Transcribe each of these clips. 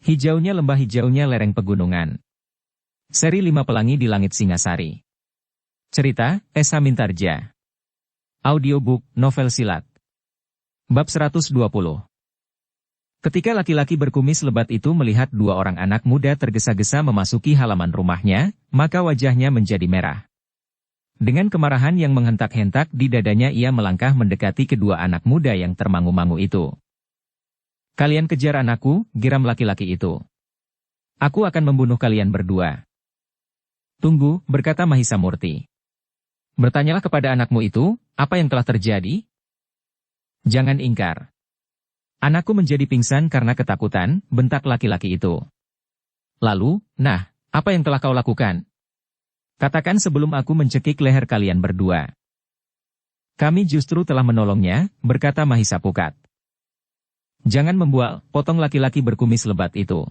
Hijaunya lembah, hijaunya lereng pegunungan. Seri 5 Pelangi di Langit Singasari. Cerita, Esa Mintarja. Audiobook, novel silat. Bab 120. Ketika laki-laki berkumis lebat itu melihat dua orang anak muda tergesa-gesa memasuki halaman rumahnya, maka wajahnya menjadi merah. Dengan kemarahan yang menghentak-hentak di dadanya ia melangkah mendekati kedua anak muda yang termangu-mangu itu. "Kalian kejar anakku," geram laki-laki itu. "Aku akan membunuh kalian berdua." "Tunggu," berkata Mahisa Murti. "Bertanyalah kepada anakmu itu, apa yang telah terjadi? Jangan ingkar." "Anakku menjadi pingsan karena ketakutan," bentak laki-laki itu. "Lalu, apa yang telah kau lakukan? Katakan sebelum aku mencekik leher kalian berdua." "Kami justru telah menolongnya," berkata Mahisa Pukat. "Jangan membual," potong laki-laki berkumis lebat itu.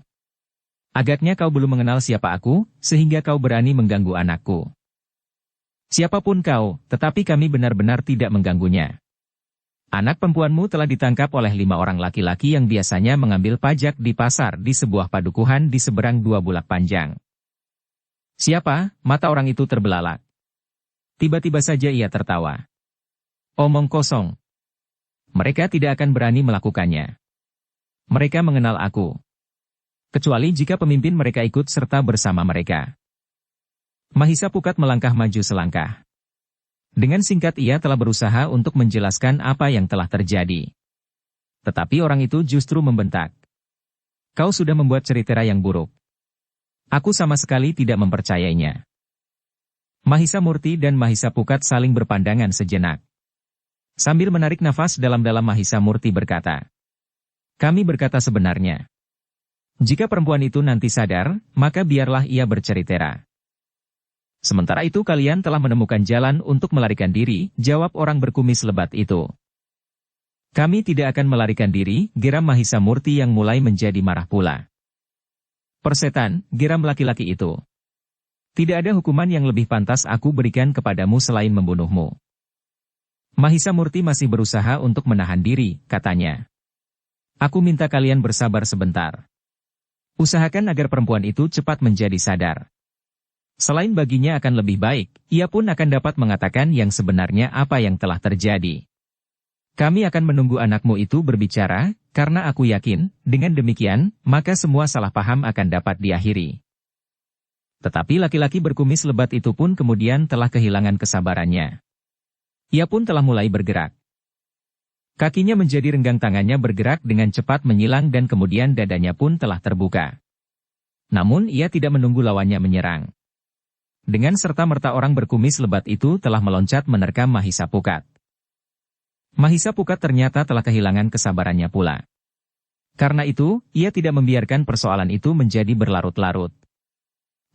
"Agaknya kau belum mengenal siapa aku, sehingga kau berani mengganggu anakku. Siapapun kau, tetapi kami benar-benar tidak mengganggunya. Anak perempuanmu telah ditangkap oleh 5 orang laki-laki yang biasanya mengambil pajak di pasar di sebuah padukuhan di seberang 2 bulak panjang." "Siapa?" Mata orang itu terbelalak. Tiba-tiba saja ia tertawa. "Omong kosong. Mereka tidak akan berani melakukannya. Mereka mengenal aku. Kecuali jika pemimpin mereka ikut serta bersama mereka." Mahisa Pukat melangkah maju selangkah. Dengan singkat ia telah berusaha untuk menjelaskan apa yang telah terjadi. Tetapi orang itu justru membentak. "Kau sudah membuat cerita yang buruk. Aku sama sekali tidak mempercayainya." Mahisa Murti dan Mahisa Pukat saling berpandangan sejenak. Sambil menarik nafas dalam-dalam Mahisa Murti berkata, "Kami berkata sebenarnya. Jika perempuan itu nanti sadar, maka biarlah ia bercerita. Sementara itu kalian telah menemukan jalan untuk melarikan diri," jawab orang berkumis lebat itu. "Kami tidak akan melarikan diri," geram Mahisa Murti yang mulai menjadi marah pula. "Persetan," geram laki-laki itu. "Tidak ada hukuman yang lebih pantas aku berikan kepadamu selain membunuhmu." Mahisa Murti masih berusaha untuk menahan diri, katanya. "Aku minta kalian bersabar sebentar. Usahakan agar perempuan itu cepat menjadi sadar. Selain baginya akan lebih baik, ia pun akan dapat mengatakan yang sebenarnya apa yang telah terjadi. Kami akan menunggu anakmu itu berbicara, karena aku yakin, dengan demikian, maka semua salah paham akan dapat diakhiri." Tetapi laki-laki berkumis lebat itu pun kemudian telah kehilangan kesabarannya. Ia pun telah mulai bergerak. Kakinya menjadi renggang, tangannya bergerak dengan cepat menyilang dan kemudian dadanya pun telah terbuka. Namun ia tidak menunggu lawannya menyerang. Dengan serta-merta orang berkumis lebat itu telah meloncat menerkam Mahisa Pukat. Mahisa Pukat ternyata telah kehilangan kesabarannya pula. Karena itu, ia tidak membiarkan persoalan itu menjadi berlarut-larut.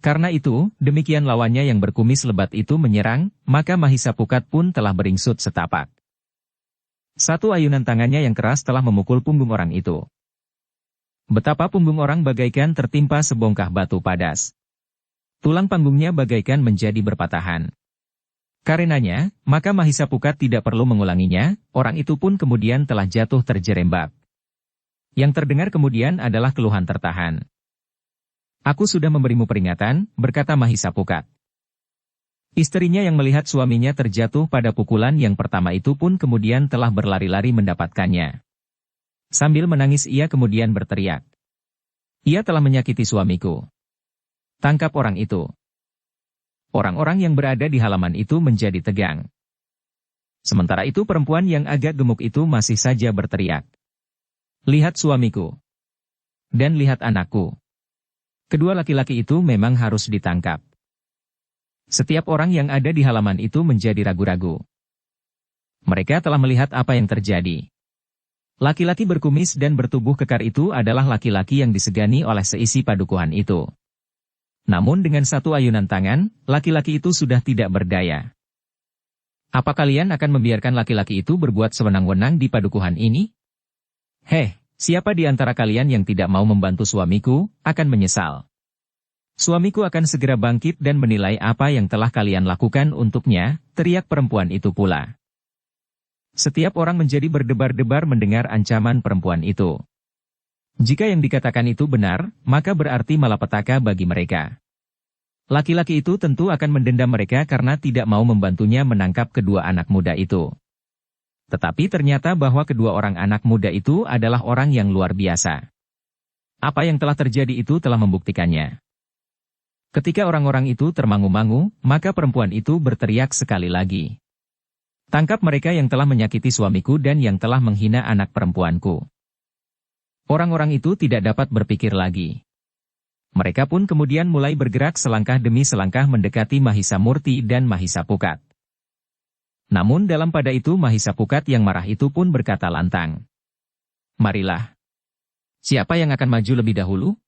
Karena itu, demikian lawannya yang berkumis lebat itu menyerang, maka Mahisa Pukat pun telah beringsut setapak. Satu ayunan tangannya yang keras telah memukul punggung orang itu. Betapa punggung orang bagaikan tertimpa sebongkah batu padas. Tulang panggungnya bagaikan menjadi berpatahan. Karenanya, maka Mahisa Pukat tidak perlu mengulanginya, orang itu pun kemudian telah jatuh terjerembab. Yang terdengar kemudian adalah keluhan tertahan. "Aku sudah memberimu peringatan," berkata Mahisa Pukat. Istrinya yang melihat suaminya terjatuh pada pukulan yang pertama itu pun kemudian telah berlari-lari mendapatkannya. Sambil menangis ia kemudian berteriak, "Ia telah menyakiti suamiku. Tangkap orang itu." Orang-orang yang berada di halaman itu menjadi tegang. Sementara itu perempuan yang agak gemuk itu masih saja berteriak, "Lihat suamiku. Dan lihat anakku." Kedua laki-laki itu memang harus ditangkap. Setiap orang yang ada di halaman itu menjadi ragu-ragu. Mereka telah melihat apa yang terjadi. Laki-laki berkumis dan bertubuh kekar itu adalah laki-laki yang disegani oleh seisi padukuhan itu. Namun dengan satu ayunan tangan, laki-laki itu sudah tidak berdaya. "Apa kalian akan membiarkan laki-laki itu berbuat sewenang-wenang di padukuhan ini? Siapa di antara kalian yang tidak mau membantu suamiku, akan menyesal. Suamiku akan segera bangkit dan menilai apa yang telah kalian lakukan untuknya," teriak perempuan itu pula. Setiap orang menjadi berdebar-debar mendengar ancaman perempuan itu. Jika yang dikatakan itu benar, maka berarti malapetaka bagi mereka. Laki-laki itu tentu akan mendendam mereka karena tidak mau membantunya menangkap kedua anak muda itu. Tetapi ternyata bahwa kedua orang anak muda itu adalah orang yang luar biasa. Apa yang telah terjadi itu telah membuktikannya. Ketika orang-orang itu termangu-mangu, maka perempuan itu berteriak sekali lagi. Tangkap mereka yang telah menyakiti suamiku dan yang telah menghina anak perempuanku. Orang-orang itu tidak dapat berpikir lagi. Mereka pun kemudian mulai bergerak selangkah demi selangkah mendekati Mahisa Murti dan Mahisa Pukat. Namun dalam pada itu Mahisa Pukat yang marah itu pun berkata lantang. Marilah. Siapa yang akan maju lebih dahulu?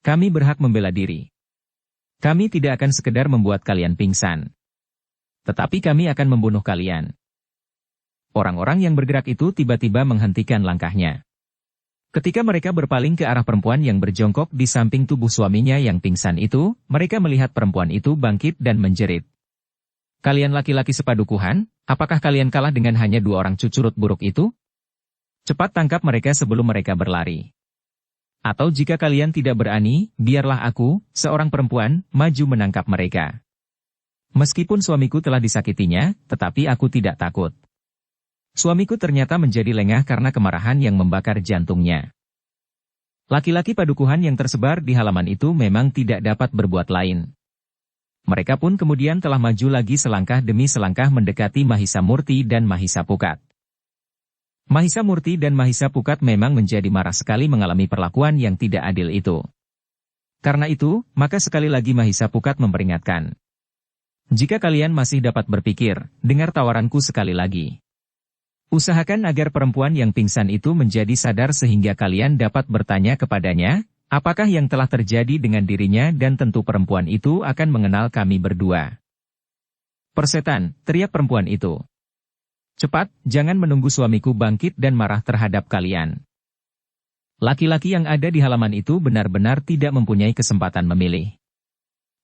Kami berhak membela diri. Kami tidak akan sekedar membuat kalian pingsan. Tetapi kami akan membunuh kalian. Orang-orang yang bergerak itu tiba-tiba menghentikan langkahnya. Ketika mereka berpaling ke arah perempuan yang berjongkok di samping tubuh suaminya yang pingsan itu, mereka melihat perempuan itu bangkit dan menjerit. Kalian laki-laki sepadukuhan, apakah kalian kalah dengan hanya 2 orang cucurut buruk itu? Cepat tangkap mereka sebelum mereka berlari. Atau jika kalian tidak berani, biarlah aku, seorang perempuan, maju menangkap mereka. Meskipun suamiku telah disakitinya, tetapi aku tidak takut. Suamiku ternyata menjadi lengah karena kemarahan yang membakar jantungnya. Laki-laki padukuhan yang tersebar di halaman itu memang tidak dapat berbuat lain. Mereka pun kemudian telah maju lagi selangkah demi selangkah mendekati Mahisa Murti dan Mahisa Pukat. Mahisa Murti dan Mahisa Pukat memang menjadi marah sekali mengalami perlakuan yang tidak adil itu. Karena itu, maka sekali lagi Mahisa Pukat memperingatkan. Jika kalian masih dapat berpikir, dengar tawaranku sekali lagi. Usahakan agar perempuan yang pingsan itu menjadi sadar sehingga kalian dapat bertanya kepadanya, apakah yang telah terjadi dengan dirinya dan tentu perempuan itu akan mengenal kami berdua. Persetan, teriak perempuan itu. Cepat, jangan menunggu suamiku bangkit dan marah terhadap kalian. Laki-laki yang ada di halaman itu benar-benar tidak mempunyai kesempatan memilih.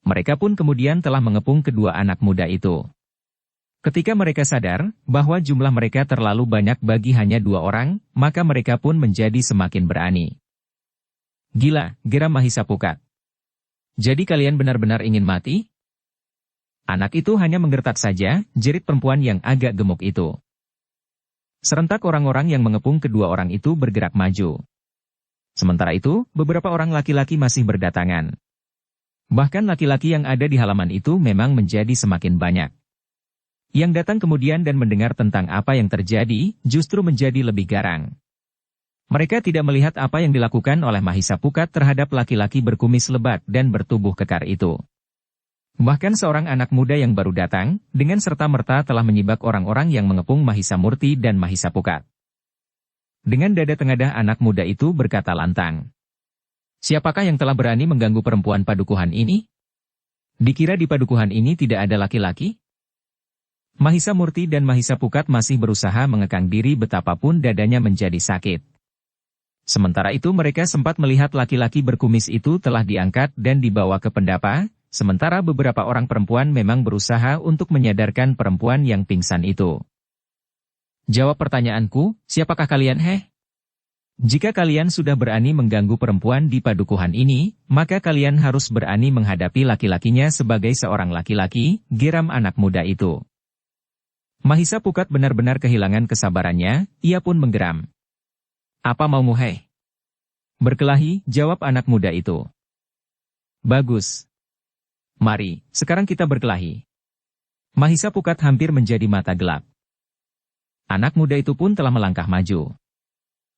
Mereka pun kemudian telah mengepung kedua anak muda itu. Ketika mereka sadar bahwa jumlah mereka terlalu banyak bagi hanya 2 orang, maka mereka pun menjadi semakin berani. Gila, geram Mahisa Pukat. Jadi kalian benar-benar ingin mati? Anak itu hanya menggertak saja, jerit perempuan yang agak gemuk itu. Serentak orang-orang yang mengepung kedua orang itu bergerak maju. Sementara itu, beberapa orang laki-laki masih berdatangan. Bahkan laki-laki yang ada di halaman itu memang menjadi semakin banyak. Yang datang kemudian dan mendengar tentang apa yang terjadi, justru menjadi lebih garang. Mereka tidak melihat apa yang dilakukan oleh Mahisa Pukat terhadap laki-laki berkumis lebat dan bertubuh kekar itu. Bahkan seorang anak muda yang baru datang, dengan serta-merta telah menyibak orang-orang yang mengepung Mahisa Murti dan Mahisa Pukat. Dengan dada tengadah anak muda itu berkata lantang. Siapakah yang telah berani mengganggu perempuan padukuhan ini? Dikira di padukuhan ini tidak ada laki-laki? Mahisa Murti dan Mahisa Pukat masih berusaha mengekang diri betapapun dadanya menjadi sakit. Sementara itu mereka sempat melihat laki-laki berkumis itu telah diangkat dan dibawa ke pendapa, sementara beberapa orang perempuan memang berusaha untuk menyadarkan perempuan yang pingsan itu. Jawab pertanyaanku, siapakah kalian Jika kalian sudah berani mengganggu perempuan di padukuhan ini, maka kalian harus berani menghadapi laki-lakinya sebagai seorang laki-laki, geram anak muda itu. Mahisa Pukat benar-benar kehilangan kesabarannya, ia pun menggeram. Apa maumu Berkelahi, jawab anak muda itu. Bagus. Mari, sekarang kita berkelahi. Mahisa Pukat hampir menjadi mata gelap. Anak muda itu pun telah melangkah maju.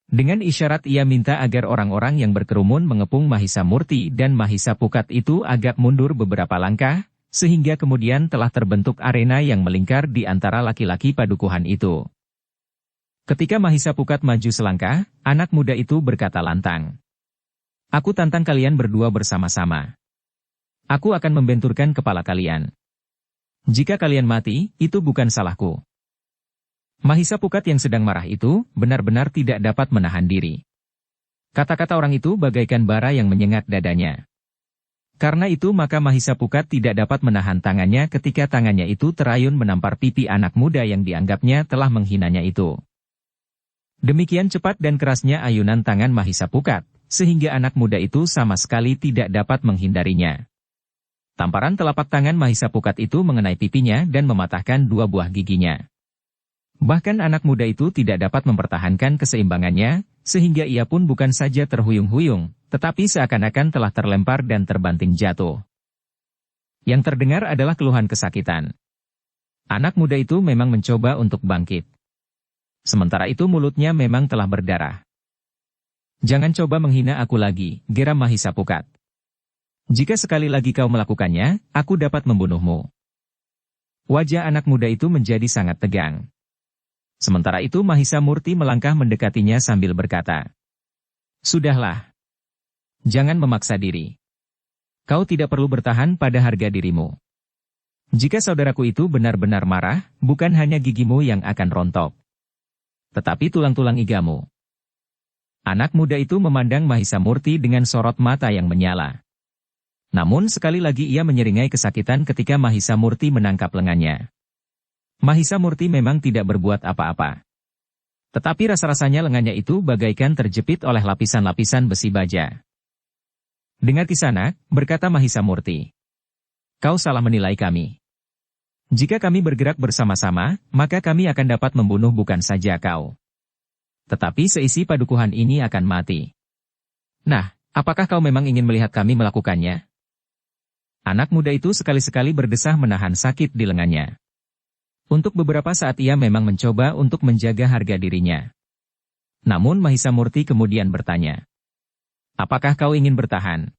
Dengan isyarat ia minta agar orang-orang yang berkerumun mengepung Mahisa Murti dan Mahisa Pukat itu agak mundur beberapa langkah, sehingga kemudian telah terbentuk arena yang melingkar di antara laki-laki padukuhan itu. Ketika Mahisa Pukat maju selangkah, anak muda itu berkata lantang. Aku tantang kalian berdua bersama-sama. Aku akan membenturkan kepala kalian. Jika kalian mati, itu bukan salahku. Mahisa Pukat yang sedang marah itu, benar-benar tidak dapat menahan diri. Kata-kata orang itu bagaikan bara yang menyengat dadanya. Karena itu maka Mahisa Pukat tidak dapat menahan tangannya ketika tangannya itu terayun menampar pipi anak muda yang dianggapnya telah menghinanya itu. Demikian cepat dan kerasnya ayunan tangan Mahisapukat, sehingga anak muda itu sama sekali tidak dapat menghindarinya. Tamparan telapak tangan Mahisapukat itu mengenai pipinya dan mematahkan 2 buah giginya. Bahkan anak muda itu tidak dapat mempertahankan keseimbangannya, sehingga ia pun bukan saja terhuyung-huyung, tetapi seakan-akan telah terlempar dan terbanting jatuh. Yang terdengar adalah keluhan kesakitan. Anak muda itu memang mencoba untuk bangkit. Sementara itu mulutnya memang telah berdarah. "Jangan coba menghina aku lagi," geram Mahisapukat. "Jika sekali lagi kau melakukannya, aku dapat membunuhmu." Wajah anak muda itu menjadi sangat tegang. Sementara itu Mahisa Murti melangkah mendekatinya sambil berkata, "Sudahlah. Jangan memaksa diri. Kau tidak perlu bertahan pada harga dirimu. Jika saudaraku itu benar-benar marah, bukan hanya gigimu yang akan rontok, tetapi tulang-tulang igamu." Anak muda itu memandang Mahisa Murti dengan sorot mata yang menyala. Namun sekali lagi ia menyeringai kesakitan ketika Mahisa Murti menangkap lengannya. Mahisa Murti memang tidak berbuat apa-apa. Tetapi rasa-rasanya lengannya itu bagaikan terjepit oleh lapisan-lapisan besi baja. "Dengar Kisanak," berkata Mahisa Murti. "Kau salah menilai kami. Jika kami bergerak bersama-sama, maka kami akan dapat membunuh bukan saja kau, tetapi seisi padukuhan ini akan mati. Nah, apakah kau memang ingin melihat kami melakukannya?" Anak muda itu sekali-sekali berdesah menahan sakit di lengannya. Untuk beberapa saat ia memang mencoba untuk menjaga harga dirinya. Namun Mahisa Murti kemudian bertanya, "Apakah kau ingin bertahan?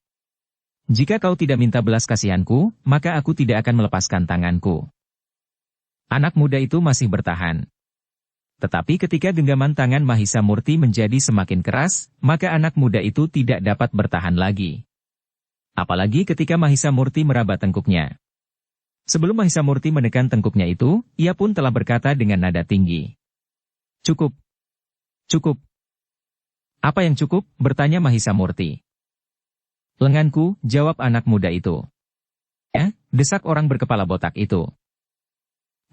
Jika kau tidak minta belas kasihanku, maka aku tidak akan melepaskan tanganku." Anak muda itu masih bertahan. Tetapi ketika genggaman tangan Mahisa Murti menjadi semakin keras, maka anak muda itu tidak dapat bertahan lagi. Apalagi ketika Mahisa Murti meraba tengkuknya. Sebelum Mahisa Murti menekan tengkuknya itu, ia pun telah berkata dengan nada tinggi, "Cukup. Cukup." "Apa yang cukup?" bertanya Mahisa Murti. "Lenganku," jawab anak muda itu. "Ya," desak orang berkepala botak itu.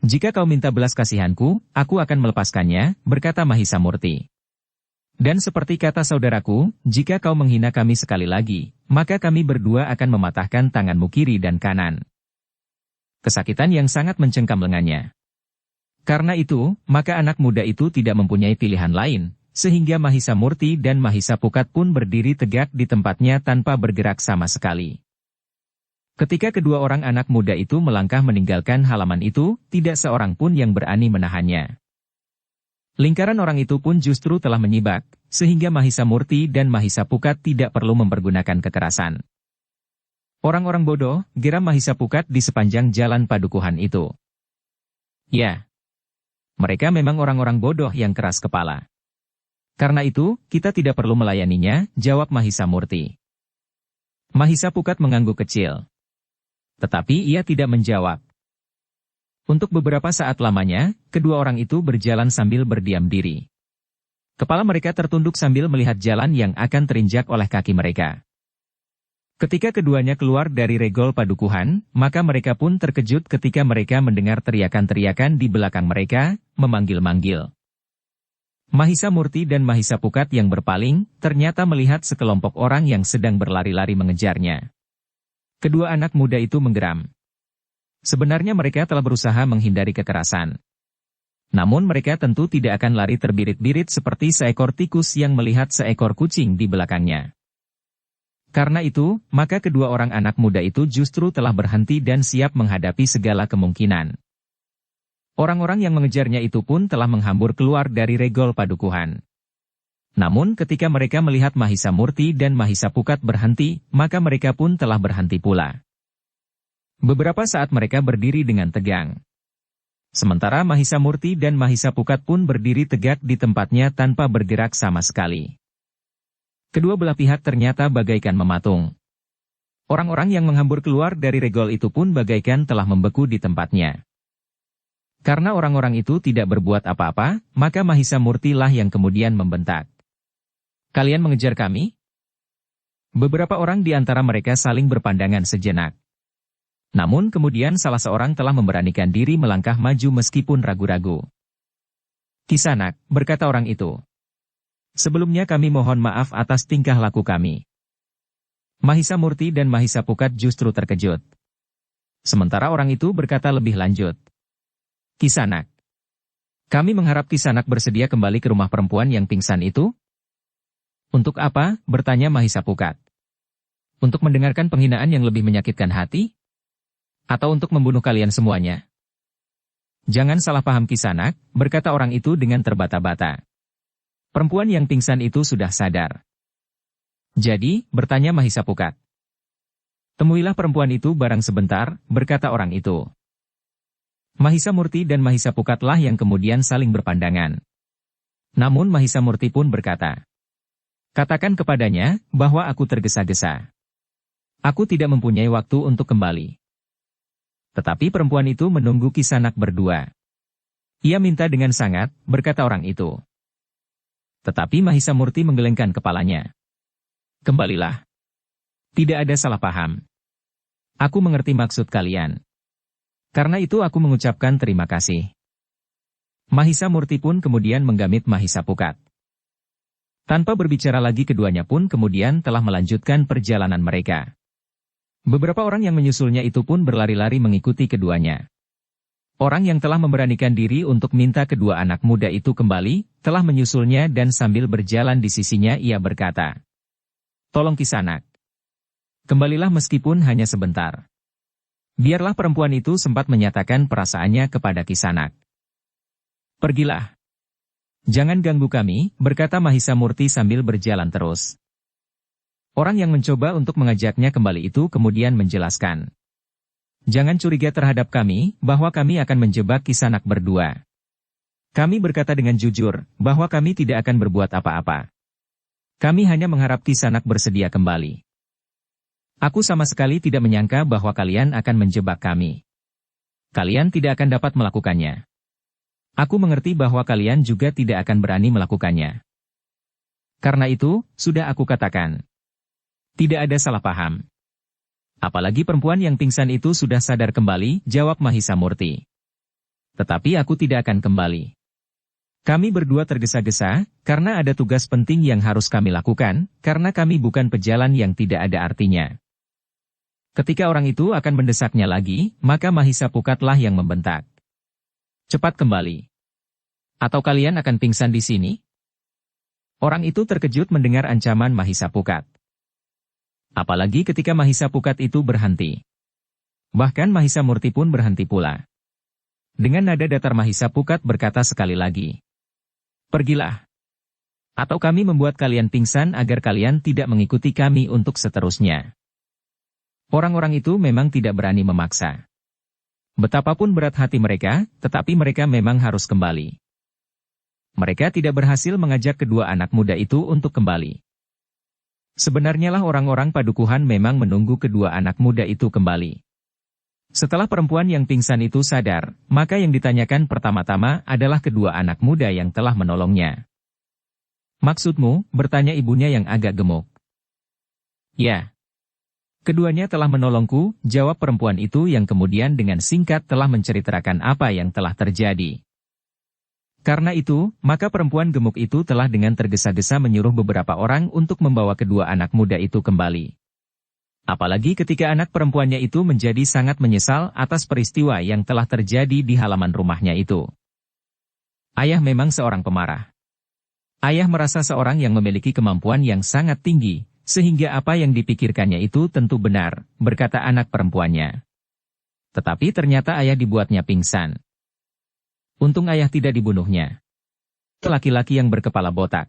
"Jika kau minta belas kasihanku, aku akan melepaskannya," berkata Mahisa Murti. "Dan seperti kata saudaraku, jika kau menghina kami sekali lagi, maka kami berdua akan mematahkan tanganmu kiri dan kanan." Kesakitan yang sangat mencengkam lengannya. Karena itu, maka anak muda itu tidak mempunyai pilihan lain, sehingga Mahisa Murti dan Mahisapukat pun berdiri tegak di tempatnya tanpa bergerak sama sekali. Ketika kedua orang anak muda itu melangkah meninggalkan halaman itu, tidak seorang pun yang berani menahannya. Lingkaran orang itu pun justru telah menyibak, sehingga Mahisa Murti dan Mahisapukat tidak perlu mempergunakan kekerasan. "Orang-orang bodoh," geram Mahisapukat di sepanjang jalan padukuhan itu. "Ya, mereka memang orang-orang bodoh yang keras kepala. Karena itu, kita tidak perlu melayaninya," jawab Mahisa Murti. Mahisapukat mengangguk kecil. Tetapi ia tidak menjawab. Untuk beberapa saat lamanya, kedua orang itu berjalan sambil berdiam diri. Kepala mereka tertunduk sambil melihat jalan yang akan terinjak oleh kaki mereka. Ketika keduanya keluar dari regol padukuhan, maka mereka pun terkejut ketika mereka mendengar teriakan-teriakan di belakang mereka, memanggil-manggil. Mahisa Murti dan Mahisapukat yang berpaling, ternyata melihat sekelompok orang yang sedang berlari-lari mengejarnya. Kedua anak muda itu menggeram. Sebenarnya mereka telah berusaha menghindari kekerasan. Namun mereka tentu tidak akan lari terbirit-birit seperti seekor tikus yang melihat seekor kucing di belakangnya. Karena itu, maka kedua orang anak muda itu justru telah berhenti dan siap menghadapi segala kemungkinan. Orang-orang yang mengejarnya itu pun telah menghambur keluar dari regol padukuhan. Namun ketika mereka melihat Mahisa Murti dan Mahisapukat berhenti, maka mereka pun telah berhenti pula. Beberapa saat mereka berdiri dengan tegang. Sementara Mahisa Murti dan Mahisapukat pun berdiri tegak di tempatnya tanpa bergerak sama sekali. Kedua belah pihak ternyata bagaikan mematung. Orang-orang yang menghambur keluar dari regol itu pun bagaikan telah membeku di tempatnya. Karena orang-orang itu tidak berbuat apa-apa, maka Mahisa Murti lah yang kemudian membentak. "Kalian mengejar kami?" Beberapa orang di antara mereka saling berpandangan sejenak. Namun kemudian salah seorang telah memberanikan diri melangkah maju meskipun ragu-ragu. "Kisanak," berkata orang itu. Sebelumnya kami mohon maaf atas tingkah laku kami. Mahisa Murti dan Mahisa Pukat justru terkejut. Sementara orang itu berkata lebih lanjut. Kisanak. Kami mengharap Kisanak bersedia kembali ke rumah perempuan yang pingsan itu? Untuk apa? Bertanya Mahisa Pukat. Untuk mendengarkan penghinaan yang lebih menyakitkan hati? Atau untuk membunuh kalian semuanya? Jangan salah paham Kisanak, berkata orang itu dengan terbata-bata. Perempuan yang pingsan itu sudah sadar. Jadi, bertanya Mahisa Pukat. Temuilah perempuan itu barang sebentar, berkata orang itu. Mahisa Murti dan Mahisa Pukatlah yang kemudian saling berpandangan. Namun Mahisa Murti pun berkata, katakan kepadanya, bahwa aku tergesa-gesa. Aku tidak mempunyai waktu untuk kembali. Tetapi perempuan itu menunggu Kisanak berdua. Ia minta dengan sangat, berkata orang itu. Tetapi Mahisa Murti menggelengkan kepalanya. Kembalilah. Tidak ada salah paham. Aku mengerti maksud kalian. Karena itu aku mengucapkan terima kasih. Mahisa Murti pun kemudian menggamit Mahisa Pukat. Tanpa berbicara lagi keduanya pun kemudian telah melanjutkan perjalanan mereka. Beberapa orang yang menyusulnya itu pun berlari-lari mengikuti keduanya. Orang yang telah memberanikan diri untuk minta kedua anak muda itu kembali, telah menyusulnya dan sambil berjalan di sisinya ia berkata, tolong Kisanak. Kembalilah meskipun hanya sebentar. Biarlah perempuan itu sempat menyatakan perasaannya kepada Kisanak. Pergilah. Jangan ganggu kami, berkata Mahisa Murti sambil berjalan terus. Orang yang mencoba untuk mengajaknya kembali itu kemudian menjelaskan. Jangan curiga terhadap kami, bahwa kami akan menjebak Kisanak berdua. Kami berkata dengan jujur, bahwa kami tidak akan berbuat apa-apa. Kami hanya mengharap Kisanak bersedia kembali. Aku sama sekali tidak menyangka bahwa kalian akan menjebak kami. Kalian tidak akan dapat melakukannya. Aku mengerti bahwa kalian juga tidak akan berani melakukannya. Karena itu, sudah aku katakan. Tidak ada salah paham. Apalagi perempuan yang pingsan itu sudah sadar kembali, jawab Mahisa Murti. Tetapi aku tidak akan kembali. Kami berdua tergesa-gesa, karena ada tugas penting yang harus kami lakukan, karena kami bukan pejalan yang tidak ada artinya. Ketika orang itu akan mendesaknya lagi, maka Mahisa Pukatlah yang membentak. Cepat kembali. Atau kalian akan pingsan di sini? Orang itu terkejut mendengar ancaman Mahisa Pukat. Apalagi ketika Mahisa Pukat itu berhenti. Bahkan Mahisa Murti pun berhenti pula. Dengan nada datar Mahisa Pukat berkata sekali lagi. Pergilah. Atau kami membuat kalian pingsan agar kalian tidak mengikuti kami untuk seterusnya. Orang-orang itu memang tidak berani memaksa. Betapapun berat hati mereka, tetapi mereka memang harus kembali. Mereka tidak berhasil mengajak kedua anak muda itu untuk kembali. Sebenarnya lah orang-orang padukuhan memang menunggu kedua anak muda itu kembali. Setelah perempuan yang pingsan itu sadar, maka yang ditanyakan pertama-tama adalah kedua anak muda yang telah menolongnya. Maksudmu, bertanya ibunya yang agak gemuk. Ya. Keduanya telah menolongku, jawab perempuan itu yang kemudian dengan singkat telah menceritakan apa yang telah terjadi. Karena itu, maka perempuan gemuk itu telah dengan tergesa-gesa menyuruh beberapa orang untuk membawa kedua anak muda itu kembali. Apalagi ketika anak perempuannya itu menjadi sangat menyesal atas peristiwa yang telah terjadi di halaman rumahnya itu. Ayah memang seorang pemarah. Ayah merasa seorang yang memiliki kemampuan yang sangat tinggi, sehingga apa yang dipikirkannya itu tentu benar, berkata anak perempuannya. Tetapi ternyata ayah dibuatnya pingsan. Untung ayah tidak dibunuhnya. Laki-laki yang berkepala botak.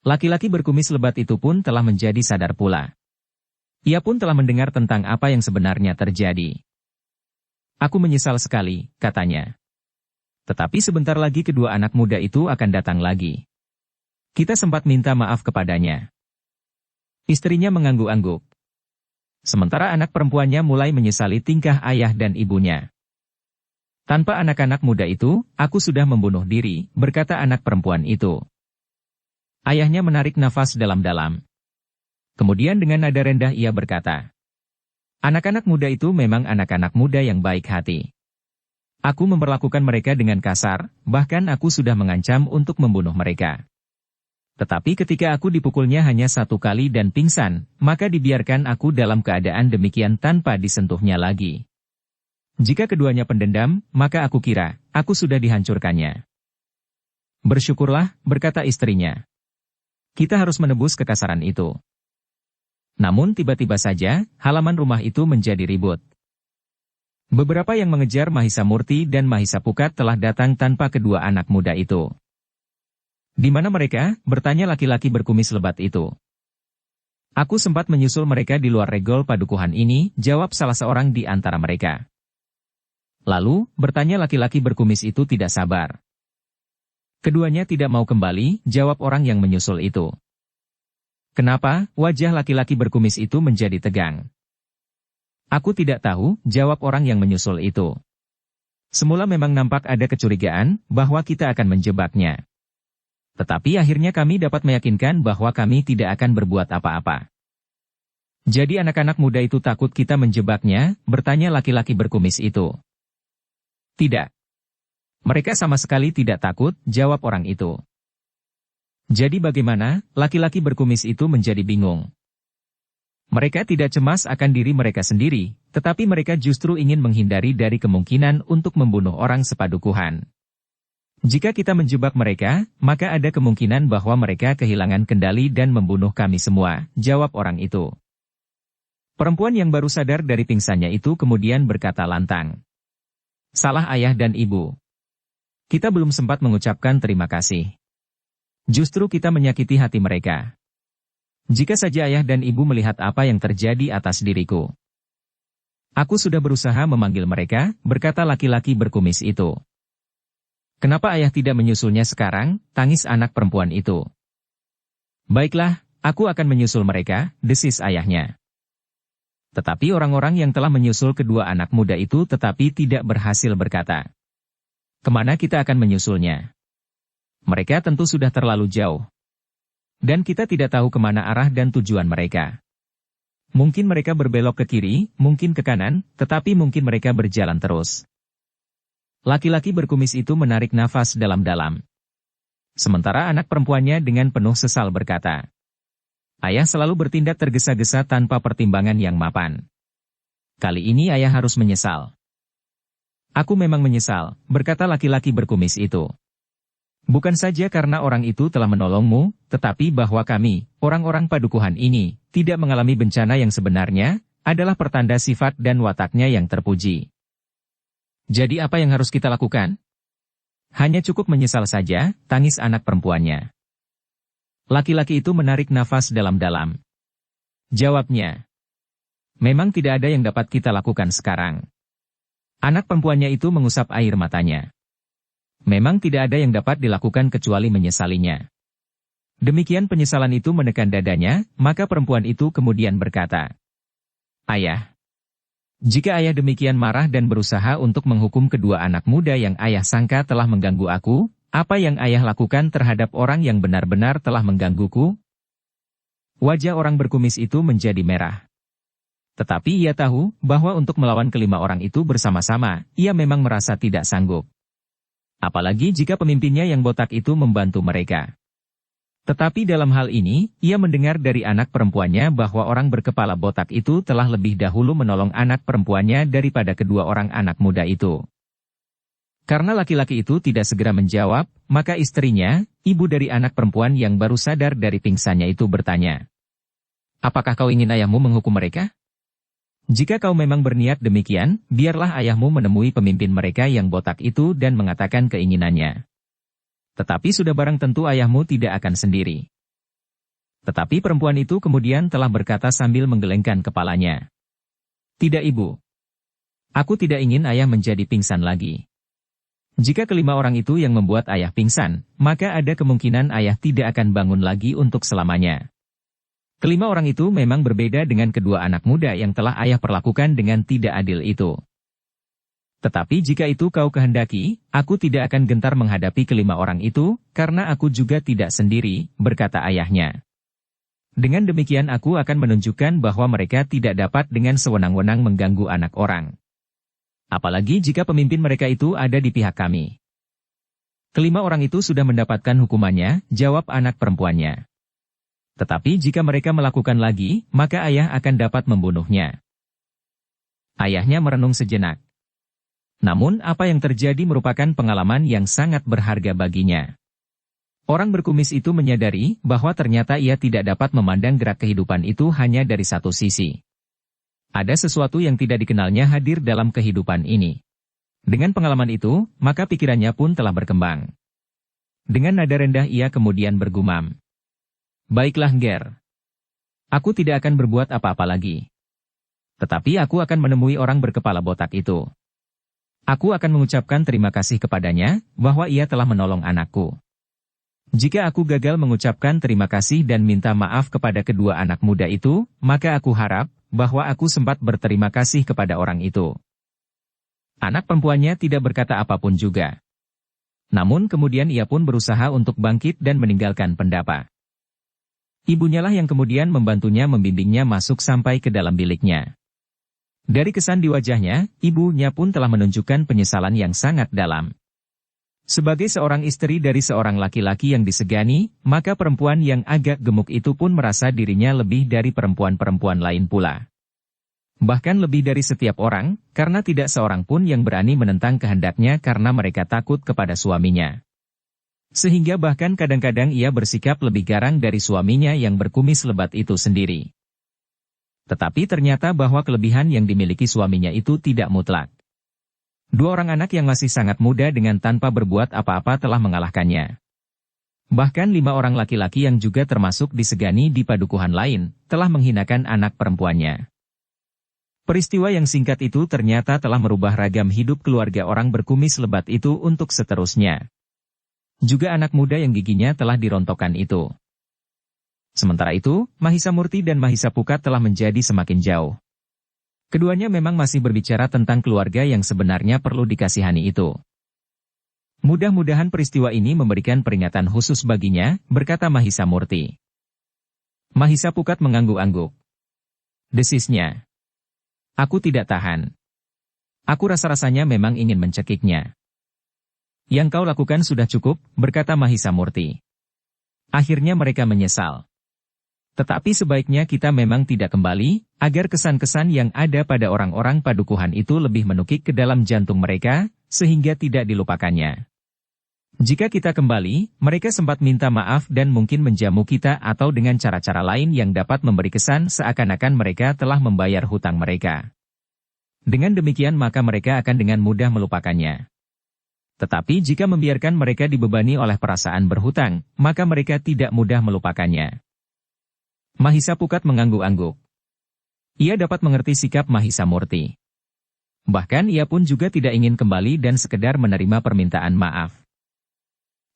Laki-laki berkumis lebat itu pun telah menjadi sadar pula. Ia pun telah mendengar tentang apa yang sebenarnya terjadi. Aku menyesal sekali, katanya. Tetapi sebentar lagi kedua anak muda itu akan datang lagi. Kita sempat minta maaf kepadanya. Istrinya mengangguk-angguk. Sementara anak perempuannya mulai menyesali tingkah ayah dan ibunya. Tanpa anak-anak muda itu, aku sudah membunuh diri, berkata anak perempuan itu. Ayahnya menarik nafas dalam-dalam. Kemudian dengan nada rendah ia berkata, anak-anak muda itu memang anak-anak muda yang baik hati. Aku memperlakukan mereka dengan kasar, bahkan aku sudah mengancam untuk membunuh mereka. Tetapi ketika aku dipukulnya hanya 1 kali dan pingsan, maka dibiarkan aku dalam keadaan demikian tanpa disentuhnya lagi. Jika keduanya pendendam, maka aku kira, aku sudah dihancurkannya. Bersyukurlah, berkata istrinya. Kita harus menebus kekasaran itu. Namun tiba-tiba saja, halaman rumah itu menjadi ribut. Beberapa yang mengejar Mahisa Murti dan Mahisa Pukat telah datang tanpa kedua anak muda itu. Di mana mereka? Bertanya laki-laki berkumis lebat itu. Aku sempat menyusul mereka di luar regol padukuhan ini, jawab salah seorang di antara mereka. Lalu, bertanya laki-laki berkumis itu tidak sabar. Keduanya tidak mau kembali, jawab orang yang menyusul itu. Kenapa? Wajah laki-laki berkumis itu menjadi tegang. Aku tidak tahu, jawab orang yang menyusul itu. Semula memang nampak ada kecurigaan, bahwa kita akan menjebaknya. Tetapi akhirnya kami dapat meyakinkan bahwa kami tidak akan berbuat apa-apa. Jadi anak-anak muda itu takut kita menjebaknya, bertanya laki-laki berkumis itu. Tidak. Mereka sama sekali tidak takut, jawab orang itu. Jadi bagaimana? Laki-laki berkumis itu menjadi bingung. Mereka tidak cemas akan diri mereka sendiri, tetapi mereka justru ingin menghindari dari kemungkinan untuk membunuh orang sepadukuhan. Jika kita menjebak mereka, maka ada kemungkinan bahwa mereka kehilangan kendali dan membunuh kami semua, jawab orang itu. Perempuan yang baru sadar dari pingsannya itu kemudian berkata lantang. Salah ayah dan ibu. Kita belum sempat mengucapkan terima kasih. Justru kita menyakiti hati mereka. Jika saja ayah dan ibu melihat apa yang terjadi atas diriku. Aku sudah berusaha memanggil mereka, berkata laki-laki berkumis itu. Kenapa ayah tidak menyusulnya sekarang? Tangis anak perempuan itu. Baiklah, aku akan menyusul mereka, desis ayahnya. Tetapi orang-orang yang telah menyusul kedua anak muda itu tetapi tidak berhasil berkata. Kemana kita akan menyusulnya? Mereka tentu sudah terlalu jauh. Dan kita tidak tahu kemana arah dan tujuan mereka. Mungkin mereka berbelok ke kiri, mungkin ke kanan, tetapi mungkin mereka berjalan terus. Laki-laki berkumis itu menarik nafas dalam-dalam. Sementara anak perempuannya dengan penuh sesal berkata, ayah selalu bertindak tergesa-gesa tanpa pertimbangan yang mapan. Kali ini ayah harus menyesal. Aku memang menyesal, berkata laki-laki berkumis itu. Bukan saja karena orang itu telah menolongmu, tetapi bahwa kami, orang-orang padukuhan ini, tidak mengalami bencana yang sebenarnya, adalah pertanda sifat dan wataknya yang terpuji. Jadi apa yang harus kita lakukan? Hanya cukup menyesal saja, tangis anak perempuannya. Laki-laki itu menarik nafas dalam-dalam. Jawabnya. Memang tidak ada yang dapat kita lakukan sekarang. Anak perempuannya itu mengusap air matanya. Memang tidak ada yang dapat dilakukan kecuali menyesalinya. Demikian penyesalan itu menekan dadanya, maka perempuan itu kemudian berkata, ayah. Jika ayah demikian marah dan berusaha untuk menghukum kedua anak muda yang ayah sangka telah mengganggu aku, apa yang ayah lakukan terhadap orang yang benar-benar telah menggangguku? Wajah orang berkumis itu menjadi merah. Tetapi ia tahu bahwa untuk melawan kelima orang itu bersama-sama, ia memang merasa tidak sanggup. Apalagi jika pemimpinnya yang botak itu membantu mereka. Tetapi dalam hal ini, ia mendengar dari anak perempuannya bahwa orang berkepala botak itu telah lebih dahulu menolong anak perempuannya daripada kedua orang anak muda itu. Karena laki-laki itu tidak segera menjawab, maka istrinya, ibu dari anak perempuan yang baru sadar dari pingsannya itu bertanya. Apakah kau ingin ayahmu menghukum mereka? Jika kau memang berniat demikian, biarlah ayahmu menemui pemimpin mereka yang botak itu dan mengatakan keinginannya. Tetapi sudah barang tentu ayahmu tidak akan sendiri. Tetapi perempuan itu kemudian telah berkata sambil menggelengkan kepalanya. Tidak ibu. Aku tidak ingin ayah menjadi pingsan lagi. Jika kelima orang itu yang membuat ayah pingsan, maka ada kemungkinan ayah tidak akan bangun lagi untuk selamanya. Kelima orang itu memang berbeda dengan kedua anak muda yang telah ayah perlakukan dengan tidak adil itu. Tetapi jika itu kau kehendaki, aku tidak akan gentar menghadapi kelima orang itu, karena aku juga tidak sendiri, berkata ayahnya. Dengan demikian aku akan menunjukkan bahwa mereka tidak dapat dengan sewenang-wenang mengganggu anak orang. Apalagi jika pemimpin mereka itu ada di pihak kami. Kelima orang itu sudah mendapatkan hukumannya, jawab anak perempuannya. Tetapi jika mereka melakukan lagi, maka ayah akan dapat membunuhnya. Ayahnya merenung sejenak. Namun apa yang terjadi merupakan pengalaman yang sangat berharga baginya. Orang berkumis itu menyadari bahwa ternyata ia tidak dapat memandang gerak kehidupan itu hanya dari satu sisi. Ada sesuatu yang tidak dikenalnya hadir dalam kehidupan ini. Dengan pengalaman itu, maka pikirannya pun telah berkembang. Dengan nada rendah ia kemudian bergumam. Baiklah Ger. Aku tidak akan berbuat apa-apa lagi. Tetapi aku akan menemui orang berkepala botak itu. Aku akan mengucapkan terima kasih kepadanya, bahwa ia telah menolong anakku. Jika aku gagal mengucapkan terima kasih dan minta maaf kepada kedua anak muda itu, maka aku harap, bahwa aku sempat berterima kasih kepada orang itu. Anak perempuannya tidak berkata apapun juga. Namun kemudian ia pun berusaha untuk bangkit dan meninggalkan pendapa. Ibunya lah yang kemudian membantunya membimbingnya masuk sampai ke dalam biliknya. Dari kesan di wajahnya, ibunya pun telah menunjukkan penyesalan yang sangat dalam. Sebagai seorang istri dari seorang laki-laki yang disegani, maka perempuan yang agak gemuk itu pun merasa dirinya lebih dari perempuan-perempuan lain pula. Bahkan lebih dari setiap orang, karena tidak seorang pun yang berani menentang kehendaknya karena mereka takut kepada suaminya. Sehingga bahkan kadang-kadang ia bersikap lebih garang dari suaminya yang berkumis lebat itu sendiri. Tetapi ternyata bahwa kelebihan yang dimiliki suaminya itu tidak mutlak. Dua orang anak yang masih sangat muda dengan tanpa berbuat apa-apa telah mengalahkannya. Bahkan 5 orang laki-laki yang juga termasuk disegani di padukuhan lain, telah menghinakan anak perempuannya. Peristiwa yang singkat itu ternyata telah merubah ragam hidup keluarga orang berkumis lebat itu untuk seterusnya. Juga anak muda yang giginya telah dirontokkan itu. Sementara itu, Mahisa Murti dan Mahisa Pukat telah menjadi semakin jauh. Keduanya memang masih berbicara tentang keluarga yang sebenarnya perlu dikasihani itu. Mudah-mudahan peristiwa ini memberikan peringatan khusus baginya, berkata Mahisa Murti. Mahisa Pukat mengangguk-angguk. Desisnya. Aku tidak tahan. Aku rasa-rasanya memang ingin mencekiknya. Yang kau lakukan sudah cukup, berkata Mahisa Murti. Akhirnya mereka menyesal. Tetapi sebaiknya kita memang tidak kembali, agar kesan-kesan yang ada pada orang-orang padukuhan itu lebih menukik ke dalam jantung mereka, sehingga tidak dilupakannya. Jika kita kembali, mereka sempat minta maaf dan mungkin menjamu kita atau dengan cara-cara lain yang dapat memberi kesan seakan-akan mereka telah membayar hutang mereka. Dengan demikian maka mereka akan dengan mudah melupakannya. Tetapi jika membiarkan mereka dibebani oleh perasaan berhutang, maka mereka tidak mudah melupakannya. Mahisa Pukat mengangguk-angguk. Ia dapat mengerti sikap Mahisa Murti. Bahkan ia pun juga tidak ingin kembali dan sekedar menerima permintaan maaf.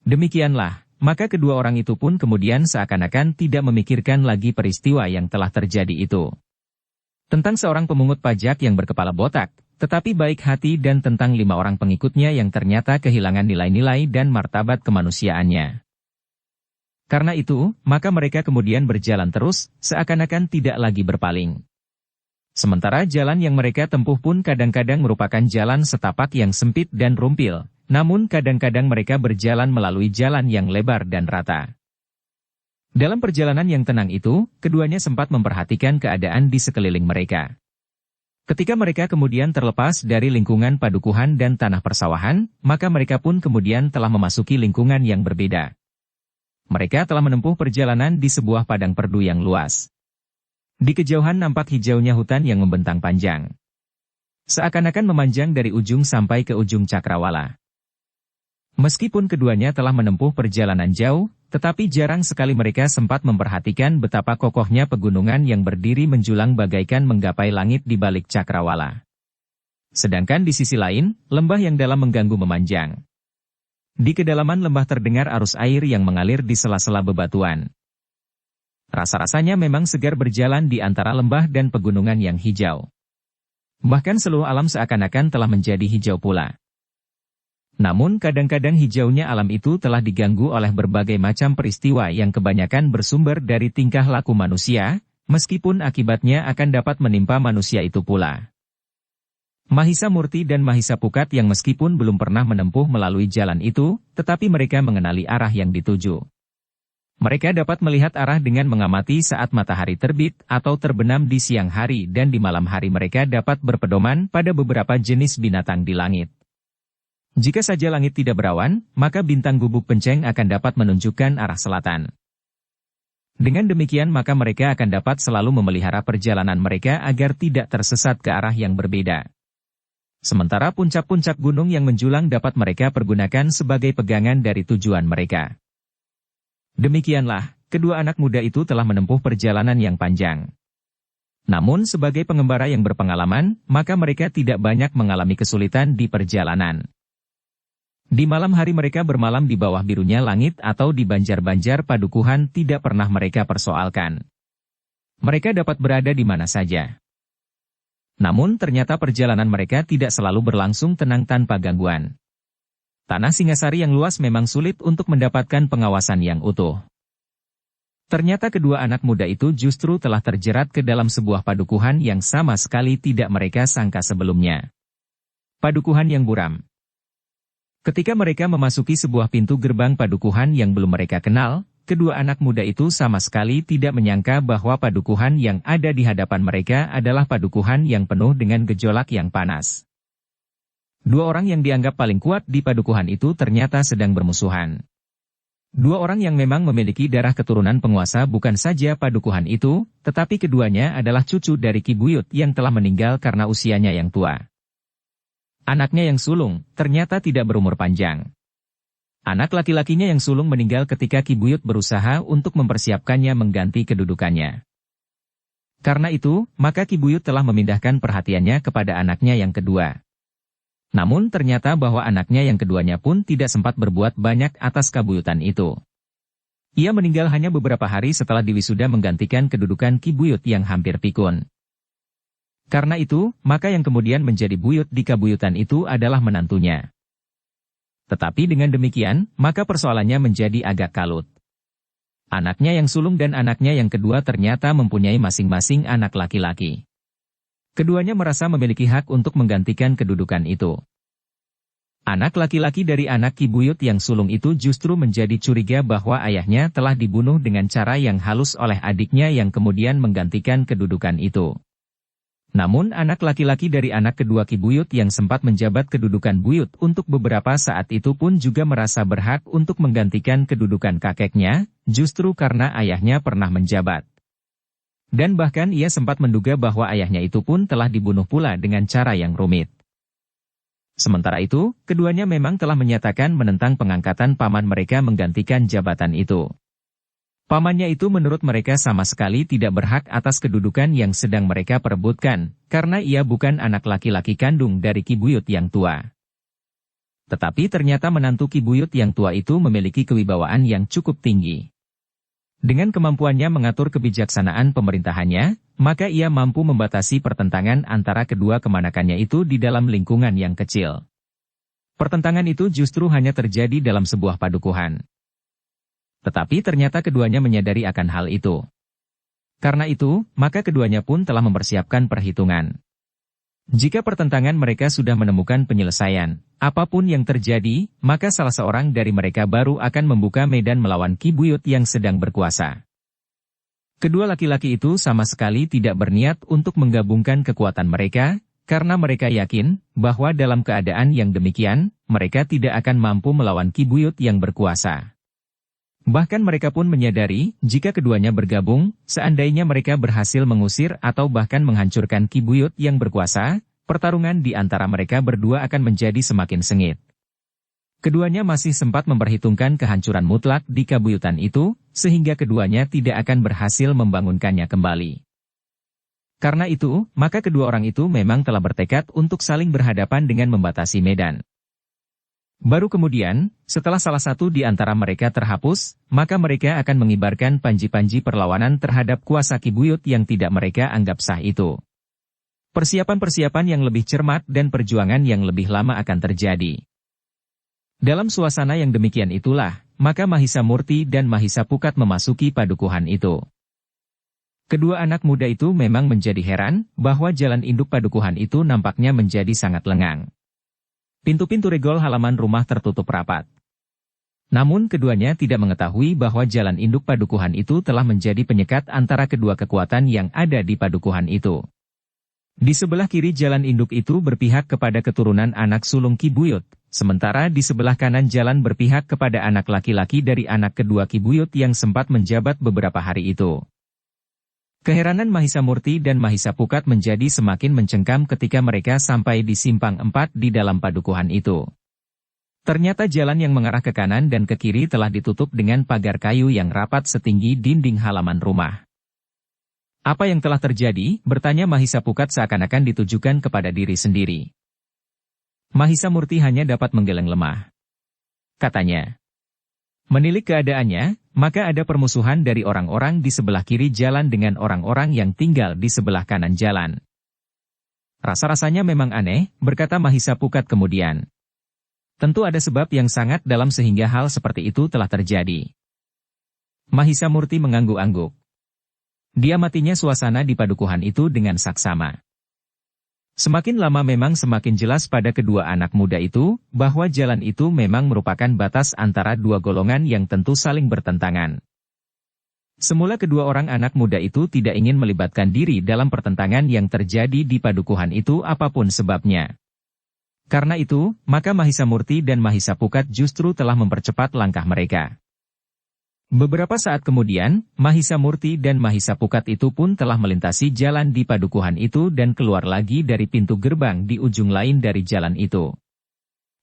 Demikianlah, maka kedua orang itu pun kemudian seakan-akan tidak memikirkan lagi peristiwa yang telah terjadi itu. Tentang seorang pemungut pajak yang berkepala botak, tetapi baik hati dan tentang 5 orang pengikutnya yang ternyata kehilangan nilai-nilai dan martabat kemanusiaannya. Karena itu, maka mereka kemudian berjalan terus, seakan-akan tidak lagi berpaling. Sementara jalan yang mereka tempuh pun kadang-kadang merupakan jalan setapak yang sempit dan rumpil, namun kadang-kadang mereka berjalan melalui jalan yang lebar dan rata. Dalam perjalanan yang tenang itu, keduanya sempat memperhatikan keadaan di sekeliling mereka. Ketika mereka kemudian terlepas dari lingkungan padukuhan dan tanah persawahan, maka mereka pun kemudian telah memasuki lingkungan yang berbeda. Mereka telah menempuh perjalanan di sebuah padang perdu yang luas. Di kejauhan nampak hijaunya hutan yang membentang panjang. Seakan-akan memanjang dari ujung sampai ke ujung cakrawala. Meskipun keduanya telah menempuh perjalanan jauh, tetapi jarang sekali mereka sempat memperhatikan betapa kokohnya pegunungan yang berdiri menjulang bagaikan menggapai langit di balik cakrawala. Sedangkan di sisi lain, lembah yang dalam mengganggu memanjang. Di kedalaman lembah terdengar arus air yang mengalir di sela-sela bebatuan. Rasa-rasanya memang segar berjalan di antara lembah dan pegunungan yang hijau. Bahkan seluruh alam seakan-akan telah menjadi hijau pula. Namun kadang-kadang hijaunya alam itu telah diganggu oleh berbagai macam peristiwa yang kebanyakan bersumber dari tingkah laku manusia, meskipun akibatnya akan dapat menimpa manusia itu pula. Mahisa Murti dan Mahisa Pukat yang meskipun belum pernah menempuh melalui jalan itu, tetapi mereka mengenali arah yang dituju. Mereka dapat melihat arah dengan mengamati saat matahari terbit atau terbenam di siang hari, dan di malam hari mereka dapat berpedoman pada beberapa jenis binatang di langit. Jika saja langit tidak berawan, maka bintang gubuk penceng akan dapat menunjukkan arah selatan. Dengan demikian maka mereka akan dapat selalu memelihara perjalanan mereka agar tidak tersesat ke arah yang berbeda. Sementara puncak-puncak gunung yang menjulang dapat mereka pergunakan sebagai pegangan dari tujuan mereka. Demikianlah, kedua anak muda itu telah menempuh perjalanan yang panjang. Namun sebagai pengembara yang berpengalaman, maka mereka tidak banyak mengalami kesulitan di perjalanan. Di malam hari mereka bermalam di bawah birunya langit atau di banjar-banjar padukuhan tidak pernah mereka persoalkan. Mereka dapat berada di mana saja. Namun ternyata perjalanan mereka tidak selalu berlangsung tenang tanpa gangguan. Tanah Singasari yang luas memang sulit untuk mendapatkan pengawasan yang utuh. Ternyata kedua anak muda itu justru telah terjerat ke dalam sebuah padukuhan yang sama sekali tidak mereka sangka sebelumnya. Padukuhan yang buram. Ketika mereka memasuki sebuah pintu gerbang padukuhan yang belum mereka kenal, kedua anak muda itu sama sekali tidak menyangka bahwa padukuhan yang ada di hadapan mereka adalah padukuhan yang penuh dengan gejolak yang panas. Dua orang yang dianggap paling kuat di padukuhan itu ternyata sedang bermusuhan. Dua orang yang memang memiliki darah keturunan penguasa bukan saja padukuhan itu, tetapi keduanya adalah cucu dari Ki Buyut yang telah meninggal karena usianya yang tua. Anaknya yang sulung ternyata tidak berumur panjang. Anak laki-lakinya yang sulung meninggal ketika Ki Buyut berusaha untuk mempersiapkannya mengganti kedudukannya. Karena itu, maka Ki Buyut telah memindahkan perhatiannya kepada anaknya yang kedua. Namun ternyata bahwa anaknya yang keduanya pun tidak sempat berbuat banyak atas kabuyutan itu. Ia meninggal hanya beberapa hari setelah diwisuda menggantikan kedudukan Ki Buyut yang hampir pikun. Karena itu, maka yang kemudian menjadi buyut di kabuyutan itu adalah menantunya. Tetapi dengan demikian, maka persoalannya menjadi agak kalut. Anaknya yang sulung dan anaknya yang kedua ternyata mempunyai masing-masing anak laki-laki. Keduanya merasa memiliki hak untuk menggantikan kedudukan itu. Anak laki-laki dari anak Ki Buyut yang sulung itu justru menjadi curiga bahwa ayahnya telah dibunuh dengan cara yang halus oleh adiknya yang kemudian menggantikan kedudukan itu. Namun anak laki-laki dari anak kedua Ki Buyut yang sempat menjabat kedudukan buyut untuk beberapa saat itu pun juga merasa berhak untuk menggantikan kedudukan kakeknya, justru karena ayahnya pernah menjabat. Dan bahkan ia sempat menduga bahwa ayahnya itu pun telah dibunuh pula dengan cara yang rumit. Sementara itu, keduanya memang telah menyatakan menentang pengangkatan paman mereka menggantikan jabatan itu. Pamannya itu menurut mereka sama sekali tidak berhak atas kedudukan yang sedang mereka perebutkan, karena ia bukan anak laki-laki kandung dari Ki Buyut yang tua. Tetapi ternyata menantu Ki Buyut yang tua itu memiliki kewibawaan yang cukup tinggi. Dengan kemampuannya mengatur kebijaksanaan pemerintahannya, maka ia mampu membatasi pertentangan antara kedua kemanakannya itu di dalam lingkungan yang kecil. Pertentangan itu justru hanya terjadi dalam sebuah padukuhan. Tetapi ternyata keduanya menyadari akan hal itu. Karena itu, maka keduanya pun telah mempersiapkan perhitungan. Jika pertentangan mereka sudah menemukan penyelesaian, apapun yang terjadi, maka salah seorang dari mereka baru akan membuka medan melawan Ki Buyut yang sedang berkuasa. Kedua laki-laki itu sama sekali tidak berniat untuk menggabungkan kekuatan mereka, karena mereka yakin bahwa dalam keadaan yang demikian, mereka tidak akan mampu melawan Ki Buyut yang berkuasa. Bahkan mereka pun menyadari, jika keduanya bergabung, seandainya mereka berhasil mengusir atau bahkan menghancurkan Ki Buyut yang berkuasa, pertarungan di antara mereka berdua akan menjadi semakin sengit. Keduanya masih sempat memperhitungkan kehancuran mutlak di kabuyutan itu, sehingga keduanya tidak akan berhasil membangunkannya kembali. Karena itu, maka kedua orang itu memang telah bertekad untuk saling berhadapan dengan membatasi medan. Baru kemudian, setelah salah satu di antara mereka terhapus, maka mereka akan mengibarkan panji-panji perlawanan terhadap kuasa Ki Buyut yang tidak mereka anggap sah itu. Persiapan-persiapan yang lebih cermat dan perjuangan yang lebih lama akan terjadi. Dalam suasana yang demikian itulah, maka Mahisa Murti dan Mahisa Pukat memasuki padukuhan itu. Kedua anak muda itu memang menjadi heran bahwa jalan induk padukuhan itu nampaknya menjadi sangat lengang. Pintu-pintu regol halaman rumah tertutup rapat. Namun keduanya tidak mengetahui bahwa jalan induk padukuhan itu telah menjadi penyekat antara kedua kekuatan yang ada di padukuhan itu. Di sebelah kiri jalan induk itu berpihak kepada keturunan anak sulung Ki Buyut, sementara di sebelah kanan jalan berpihak kepada anak laki-laki dari anak kedua Ki Buyut yang sempat menjabat beberapa hari itu. Keheranan Mahisa Murti dan Mahisa Pukat menjadi semakin mencengkam ketika mereka sampai di simpang 4 di dalam padukuhan itu. Ternyata jalan yang mengarah ke kanan dan ke kiri telah ditutup dengan pagar kayu yang rapat setinggi dinding halaman rumah. Apa yang telah terjadi? Bertanya Mahisa Pukat seakan-akan ditujukan kepada diri sendiri. Mahisa Murti hanya dapat menggeleng lemah. Katanya, menilik keadaannya, maka ada permusuhan dari orang-orang di sebelah kiri jalan dengan orang-orang yang tinggal di sebelah kanan jalan. Rasa-rasanya memang aneh, berkata Mahisa Pukat kemudian. Tentu ada sebab yang sangat dalam sehingga hal seperti itu telah terjadi. Mahisa Murti mengangguk-angguk. Dia matinya suasana di padukuhan itu dengan saksama. Semakin lama memang semakin jelas pada kedua anak muda itu, bahwa jalan itu memang merupakan batas antara dua golongan yang tentu saling bertentangan. Semula kedua orang anak muda itu tidak ingin melibatkan diri dalam pertentangan yang terjadi di padukuhan itu apapun sebabnya. Karena itu, maka Mahisa Murti dan Mahisa Pukat justru telah mempercepat langkah mereka. Beberapa saat kemudian, Mahisa Murti dan Mahisa Pukat itu pun telah melintasi jalan di padukuhan itu dan keluar lagi dari pintu gerbang di ujung lain dari jalan itu.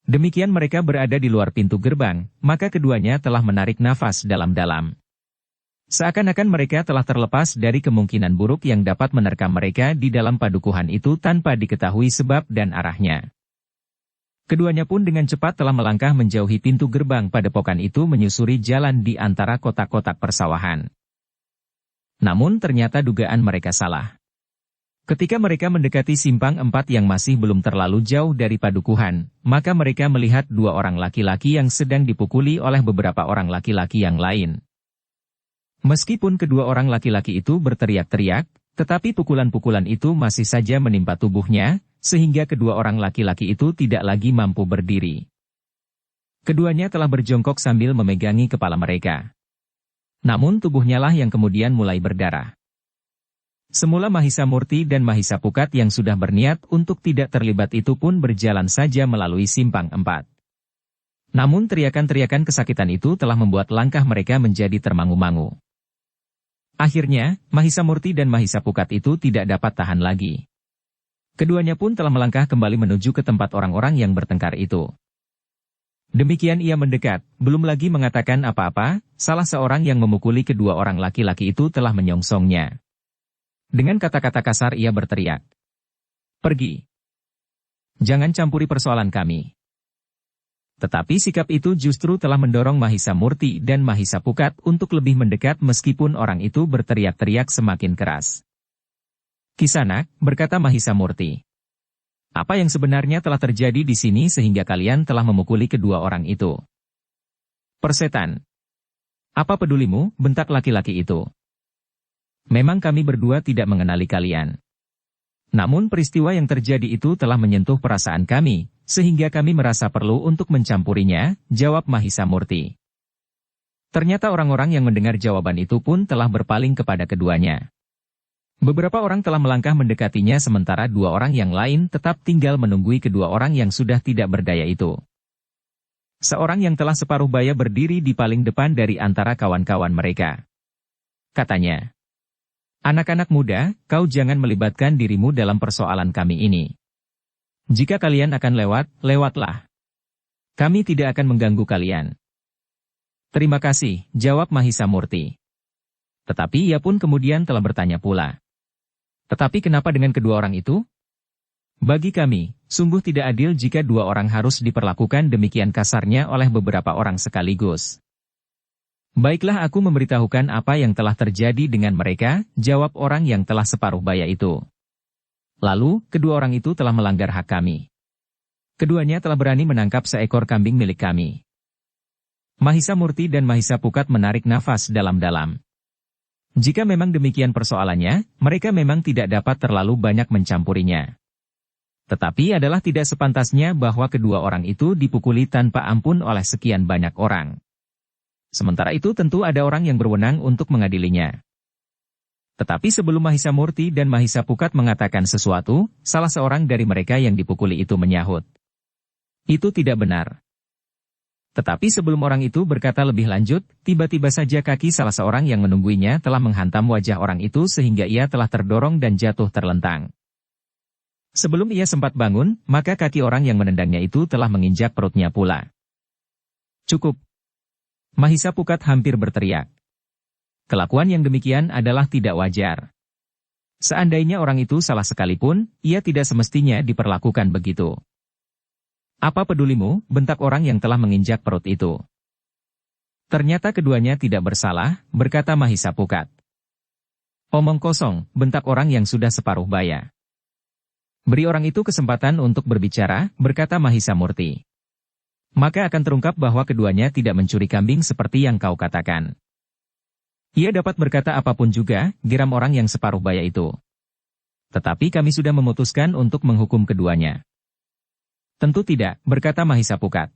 Demikian mereka berada di luar pintu gerbang, maka keduanya telah menarik nafas dalam-dalam. Seakan-akan mereka telah terlepas dari kemungkinan buruk yang dapat menerkam mereka di dalam padukuhan itu tanpa diketahui sebab dan arahnya. Keduanya pun dengan cepat telah melangkah menjauhi pintu gerbang padepokan itu menyusuri jalan di antara kotak-kotak persawahan. Namun ternyata dugaan mereka salah. Ketika mereka mendekati simpang 4 yang masih belum terlalu jauh dari padukuhan, maka mereka melihat dua orang laki-laki yang sedang dipukuli oleh beberapa orang laki-laki yang lain. Meskipun kedua orang laki-laki itu berteriak-teriak, tetapi pukulan-pukulan itu masih saja menimpa tubuhnya, sehingga kedua orang laki-laki itu tidak lagi mampu berdiri. Keduanya telah berjongkok sambil memegangi kepala mereka. Namun tubuhnya lah yang kemudian mulai berdarah. Semula Mahisa Murti dan Mahisa Pukat yang sudah berniat untuk tidak terlibat itu pun berjalan saja melalui simpang 4. Namun teriakan-teriakan kesakitan itu telah membuat langkah mereka menjadi termangu-mangu. Akhirnya, Mahisa Murti dan Mahisa Pukat itu tidak dapat tahan lagi. Keduanya pun telah melangkah kembali menuju ke tempat orang-orang yang bertengkar itu. Demikian ia mendekat, belum lagi mengatakan apa-apa, salah seorang yang memukuli kedua orang laki-laki itu telah menyongsongnya. Dengan kata-kata kasar ia berteriak, "Pergi! Jangan campuri persoalan kami." Tetapi sikap itu justru telah mendorong Mahisa Murti dan Mahisa Pukat untuk lebih mendekat meskipun orang itu berteriak-teriak semakin keras. "Kisanak," berkata Mahisa Murti. "Apa yang sebenarnya telah terjadi di sini sehingga kalian telah memukuli kedua orang itu?" "Persetan. Apa pedulimu?" bentak laki-laki itu. "Memang kami berdua tidak mengenali kalian. Namun peristiwa yang terjadi itu telah menyentuh perasaan kami, sehingga kami merasa perlu untuk mencampurinya," jawab Mahisa Murti. Ternyata orang-orang yang mendengar jawaban itu pun telah berpaling kepada keduanya. Beberapa orang telah melangkah mendekatinya sementara dua orang yang lain tetap tinggal menunggui kedua orang yang sudah tidak berdaya itu. Seorang yang telah separuh baya berdiri di paling depan dari antara kawan-kawan mereka. Katanya, "Anak-anak muda, kau jangan melibatkan dirimu dalam persoalan kami ini. Jika kalian akan lewat, lewatlah. Kami tidak akan mengganggu kalian." "Terima kasih," jawab Mahisa Murti. Tetapi ia pun kemudian telah bertanya pula. "Tetapi kenapa dengan kedua orang itu? Bagi kami, sungguh tidak adil jika dua orang harus diperlakukan demikian kasarnya oleh beberapa orang sekaligus." "Baiklah aku memberitahukan apa yang telah terjadi dengan mereka," jawab orang yang telah separuh baya itu. "Lalu, kedua orang itu telah melanggar hak kami. Keduanya telah berani menangkap seekor kambing milik kami." Mahisa Murti dan Mahisa Pukat menarik nafas dalam-dalam. Jika memang demikian persoalannya, mereka memang tidak dapat terlalu banyak mencampurinya. Tetapi adalah tidak sepantasnya bahwa kedua orang itu dipukuli tanpa ampun oleh sekian banyak orang. Sementara itu tentu ada orang yang berwenang untuk mengadilinya. Tetapi sebelum Mahisa Murti dan Mahisa Pukat mengatakan sesuatu, salah seorang dari mereka yang dipukuli itu menyahut. Itu tidak benar. Tetapi sebelum orang itu berkata lebih lanjut, tiba-tiba saja kaki salah seorang yang menungguinya telah menghantam wajah orang itu sehingga ia telah terdorong dan jatuh terlentang. Sebelum ia sempat bangun, maka kaki orang yang menendangnya itu telah menginjak perutnya pula. Cukup. Mahisa Pukat hampir berteriak. Kelakuan yang demikian adalah tidak wajar. Seandainya orang itu salah sekalipun, ia tidak semestinya diperlakukan begitu. Apa pedulimu, bentak orang yang telah menginjak perut itu. Ternyata keduanya tidak bersalah, berkata Mahisa Pukat. Omong kosong, bentak orang yang sudah separuh baya. Beri orang itu kesempatan untuk berbicara, berkata Mahisa Murti. Maka akan terungkap bahwa keduanya tidak mencuri kambing seperti yang kau katakan. Ia dapat berkata apapun juga, geram orang yang separuh baya itu. Tetapi kami sudah memutuskan untuk menghukum keduanya. Tentu tidak, berkata Mahisa Pukat.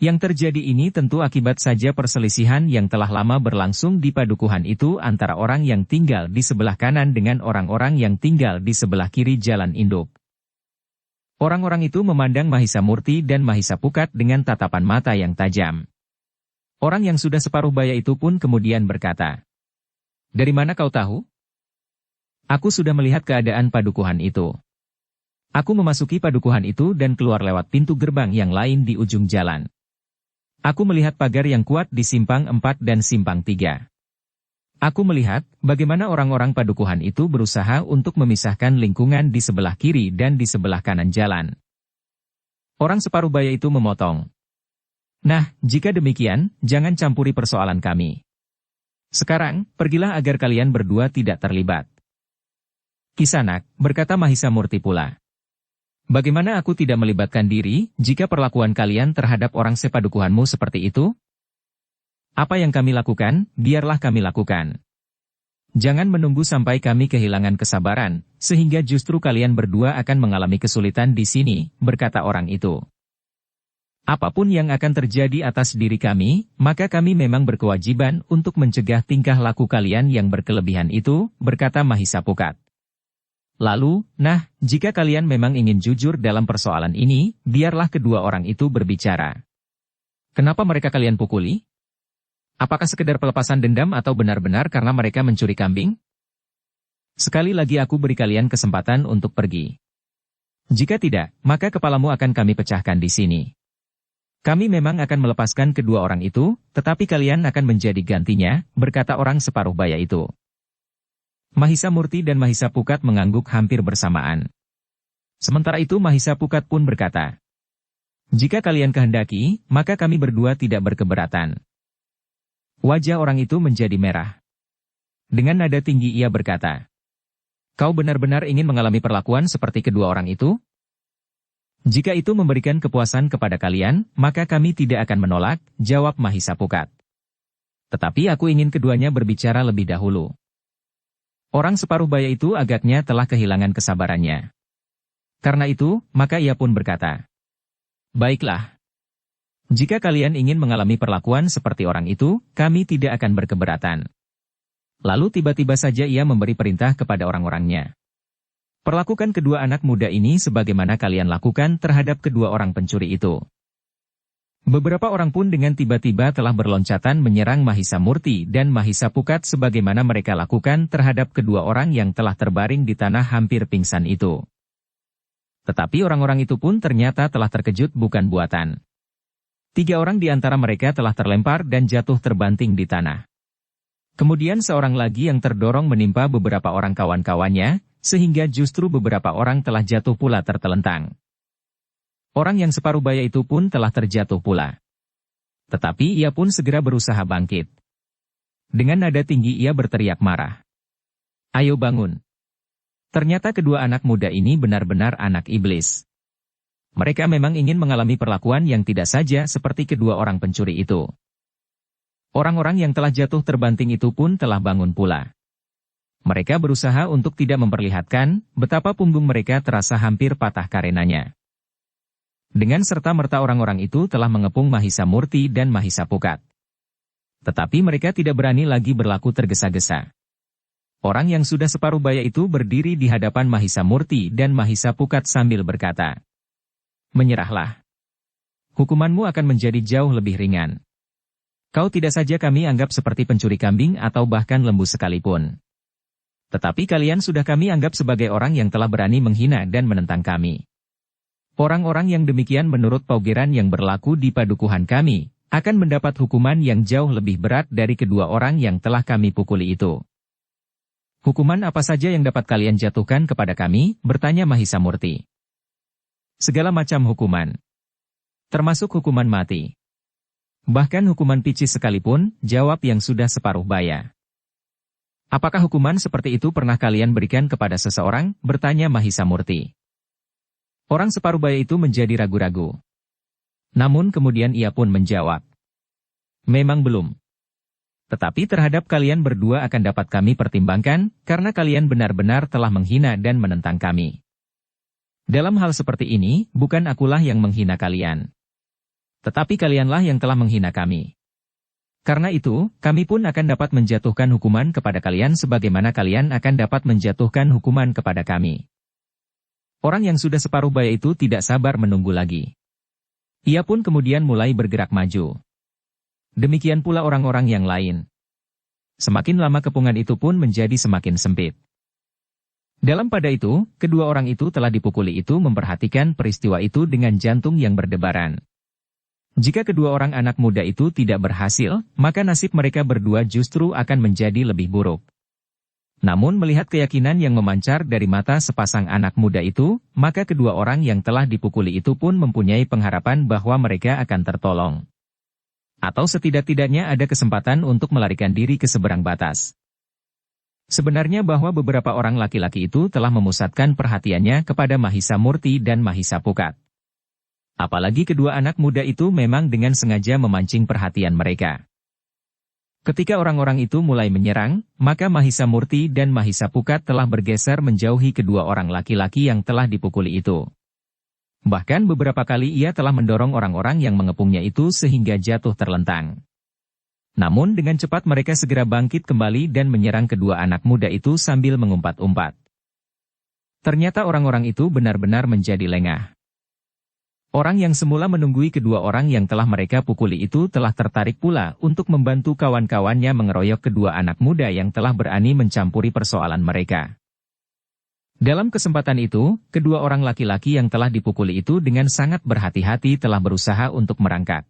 Yang terjadi ini tentu akibat saja perselisihan yang telah lama berlangsung di padukuhan itu antara orang yang tinggal di sebelah kanan dengan orang-orang yang tinggal di sebelah kiri jalan induk. Orang-orang itu memandang Mahisa Murti dan Mahisa Pukat dengan tatapan mata yang tajam. Orang yang sudah separuh baya itu pun kemudian berkata, "Dari mana kau tahu?" "Aku sudah melihat keadaan padukuhan itu. Aku memasuki padukuhan itu dan keluar lewat pintu gerbang yang lain di ujung jalan. Aku melihat pagar yang kuat di simpang 4 dan simpang 3. Aku melihat bagaimana orang-orang padukuhan itu berusaha untuk memisahkan lingkungan di sebelah kiri dan di sebelah kanan jalan." Orang separuh baya itu memotong. "Nah, jika demikian, jangan campuri persoalan kami. Sekarang, pergilah agar kalian berdua tidak terlibat." "Kisanak," berkata Mahisa Murti pula. "Bagaimana aku tidak melibatkan diri, jika perlakuan kalian terhadap orang sepadukuhanmu seperti itu? Apa yang kami lakukan, biarlah kami lakukan. Jangan menunggu sampai kami kehilangan kesabaran, sehingga justru kalian berdua akan mengalami kesulitan di sini," berkata orang itu. "Apapun yang akan terjadi atas diri kami, maka kami memang berkewajiban untuk mencegah tingkah laku kalian yang berkelebihan itu," berkata Mahisa Pukat. "Lalu, nah, jika kalian memang ingin jujur dalam persoalan ini, biarlah kedua orang itu berbicara. Kenapa mereka kalian pukuli? Apakah sekedar pelepasan dendam atau benar-benar karena mereka mencuri kambing? Sekali lagi aku beri kalian kesempatan untuk pergi. Jika tidak, maka kepalamu akan kami pecahkan di sini. Kami memang akan melepaskan kedua orang itu, tetapi kalian akan menjadi gantinya," berkata orang separuh baya itu. Mahisa Murti dan Mahisa Pukat mengangguk hampir bersamaan. Sementara itu Mahisa Pukat pun berkata, "Jika kalian kehendaki, maka kami berdua tidak berkeberatan." Wajah orang itu menjadi merah. Dengan nada tinggi ia berkata, "Kau benar-benar ingin mengalami perlakuan seperti kedua orang itu? Jika itu memberikan kepuasan kepada kalian, maka kami tidak akan menolak," jawab Mahisa Pukat. "Tetapi aku ingin keduanya berbicara lebih dahulu." Orang separuh baya itu agaknya telah kehilangan kesabarannya. Karena itu, maka ia pun berkata, "Baiklah. Jika kalian ingin mengalami perlakuan seperti orang itu, kami tidak akan berkeberatan." Lalu tiba-tiba saja ia memberi perintah kepada orang-orangnya. "Perlakukan kedua anak muda ini sebagaimana kalian lakukan terhadap kedua orang pencuri itu." Beberapa orang pun dengan tiba-tiba telah berloncatan menyerang Mahisa Murti dan Mahisa Pukat sebagaimana mereka lakukan terhadap kedua orang yang telah terbaring di tanah hampir pingsan itu. Tetapi orang-orang itu pun ternyata telah terkejut bukan buatan. 3 orang di antara mereka telah terlempar dan jatuh terbanting di tanah. Kemudian seorang lagi yang terdorong menimpa beberapa orang kawan-kawannya, sehingga justru beberapa orang telah jatuh pula tertelentang. Orang yang separuh baya itu pun telah terjatuh pula. Tetapi ia pun segera berusaha bangkit. Dengan nada tinggi ia berteriak marah. "Ayo bangun." Ternyata kedua anak muda ini benar-benar anak iblis. Mereka memang ingin mengalami perlakuan yang tidak saja seperti kedua orang pencuri itu. Orang-orang yang telah jatuh terbanting itu pun telah bangun pula. Mereka berusaha untuk tidak memperlihatkan betapa punggung mereka terasa hampir patah karenanya. Dengan serta-merta orang-orang itu telah mengepung Mahisa Murti dan Mahisa Pukat. Tetapi mereka tidak berani lagi berlaku tergesa-gesa. Orang yang sudah separuh baya itu berdiri di hadapan Mahisa Murti dan Mahisa Pukat sambil berkata, "Menyerahlah. Hukumanmu akan menjadi jauh lebih ringan. Kau tidak saja kami anggap seperti pencuri kambing atau bahkan lembu sekalipun. Tetapi kalian sudah kami anggap sebagai orang yang telah berani menghina dan menentang kami. Orang-orang yang demikian menurut paugeran yang berlaku di padukuhan kami, akan mendapat hukuman yang jauh lebih berat dari kedua orang yang telah kami pukuli itu." "Hukuman apa saja yang dapat kalian jatuhkan kepada kami?" bertanya Mahisa Murti. "Segala macam hukuman. Termasuk hukuman mati. Bahkan hukuman picis sekalipun," jawab yang sudah separuh baya. "Apakah hukuman seperti itu pernah kalian berikan kepada seseorang?" bertanya Mahisa Murti. Orang separuh baya itu menjadi ragu-ragu. Namun kemudian ia pun menjawab, "Memang belum. Tetapi terhadap kalian berdua akan dapat kami pertimbangkan, karena kalian benar-benar telah menghina dan menentang kami. Dalam hal seperti ini, bukan akulah yang menghina kalian. Tetapi kalianlah yang telah menghina kami. Karena itu, kami pun akan dapat menjatuhkan hukuman kepada kalian sebagaimana kalian akan dapat menjatuhkan hukuman kepada kami." Orang yang sudah separuh baya itu tidak sabar menunggu lagi. Ia pun kemudian mulai bergerak maju. Demikian pula orang-orang yang lain. Semakin lama kepungan itu pun menjadi semakin sempit. Dalam pada itu, kedua orang itu telah dipukuli itu memperhatikan peristiwa itu dengan jantung yang berdebaran. Jika kedua orang anak muda itu tidak berhasil, maka nasib mereka berdua justru akan menjadi lebih buruk. Namun melihat keyakinan yang memancar dari mata sepasang anak muda itu, maka kedua orang yang telah dipukuli itu pun mempunyai pengharapan bahwa mereka akan tertolong. Atau setidak-tidaknya ada kesempatan untuk melarikan diri ke seberang batas. Sebenarnya bahwa beberapa orang laki-laki itu telah memusatkan perhatiannya kepada Mahisa Murti dan Mahisa Pukat. Apalagi kedua anak muda itu memang dengan sengaja memancing perhatian mereka. Ketika orang-orang itu mulai menyerang, maka Mahisa Murti dan Mahisa Pukat telah bergeser menjauhi kedua orang laki-laki yang telah dipukuli itu. Bahkan beberapa kali ia telah mendorong orang-orang yang mengepungnya itu sehingga jatuh terlentang. Namun dengan cepat mereka segera bangkit kembali dan menyerang kedua anak muda itu sambil mengumpat-umpat. Ternyata orang-orang itu benar-benar menjadi lengah. Orang yang semula menunggui kedua orang yang telah mereka pukuli itu telah tertarik pula untuk membantu kawan-kawannya mengeroyok kedua anak muda yang telah berani mencampuri persoalan mereka. Dalam kesempatan itu, kedua orang laki-laki yang telah dipukuli itu dengan sangat berhati-hati telah berusaha untuk merangkak.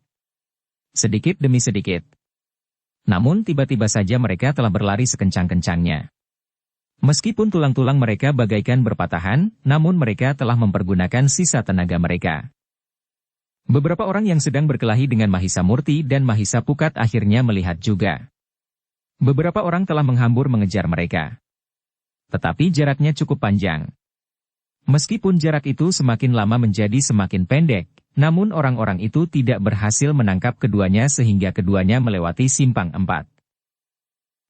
Sedikit demi sedikit. Namun tiba-tiba saja mereka telah berlari sekencang-kencangnya. Meskipun tulang-tulang mereka bagaikan berpatahan, namun mereka telah mempergunakan sisa tenaga mereka. Beberapa orang yang sedang berkelahi dengan Mahisa Murti dan Mahisa Pukat akhirnya melihat juga. Beberapa orang telah menghambur mengejar mereka. Tetapi jaraknya cukup panjang. Meskipun jarak itu semakin lama menjadi semakin pendek, namun orang-orang itu tidak berhasil menangkap keduanya sehingga keduanya melewati simpang 4.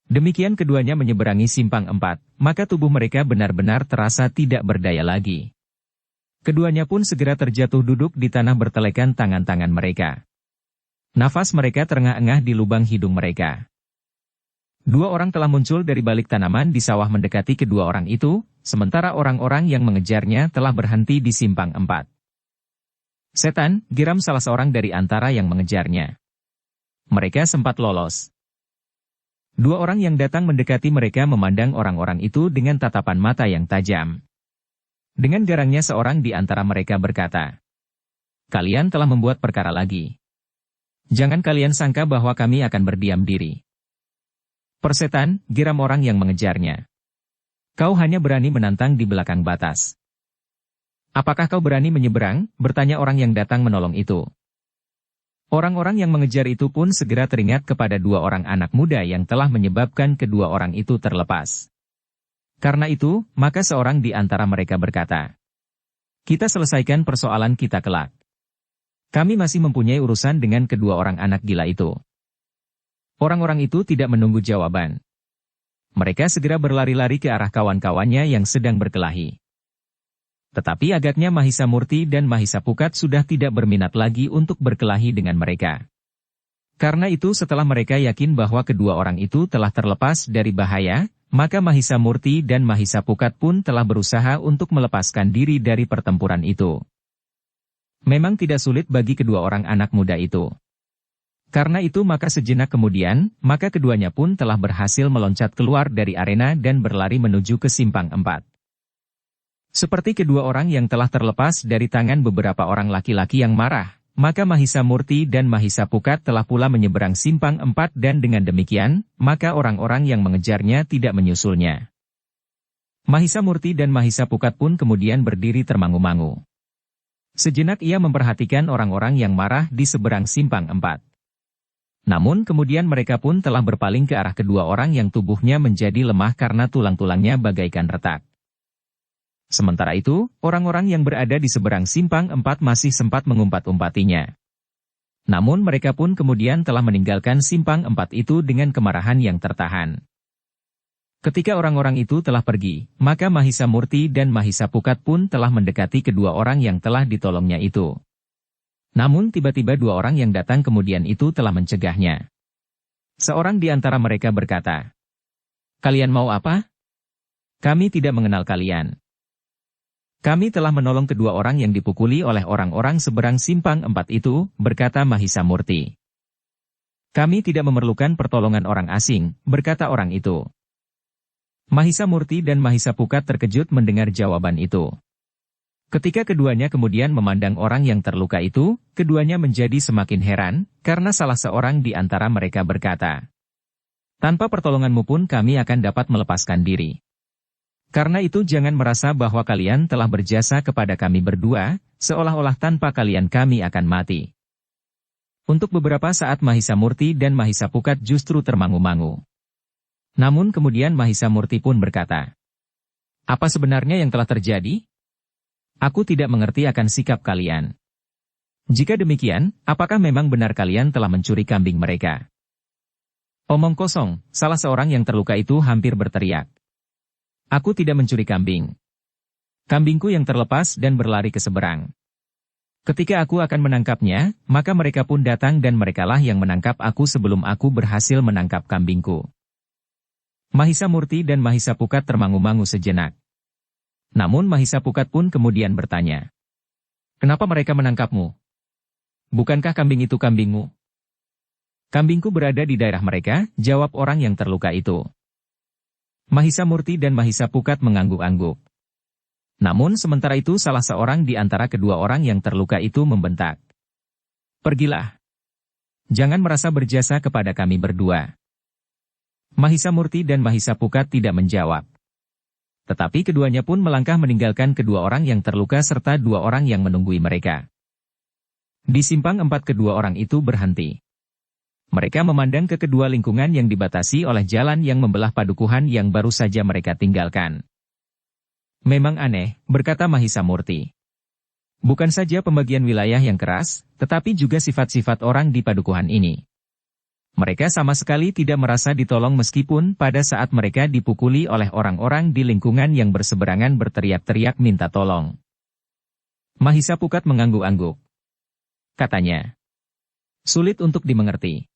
Demikian keduanya menyeberangi simpang 4, maka tubuh mereka benar-benar terasa tidak berdaya lagi. Keduanya pun segera terjatuh duduk di tanah bertelekan tangan-tangan mereka. Nafas mereka terengah-engah di lubang hidung mereka. Dua orang telah muncul dari balik tanaman di sawah mendekati kedua orang itu, sementara orang-orang yang mengejarnya telah berhenti di simpang 4. "Setan," geram salah seorang dari antara yang mengejarnya. Mereka sempat lolos. Dua orang yang datang mendekati mereka memandang orang-orang itu dengan tatapan mata yang tajam. Dengan garangnya seorang di antara mereka berkata, "Kalian telah membuat perkara lagi. Jangan kalian sangka bahwa kami akan berdiam diri." "Persetan," geram orang yang mengejarnya. "Kau hanya berani menantang di belakang batas. Apakah kau berani menyeberang?" bertanya orang yang datang menolong itu. Orang-orang yang mengejar itu pun segera teringat kepada dua orang anak muda yang telah menyebabkan kedua orang itu terlepas. Karena itu, maka seorang di antara mereka berkata, "Kita selesaikan persoalan kita kelak. Kami masih mempunyai urusan dengan kedua orang anak gila itu." Orang-orang itu tidak menunggu jawaban. Mereka segera berlari-lari ke arah kawan-kawannya yang sedang berkelahi. Tetapi agaknya Mahisa Murti dan Mahisa Pukat sudah tidak berminat lagi untuk berkelahi dengan mereka. Karena itu setelah mereka yakin bahwa kedua orang itu telah terlepas dari bahaya, maka Mahisa Murti dan Mahisa Pukat pun telah berusaha untuk melepaskan diri dari pertempuran itu. Memang tidak sulit bagi kedua orang anak muda itu. Karena itu maka sejenak kemudian, maka keduanya pun telah berhasil meloncat keluar dari arena dan berlari menuju ke simpang 4. Seperti kedua orang yang telah terlepas dari tangan beberapa orang laki-laki yang marah, maka Mahisa Murti dan Mahisa Pukat telah pula menyeberang simpang 4 dan dengan demikian, maka orang-orang yang mengejarnya tidak menyusulnya. Mahisa Murti dan Mahisa Pukat pun kemudian berdiri termangu-mangu. Sejenak ia memperhatikan orang-orang yang marah di seberang simpang 4. Namun kemudian mereka pun telah berpaling ke arah kedua orang yang tubuhnya menjadi lemah karena tulang-tulangnya bagaikan retak. Sementara itu, orang-orang yang berada di seberang simpang 4 masih sempat mengumpat-umpatinya. Namun mereka pun kemudian telah meninggalkan simpang 4 itu dengan kemarahan yang tertahan. Ketika orang-orang itu telah pergi, maka Mahisa Murti dan Mahisa Pukat pun telah mendekati kedua orang yang telah ditolongnya itu. Namun tiba-tiba dua orang yang datang kemudian itu telah mencegahnya. Seorang di antara mereka berkata, "Kalian mau apa? Kami tidak mengenal kalian. Kami telah menolong kedua orang yang dipukuli oleh orang-orang seberang simpang 4 itu," berkata Mahisa Murti. "Kami tidak memerlukan pertolongan orang asing," berkata orang itu. Mahisa Murti dan Mahisa Pukat terkejut mendengar jawaban itu. Ketika keduanya kemudian memandang orang yang terluka itu, keduanya menjadi semakin heran, karena salah seorang di antara mereka berkata, "Tanpa pertolonganmu pun kami akan dapat melepaskan diri. Karena itu jangan merasa bahwa kalian telah berjasa kepada kami berdua, seolah-olah tanpa kalian kami akan mati." Untuk beberapa saat Mahisa Murti dan Mahisa Pukat justru termangu-mangu. Namun kemudian Mahisa Murti pun berkata, "Apa sebenarnya yang telah terjadi? Aku tidak mengerti akan sikap kalian. Jika demikian, apakah memang benar kalian telah mencuri kambing mereka?" "Omong kosong," salah seorang yang terluka itu hampir berteriak. "Aku tidak mencuri kambing. Kambingku yang terlepas dan berlari ke seberang. Ketika aku akan menangkapnya, maka mereka pun datang dan merekalah yang menangkap aku sebelum aku berhasil menangkap kambingku." Mahisa Murti dan Mahisa Pukat termangu-mangu sejenak. Namun Mahisa Pukat pun kemudian bertanya, "Kenapa mereka menangkapmu? Bukankah kambing itu kambingmu?" "Kambingku berada di daerah mereka," jawab orang yang terluka itu. Mahisa Murti dan Mahisa Pukat mengangguk-angguk. Namun sementara itu salah seorang di antara kedua orang yang terluka itu membentak, "Pergilah. Jangan merasa berjasa kepada kami berdua." Mahisa Murti dan Mahisa Pukat tidak menjawab. Tetapi keduanya pun melangkah meninggalkan kedua orang yang terluka serta dua orang yang menunggui mereka. Di simpang 4 kedua orang itu berhenti. Mereka memandang ke kedua lingkungan yang dibatasi oleh jalan yang membelah padukuhan yang baru saja mereka tinggalkan. "Memang aneh," berkata Mahisa Murti. "Bukan saja pembagian wilayah yang keras, tetapi juga sifat-sifat orang di padukuhan ini. Mereka sama sekali tidak merasa ditolong meskipun pada saat mereka dipukuli oleh orang-orang di lingkungan yang berseberangan berteriak-teriak minta tolong." Mahisa Pukat mengangguk-angguk. Katanya, "Sulit untuk dimengerti.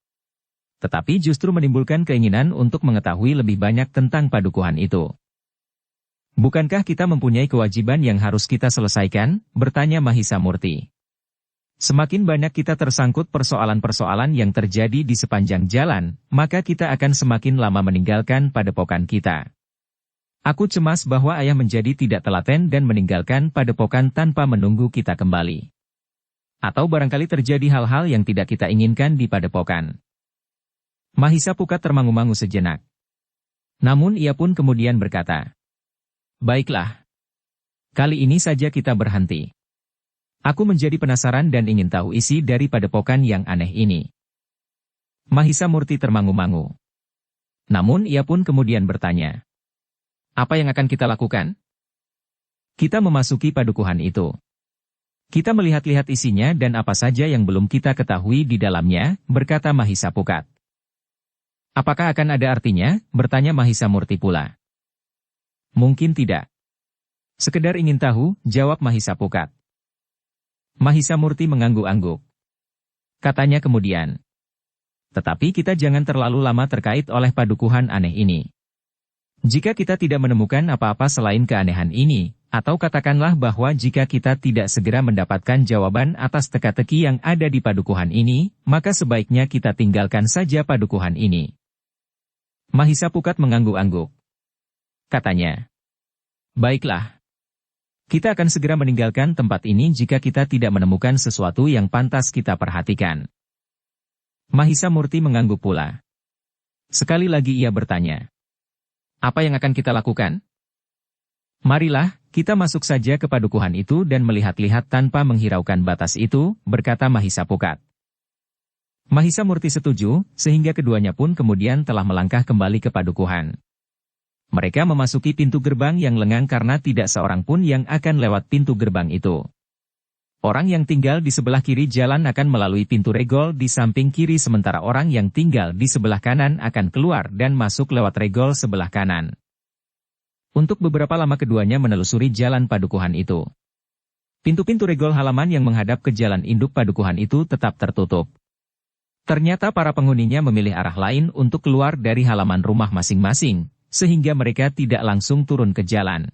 Tetapi justru menimbulkan keinginan untuk mengetahui lebih banyak tentang padukuhan itu." "Bukankah kita mempunyai kewajiban yang harus kita selesaikan?" bertanya Mahisa Murti. "Semakin banyak kita tersangkut persoalan-persoalan yang terjadi di sepanjang jalan, maka kita akan semakin lama meninggalkan padepokan kita. Aku cemas bahwa ayah menjadi tidak telaten dan meninggalkan padepokan tanpa menunggu kita kembali. Atau barangkali terjadi hal-hal yang tidak kita inginkan di padepokan." Mahisa Pukat termangu-mangu sejenak. Namun ia pun kemudian berkata, "Baiklah. Kali ini saja kita berhenti. Aku menjadi penasaran dan ingin tahu isi dari padepokan yang aneh ini." Mahisa Murti termangu-mangu. Namun ia pun kemudian bertanya, "Apa yang akan kita lakukan?" "Kita memasuki padukuhan itu. Kita melihat-lihat isinya dan apa saja yang belum kita ketahui di dalamnya," berkata Mahisa Pukat. Apakah akan ada artinya? Bertanya Mahisa Murti pula. Mungkin tidak. Sekedar ingin tahu, jawab Mahisa Pukat. Mahisa Murti mengangguk-angguk. Katanya kemudian. Tetapi kita jangan terlalu lama terkait oleh padukuhan aneh ini. Jika kita tidak menemukan apa-apa selain keanehan ini, atau katakanlah bahwa jika kita tidak segera mendapatkan jawaban atas teka-teki yang ada di padukuhan ini, maka sebaiknya kita tinggalkan saja padukuhan ini. Mahisa Pukat mengangguk-angguk. Katanya. Baiklah. Kita akan segera meninggalkan tempat ini jika kita tidak menemukan sesuatu yang pantas kita perhatikan. Mahisa Murti mengangguk pula. Sekali lagi ia bertanya. Apa yang akan kita lakukan? Marilah, kita masuk saja ke padukuhan itu dan melihat-lihat tanpa menghiraukan batas itu, berkata Mahisa Pukat. Mahisa Murti setuju, sehingga keduanya pun kemudian telah melangkah kembali ke padukuhan. Mereka memasuki pintu gerbang yang lengang karena tidak seorang pun yang akan lewat pintu gerbang itu. Orang yang tinggal di sebelah kiri jalan akan melalui pintu regol di samping kiri sementara orang yang tinggal di sebelah kanan akan keluar dan masuk lewat regol sebelah kanan. Untuk beberapa lama keduanya menelusuri jalan padukuhan itu. Pintu-pintu regol halaman yang menghadap ke jalan induk padukuhan itu tetap tertutup. Ternyata para penghuninya memilih arah lain untuk keluar dari halaman rumah masing-masing, sehingga mereka tidak langsung turun ke jalan.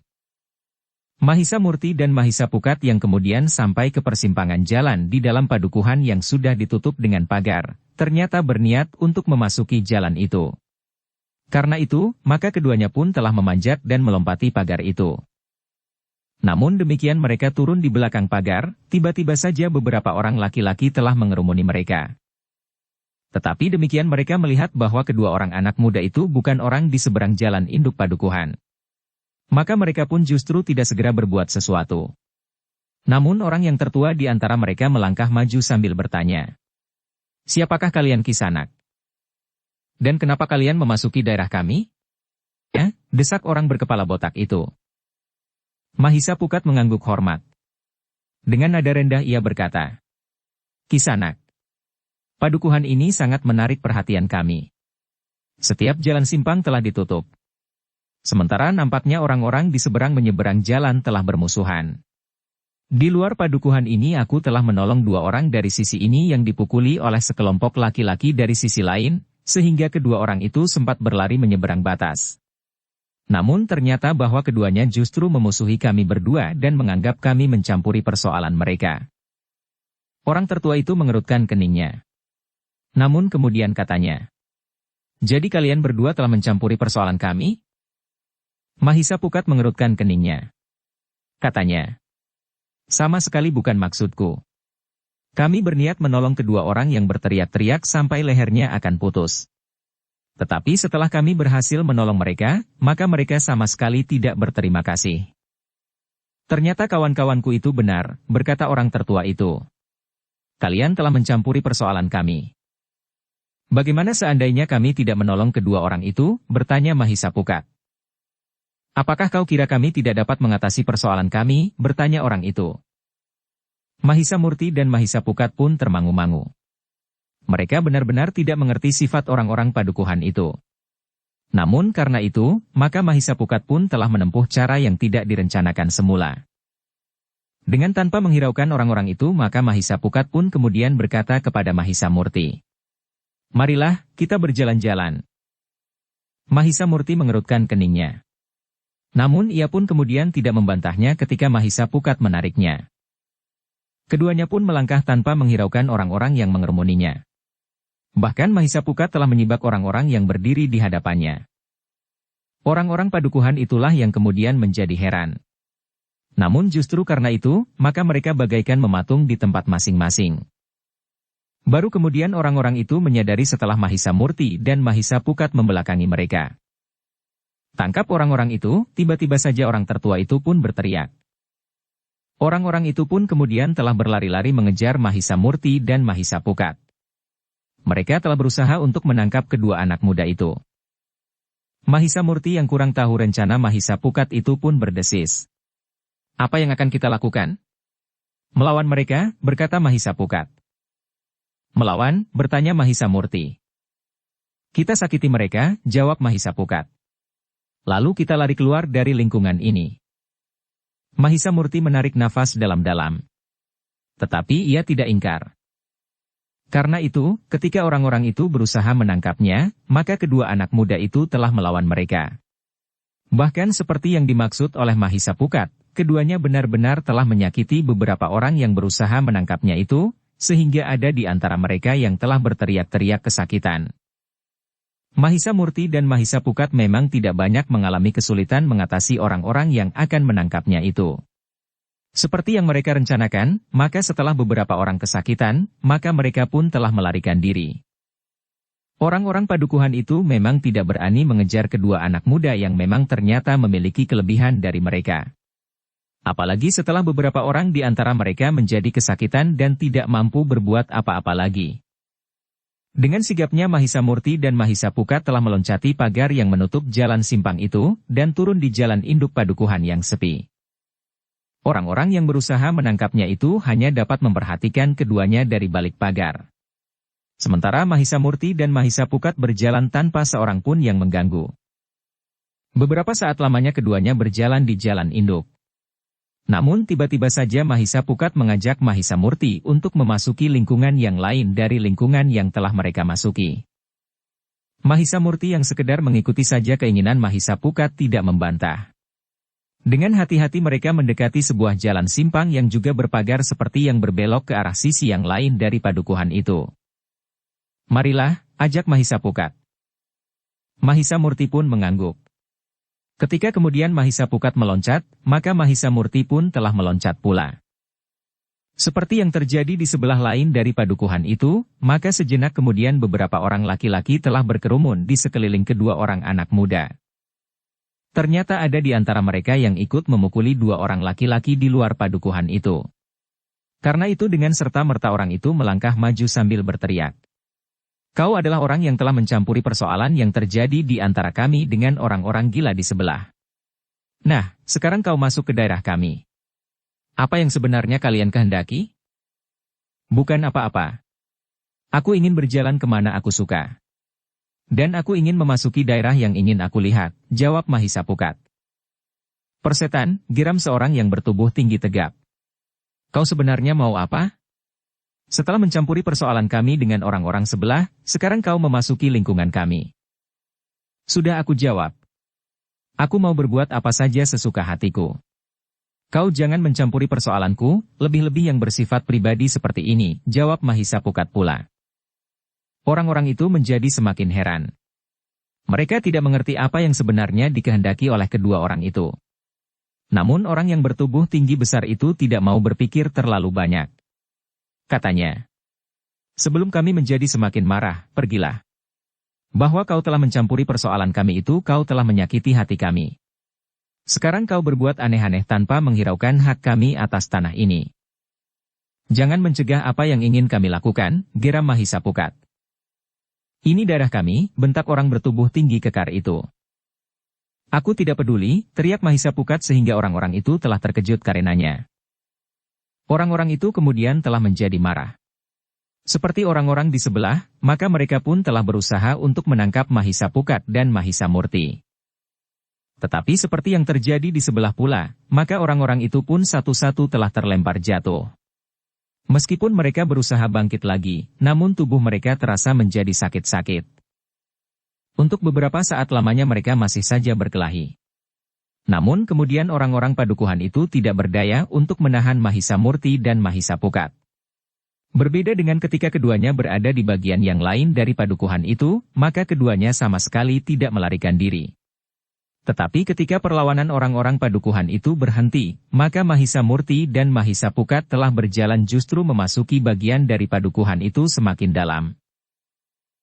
Mahisa Murti dan Mahisa Pukat yang kemudian sampai ke persimpangan jalan di dalam padukuhan yang sudah ditutup dengan pagar, ternyata berniat untuk memasuki jalan itu. Karena itu, maka keduanya pun telah memanjat dan melompati pagar itu. Namun demikian mereka turun di belakang pagar, tiba-tiba saja beberapa orang laki-laki telah mengerumuni mereka. Tetapi demikian mereka melihat bahwa kedua orang anak muda itu bukan orang di seberang jalan induk padukuhan. Maka mereka pun justru tidak segera berbuat sesuatu. Namun orang yang tertua di antara mereka melangkah maju sambil bertanya. Siapakah kalian Kisanak? Dan kenapa kalian memasuki daerah kami? Ya, desak orang berkepala botak itu. Mahisa Pukat mengangguk hormat. Dengan nada rendah ia berkata. Kisanak. Padukuhan ini sangat menarik perhatian kami. Setiap jalan simpang telah ditutup. Sementara nampaknya orang-orang di seberang menyeberang jalan telah bermusuhan. Di luar padukuhan ini aku telah menolong dua orang dari sisi ini yang dipukuli oleh sekelompok laki-laki dari sisi lain, sehingga kedua orang itu sempat berlari menyeberang batas. Namun ternyata bahwa keduanya justru memusuhi kami berdua dan menganggap kami mencampuri persoalan mereka. Orang tertua itu mengerutkan keningnya. Namun kemudian katanya. Jadi kalian berdua telah mencampuri persoalan kami? Mahisa Pukat mengerutkan keningnya. Katanya. Sama sekali bukan maksudku. Kami berniat menolong kedua orang yang berteriak-teriak sampai lehernya akan putus. Tetapi setelah kami berhasil menolong mereka, maka mereka sama sekali tidak berterima kasih. Ternyata kawan-kawanku itu benar, berkata orang tertua itu. Kalian telah mencampuri persoalan kami. Bagaimana seandainya kami tidak menolong kedua orang itu? Bertanya Mahisa Pukat. Apakah kau kira kami tidak dapat mengatasi persoalan kami? Bertanya orang itu. Mahisa Murti dan Mahisa Pukat pun termangu-mangu. Mereka benar-benar tidak mengerti sifat orang-orang padukuhan itu. Namun karena itu, maka Mahisa Pukat pun telah menempuh cara yang tidak direncanakan semula. Dengan tanpa menghiraukan orang-orang itu maka Mahisa Pukat pun kemudian berkata kepada Mahisa Murti. Marilah, kita berjalan-jalan. Mahisa Murti mengerutkan keningnya. Namun ia pun kemudian tidak membantahnya ketika Mahisa Pukat menariknya. Keduanya pun melangkah tanpa menghiraukan orang-orang yang mengerumuninya. Bahkan Mahisa Pukat telah menyibak orang-orang yang berdiri di hadapannya. Orang-orang padukuhan itulah yang kemudian menjadi heran. Namun justru karena itu, maka mereka bagaikan mematung di tempat masing-masing. Baru kemudian orang-orang itu menyadari setelah Mahisa Murti dan Mahisa Pukat membelakangi mereka. Tangkap orang-orang itu, tiba-tiba saja orang tertua itu pun berteriak. Orang-orang itu pun kemudian telah berlari-lari mengejar Mahisa Murti dan Mahisa Pukat. Mereka telah berusaha untuk menangkap kedua anak muda itu. Mahisa Murti yang kurang tahu rencana Mahisa Pukat itu pun berdesis. Apa yang akan kita lakukan? Melawan mereka, berkata Mahisa Pukat. Melawan, bertanya Mahisa Murti. Kita sakiti mereka, jawab Mahisa Pukat. Lalu kita lari keluar dari lingkungan ini. Mahisa Murti menarik nafas dalam-dalam. Tetapi ia tidak ingkar. Karena itu, ketika orang-orang itu berusaha menangkapnya, maka kedua anak muda itu telah melawan mereka. Bahkan seperti yang dimaksud oleh Mahisa Pukat, keduanya benar-benar telah menyakiti beberapa orang yang berusaha menangkapnya itu, sehingga ada di antara mereka yang telah berteriak-teriak kesakitan. Mahisa Murti dan Mahisa Pukat memang tidak banyak mengalami kesulitan mengatasi orang-orang yang akan menangkapnya itu. Seperti yang mereka rencanakan, maka setelah beberapa orang kesakitan, maka mereka pun telah melarikan diri. Orang-orang padukuhan itu memang tidak berani mengejar kedua anak muda yang memang ternyata memiliki kelebihan dari mereka. Apalagi setelah beberapa orang di antara mereka menjadi kesakitan dan tidak mampu berbuat apa-apa lagi. Dengan sigapnya Mahisa Murti dan Mahisa Pukat telah meloncati pagar yang menutup jalan simpang itu, dan turun di jalan induk padukuhan yang sepi. Orang-orang yang berusaha menangkapnya itu hanya dapat memperhatikan keduanya dari balik pagar. Sementara Mahisa Murti dan Mahisa Pukat berjalan tanpa seorang pun yang mengganggu. Beberapa saat lamanya keduanya berjalan di jalan induk. Namun tiba-tiba saja Mahisa Pukat mengajak Mahisa Murti untuk memasuki lingkungan yang lain dari lingkungan yang telah mereka masuki. Mahisa Murti yang sekedar mengikuti saja keinginan Mahisa Pukat tidak membantah. Dengan hati-hati mereka mendekati sebuah jalan simpang yang juga berpagar seperti yang berbelok ke arah sisi yang lain dari padukuhan itu. Marilah, ajak Mahisa Pukat. Mahisa Murti pun mengangguk. Ketika kemudian Mahisa Pukat meloncat, maka Mahisa Murti pun telah meloncat pula. Seperti yang terjadi di sebelah lain dari padukuhan itu, maka sejenak kemudian beberapa orang laki-laki telah berkerumun di sekeliling kedua orang anak muda. Ternyata ada di antara mereka yang ikut memukuli dua orang laki-laki di luar padukuhan itu. Karena itu dengan serta-merta orang itu melangkah maju sambil berteriak. Kau adalah orang yang telah mencampuri persoalan yang terjadi di antara kami dengan orang-orang gila di sebelah. Nah, sekarang kau masuk ke daerah kami. Apa yang sebenarnya kalian kehendaki? Bukan apa-apa. Aku ingin berjalan kemana aku suka. Dan aku ingin memasuki daerah yang ingin aku lihat, jawab Mahisa Pukat. Persetan, geram seorang yang bertubuh tinggi tegap. Kau sebenarnya mau apa? Setelah mencampuri persoalan kami dengan orang-orang sebelah, sekarang kau memasuki lingkungan kami. Sudah aku jawab. Aku mau berbuat apa saja sesuka hatiku. Kau jangan mencampuri persoalanku, lebih-lebih yang bersifat pribadi seperti ini, jawab Mahisa Pukat pula. Orang-orang itu menjadi semakin heran. Mereka tidak mengerti apa yang sebenarnya dikehendaki oleh kedua orang itu. Namun orang yang bertubuh tinggi besar itu tidak mau berpikir terlalu banyak. Katanya, sebelum kami menjadi semakin marah, pergilah. Bahwa kau telah mencampuri persoalan kami itu kau telah menyakiti hati kami. Sekarang kau berbuat aneh-aneh tanpa menghiraukan hak kami atas tanah ini. Jangan mencegah apa yang ingin kami lakukan, geram Mahisa Pukat. Ini daerah kami, bentak orang bertubuh tinggi kekar itu. Aku tidak peduli, teriak Mahisa Pukat sehingga orang-orang itu telah terkejut karenanya. Orang-orang itu kemudian telah menjadi marah. Seperti orang-orang di sebelah, maka mereka pun telah berusaha untuk menangkap Mahisa Pukat dan Mahisa Murti. Tetapi seperti yang terjadi di sebelah pula, maka orang-orang itu pun satu-satu telah terlempar jatuh. Meskipun mereka berusaha bangkit lagi, namun tubuh mereka terasa menjadi sakit-sakit. Untuk beberapa saat lamanya mereka masih saja berkelahi. Namun kemudian orang-orang padukuhan itu tidak berdaya untuk menahan Mahisa Murti dan Mahisa Pukat. Berbeda dengan ketika keduanya berada di bagian yang lain dari padukuhan itu, maka keduanya sama sekali tidak melarikan diri. Tetapi ketika perlawanan orang-orang padukuhan itu berhenti, maka Mahisa Murti dan Mahisa Pukat telah berjalan justru memasuki bagian dari padukuhan itu semakin dalam.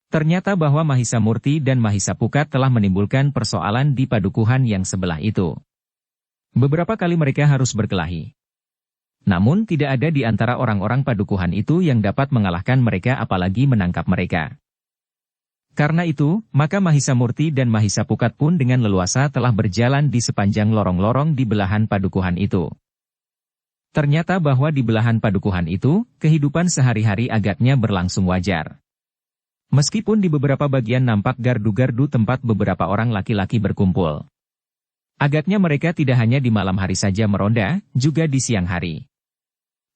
Ternyata bahwa Mahisa Murti dan Mahisa Pukat telah menimbulkan persoalan di padukuhan yang sebelah itu. Beberapa kali mereka harus berkelahi. Namun tidak ada di antara orang-orang padukuhan itu yang dapat mengalahkan mereka apalagi menangkap mereka. Karena itu, maka Mahisa Murti dan Mahisa Pukat pun dengan leluasa telah berjalan di sepanjang lorong-lorong di belahan padukuhan itu. Ternyata bahwa di belahan padukuhan itu, kehidupan sehari-hari agaknya berlangsung wajar. Meskipun di beberapa bagian nampak gardu-gardu tempat beberapa orang laki-laki berkumpul. Agaknya mereka tidak hanya di malam hari saja meronda, juga di siang hari.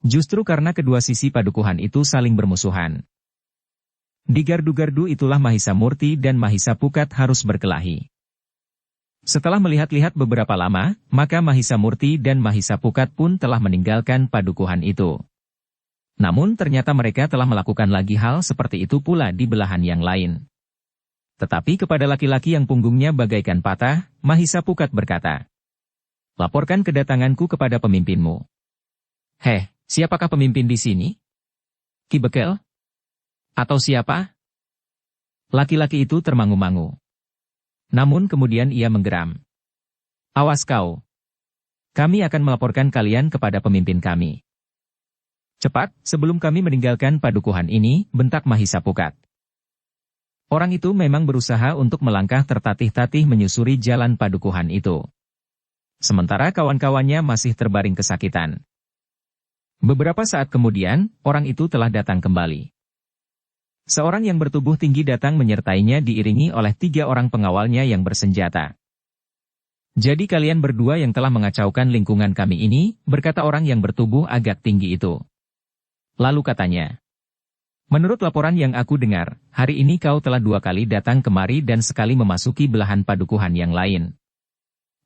Justru karena kedua sisi padukuhan itu saling bermusuhan. Di gardu-gardu itulah Mahisa Murti dan Mahisa Pukat harus berkelahi. Setelah melihat-lihat beberapa lama, maka Mahisa Murti dan Mahisa Pukat pun telah meninggalkan padukuhan itu. Namun ternyata mereka telah melakukan lagi hal seperti itu pula di belahan yang lain. Tetapi kepada laki-laki yang punggungnya bagaikan patah, Mahisa Pukat berkata, "Laporkan kedatanganku kepada pemimpinmu." "Heh, siapakah pemimpin di sini? Ki Bekel? Atau siapa?" Laki-laki itu termangu-mangu. Namun kemudian ia menggeram. "Awas kau. Kami akan melaporkan kalian kepada pemimpin kami. Cepat, sebelum kami meninggalkan padukuhan ini," bentak Mahisa Pukat. Orang itu memang berusaha untuk melangkah tertatih-tatih menyusuri jalan padukuhan itu. Sementara kawan-kawannya masih terbaring kesakitan. Beberapa saat kemudian, orang itu telah datang kembali. Seorang yang bertubuh tinggi datang menyertainya diiringi oleh 3 orang pengawalnya yang bersenjata. "Jadi kalian berdua yang telah mengacaukan lingkungan kami ini," berkata orang yang bertubuh agak tinggi itu. Lalu katanya, "Menurut laporan yang aku dengar, hari ini kau telah 2 kali datang kemari dan sekali memasuki belahan padukuhan yang lain.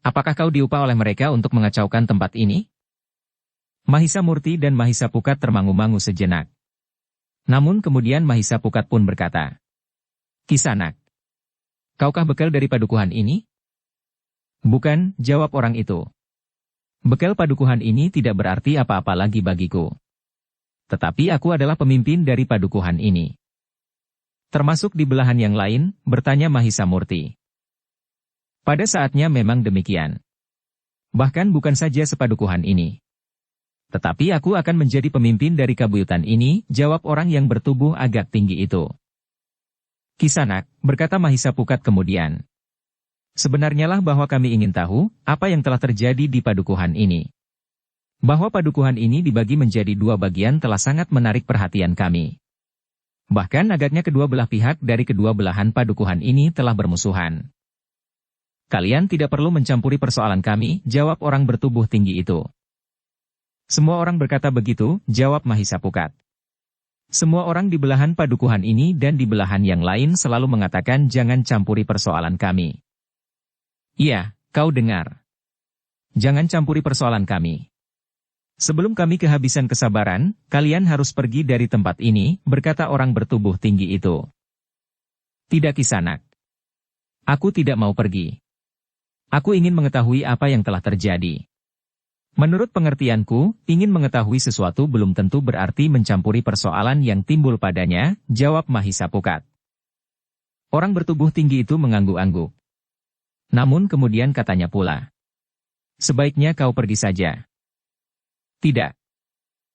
Apakah kau diupah oleh mereka untuk mengacaukan tempat ini?" Mahisa Murti dan Mahisa Pukat termangu-mangu sejenak. Namun kemudian Mahisa Pukat pun berkata, "Kisanak, kaukah Bekel dari padukuhan ini?" "Bukan," jawab orang itu. "Bekel padukuhan ini tidak berarti apa-apa lagi bagiku. Tetapi aku adalah pemimpin dari padukuhan ini." "Termasuk di belahan yang lain?" bertanya Mahisa Murti. "Pada saatnya memang demikian. Bahkan bukan saja sepadukuhan ini. Tetapi aku akan menjadi pemimpin dari kabuyutan ini," jawab orang yang bertubuh agak tinggi itu. "Kisanak," berkata Mahisa Pukat kemudian. "Sebenarnya lah bahwa kami ingin tahu, apa yang telah terjadi di padukuhan ini. Bahwa padukuhan ini dibagi menjadi 2 bagian telah sangat menarik perhatian kami. Bahkan agaknya kedua belah pihak dari kedua belahan padukuhan ini telah bermusuhan. Kalian tidak perlu mencampuri persoalan kami," jawab orang bertubuh tinggi itu. "Semua orang berkata begitu," jawab Mahisa Pukat. "Semua orang di belahan padukuhan ini dan di belahan yang lain selalu mengatakan jangan campuri persoalan kami." "Iya, kau dengar. Jangan campuri persoalan kami. Sebelum kami kehabisan kesabaran, kalian harus pergi dari tempat ini," berkata orang bertubuh tinggi itu. "Tidak Kisanak. Aku tidak mau pergi. Aku ingin mengetahui apa yang telah terjadi. Menurut pengertianku, ingin mengetahui sesuatu belum tentu berarti mencampuri persoalan yang timbul padanya," jawab Mahisa Pukat. Orang bertubuh tinggi itu mengangguk-angguk. Namun kemudian katanya pula, "Sebaiknya kau pergi saja." "Tidak.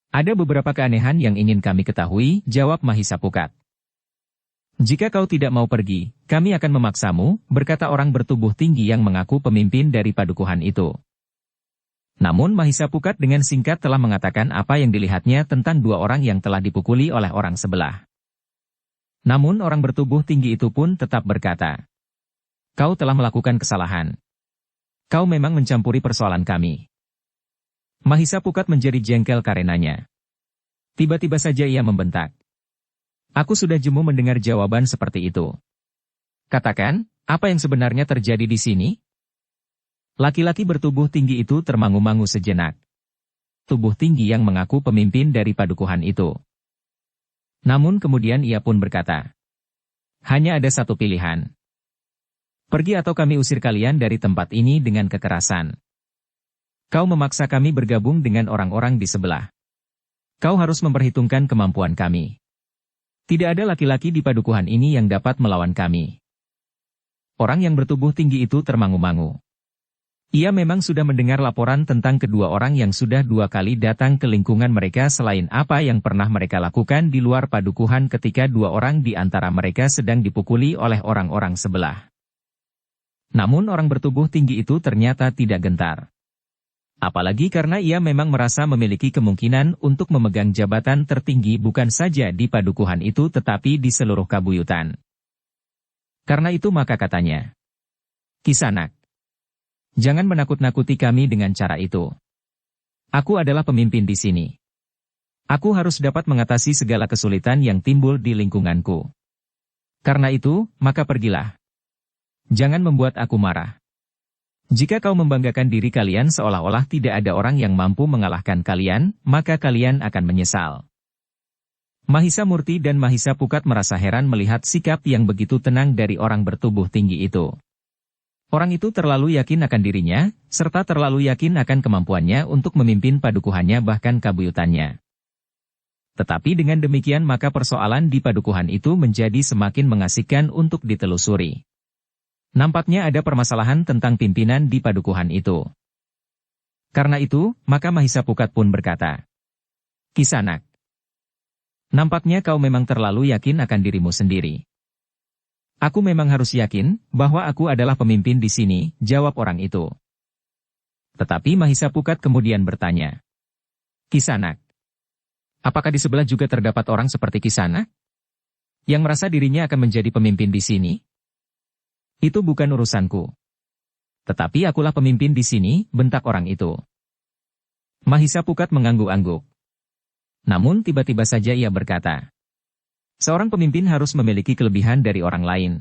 Ada beberapa keanehan yang ingin kami ketahui," jawab Mahisa Pukat. "Jika kau tidak mau pergi, kami akan memaksamu," berkata orang bertubuh tinggi yang mengaku pemimpin dari padukuhan itu. Namun Mahisa Pukat dengan singkat telah mengatakan apa yang dilihatnya tentang 2 orang yang telah dipukuli oleh orang sebelah. Namun orang bertubuh tinggi itu pun tetap berkata, "Kau telah melakukan kesalahan. Kau memang mencampuri persoalan kami." Mahisa Pukat menjadi jengkel karenanya. Tiba-tiba saja ia membentak, "Aku sudah jemu mendengar jawaban seperti itu. Katakan, apa yang sebenarnya terjadi di sini?" Laki-laki bertubuh tinggi itu termangu-mangu sejenak. Tubuh tinggi yang mengaku pemimpin dari padukuhan itu. Namun kemudian ia pun berkata, "Hanya ada satu pilihan. Pergi atau kami usir kalian dari tempat ini dengan kekerasan. Kau memaksa kami bergabung dengan orang-orang di sebelah. Kau harus memperhitungkan kemampuan kami. Tidak ada laki-laki di padukuhan ini yang dapat melawan kami." Orang yang bertubuh tinggi itu termangu-mangu. Ia memang sudah mendengar laporan tentang kedua orang yang sudah 2 kali datang ke lingkungan mereka selain apa yang pernah mereka lakukan di luar padukuhan ketika 2 orang di antara mereka sedang dipukuli oleh orang-orang sebelah. Namun orang bertubuh tinggi itu ternyata tidak gentar. Apalagi karena ia memang merasa memiliki kemungkinan untuk memegang jabatan tertinggi bukan saja di padukuhan itu tetapi di seluruh kabuyutan. Karena itu maka katanya, "Kisanak, jangan menakut-nakuti kami dengan cara itu. Aku adalah pemimpin di sini. Aku harus dapat mengatasi segala kesulitan yang timbul di lingkunganku. Karena itu, maka pergilah. Jangan membuat aku marah. Jika kau membanggakan diri kalian seolah-olah tidak ada orang yang mampu mengalahkan kalian, maka kalian akan menyesal." Mahisa Murti dan Mahisa Pukat merasa heran melihat sikap yang begitu tenang dari orang bertubuh tinggi itu. Orang itu terlalu yakin akan dirinya, serta terlalu yakin akan kemampuannya untuk memimpin padukuhannya bahkan kabuyutannya. Tetapi dengan demikian maka persoalan di padukuhan itu menjadi semakin mengasihkan untuk ditelusuri. Nampaknya ada permasalahan tentang pimpinan di padukuhan itu. Karena itu, maka Mahisa Pukat pun berkata, "Kisanak, nampaknya kau memang terlalu yakin akan dirimu sendiri." "Aku memang harus yakin bahwa aku adalah pemimpin di sini," jawab orang itu. Tetapi Mahisa Pukat kemudian bertanya, "Kisanak, apakah di sebelah juga terdapat orang seperti Kisanak? Yang merasa dirinya akan menjadi pemimpin di sini?" "Itu bukan urusanku. Tetapi akulah pemimpin di sini," bentak orang itu. Mahisa Pukat mengangguk-angguk. Namun tiba-tiba saja ia berkata, "Seorang pemimpin harus memiliki kelebihan dari orang lain.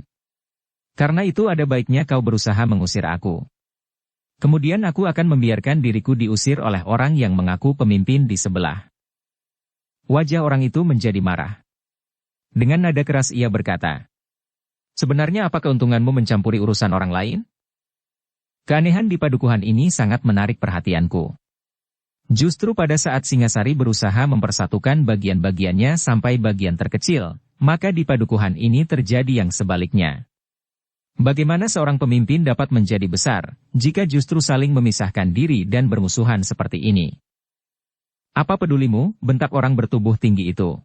Karena itu ada baiknya kau berusaha mengusir aku. Kemudian aku akan membiarkan diriku diusir oleh orang yang mengaku pemimpin di sebelah." Wajah orang itu menjadi marah. Dengan nada keras ia berkata, "Sebenarnya apa keuntunganmu mencampuri urusan orang lain?" Keanehan di padukuhan ini sangat menarik perhatianku. Justru pada saat Singasari berusaha mempersatukan bagian-bagiannya sampai bagian terkecil, maka di padukuhan ini terjadi yang sebaliknya. Bagaimana seorang pemimpin dapat menjadi besar, jika justru saling memisahkan diri dan bermusuhan seperti ini? "Apa pedulimu?" bentak orang bertubuh tinggi itu.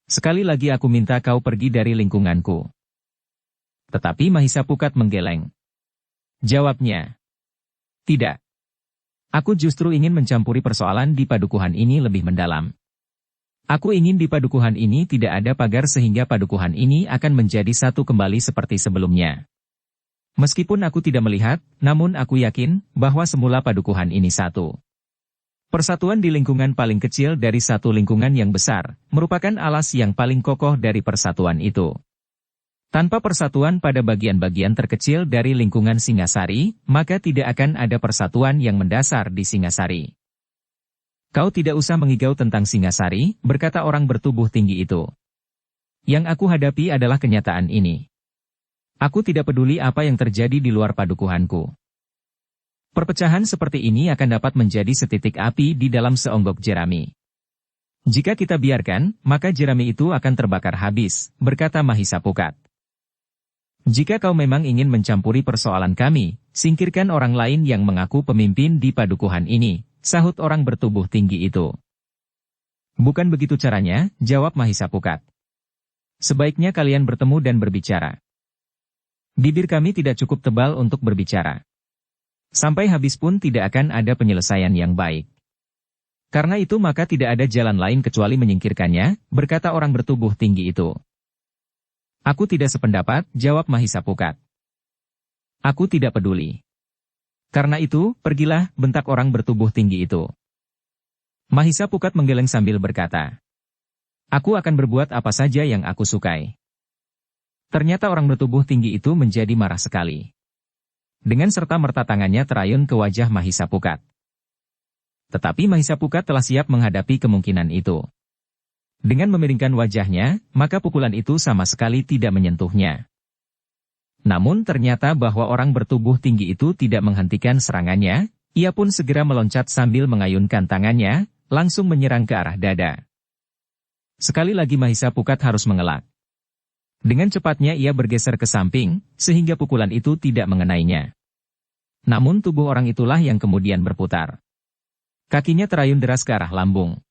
"Sekali lagi aku minta kau pergi dari lingkunganku." Tetapi Mahisa Pukat menggeleng. Jawabnya, "Tidak. Aku justru ingin mencampuri persoalan di padukuhan ini lebih mendalam. Aku ingin di padukuhan ini tidak ada pagar sehingga padukuhan ini akan menjadi satu kembali seperti sebelumnya. Meskipun aku tidak melihat, namun aku yakin bahwa semula padukuhan ini satu. Persatuan di lingkungan paling kecil dari satu lingkungan yang besar, merupakan alas yang paling kokoh dari persatuan itu. Tanpa persatuan pada bagian-bagian terkecil dari lingkungan Singasari, maka tidak akan ada persatuan yang mendasar di Singasari." "Kau tidak usah mengigau tentang Singasari," berkata orang bertubuh tinggi itu. "Yang aku hadapi adalah kenyataan ini. Aku tidak peduli apa yang terjadi di luar padukuhanku. Perpecahan seperti ini akan dapat menjadi setitik api di dalam seonggok jerami. Jika kita biarkan, maka jerami itu akan terbakar habis," berkata Mahisa Pukat. "Jika kau memang ingin mencampuri persoalan kami, singkirkan orang lain yang mengaku pemimpin di padukuhan ini," sahut orang bertubuh tinggi itu. "Bukan begitu caranya," jawab Mahisa Pukat. "Sebaiknya kalian bertemu dan berbicara. Bibir kami tidak cukup tebal untuk berbicara. Sampai habis pun tidak akan ada penyelesaian yang baik. Karena itu maka tidak ada jalan lain kecuali menyingkirkannya," berkata orang bertubuh tinggi itu. "Aku tidak sependapat," jawab Mahisa Pukat. "Aku tidak peduli. Karena itu, pergilah," bentak orang bertubuh tinggi itu. Mahisa Pukat menggeleng sambil berkata, "Aku akan berbuat apa saja yang aku sukai." Ternyata orang bertubuh tinggi itu menjadi marah sekali. Dengan serta-merta tangannya terayun ke wajah Mahisa Pukat. Tetapi Mahisa Pukat telah siap menghadapi kemungkinan itu. Dengan memiringkan wajahnya, maka pukulan itu sama sekali tidak menyentuhnya. Namun ternyata bahwa orang bertubuh tinggi itu tidak menghentikan serangannya, ia pun segera meloncat sambil mengayunkan tangannya, langsung menyerang ke arah dada. Sekali lagi Mahisa Pukat harus mengelak. Dengan cepatnya ia bergeser ke samping, sehingga pukulan itu tidak mengenainya. Namun tubuh orang itulah yang kemudian berputar. Kakinya terayun deras ke arah lambung.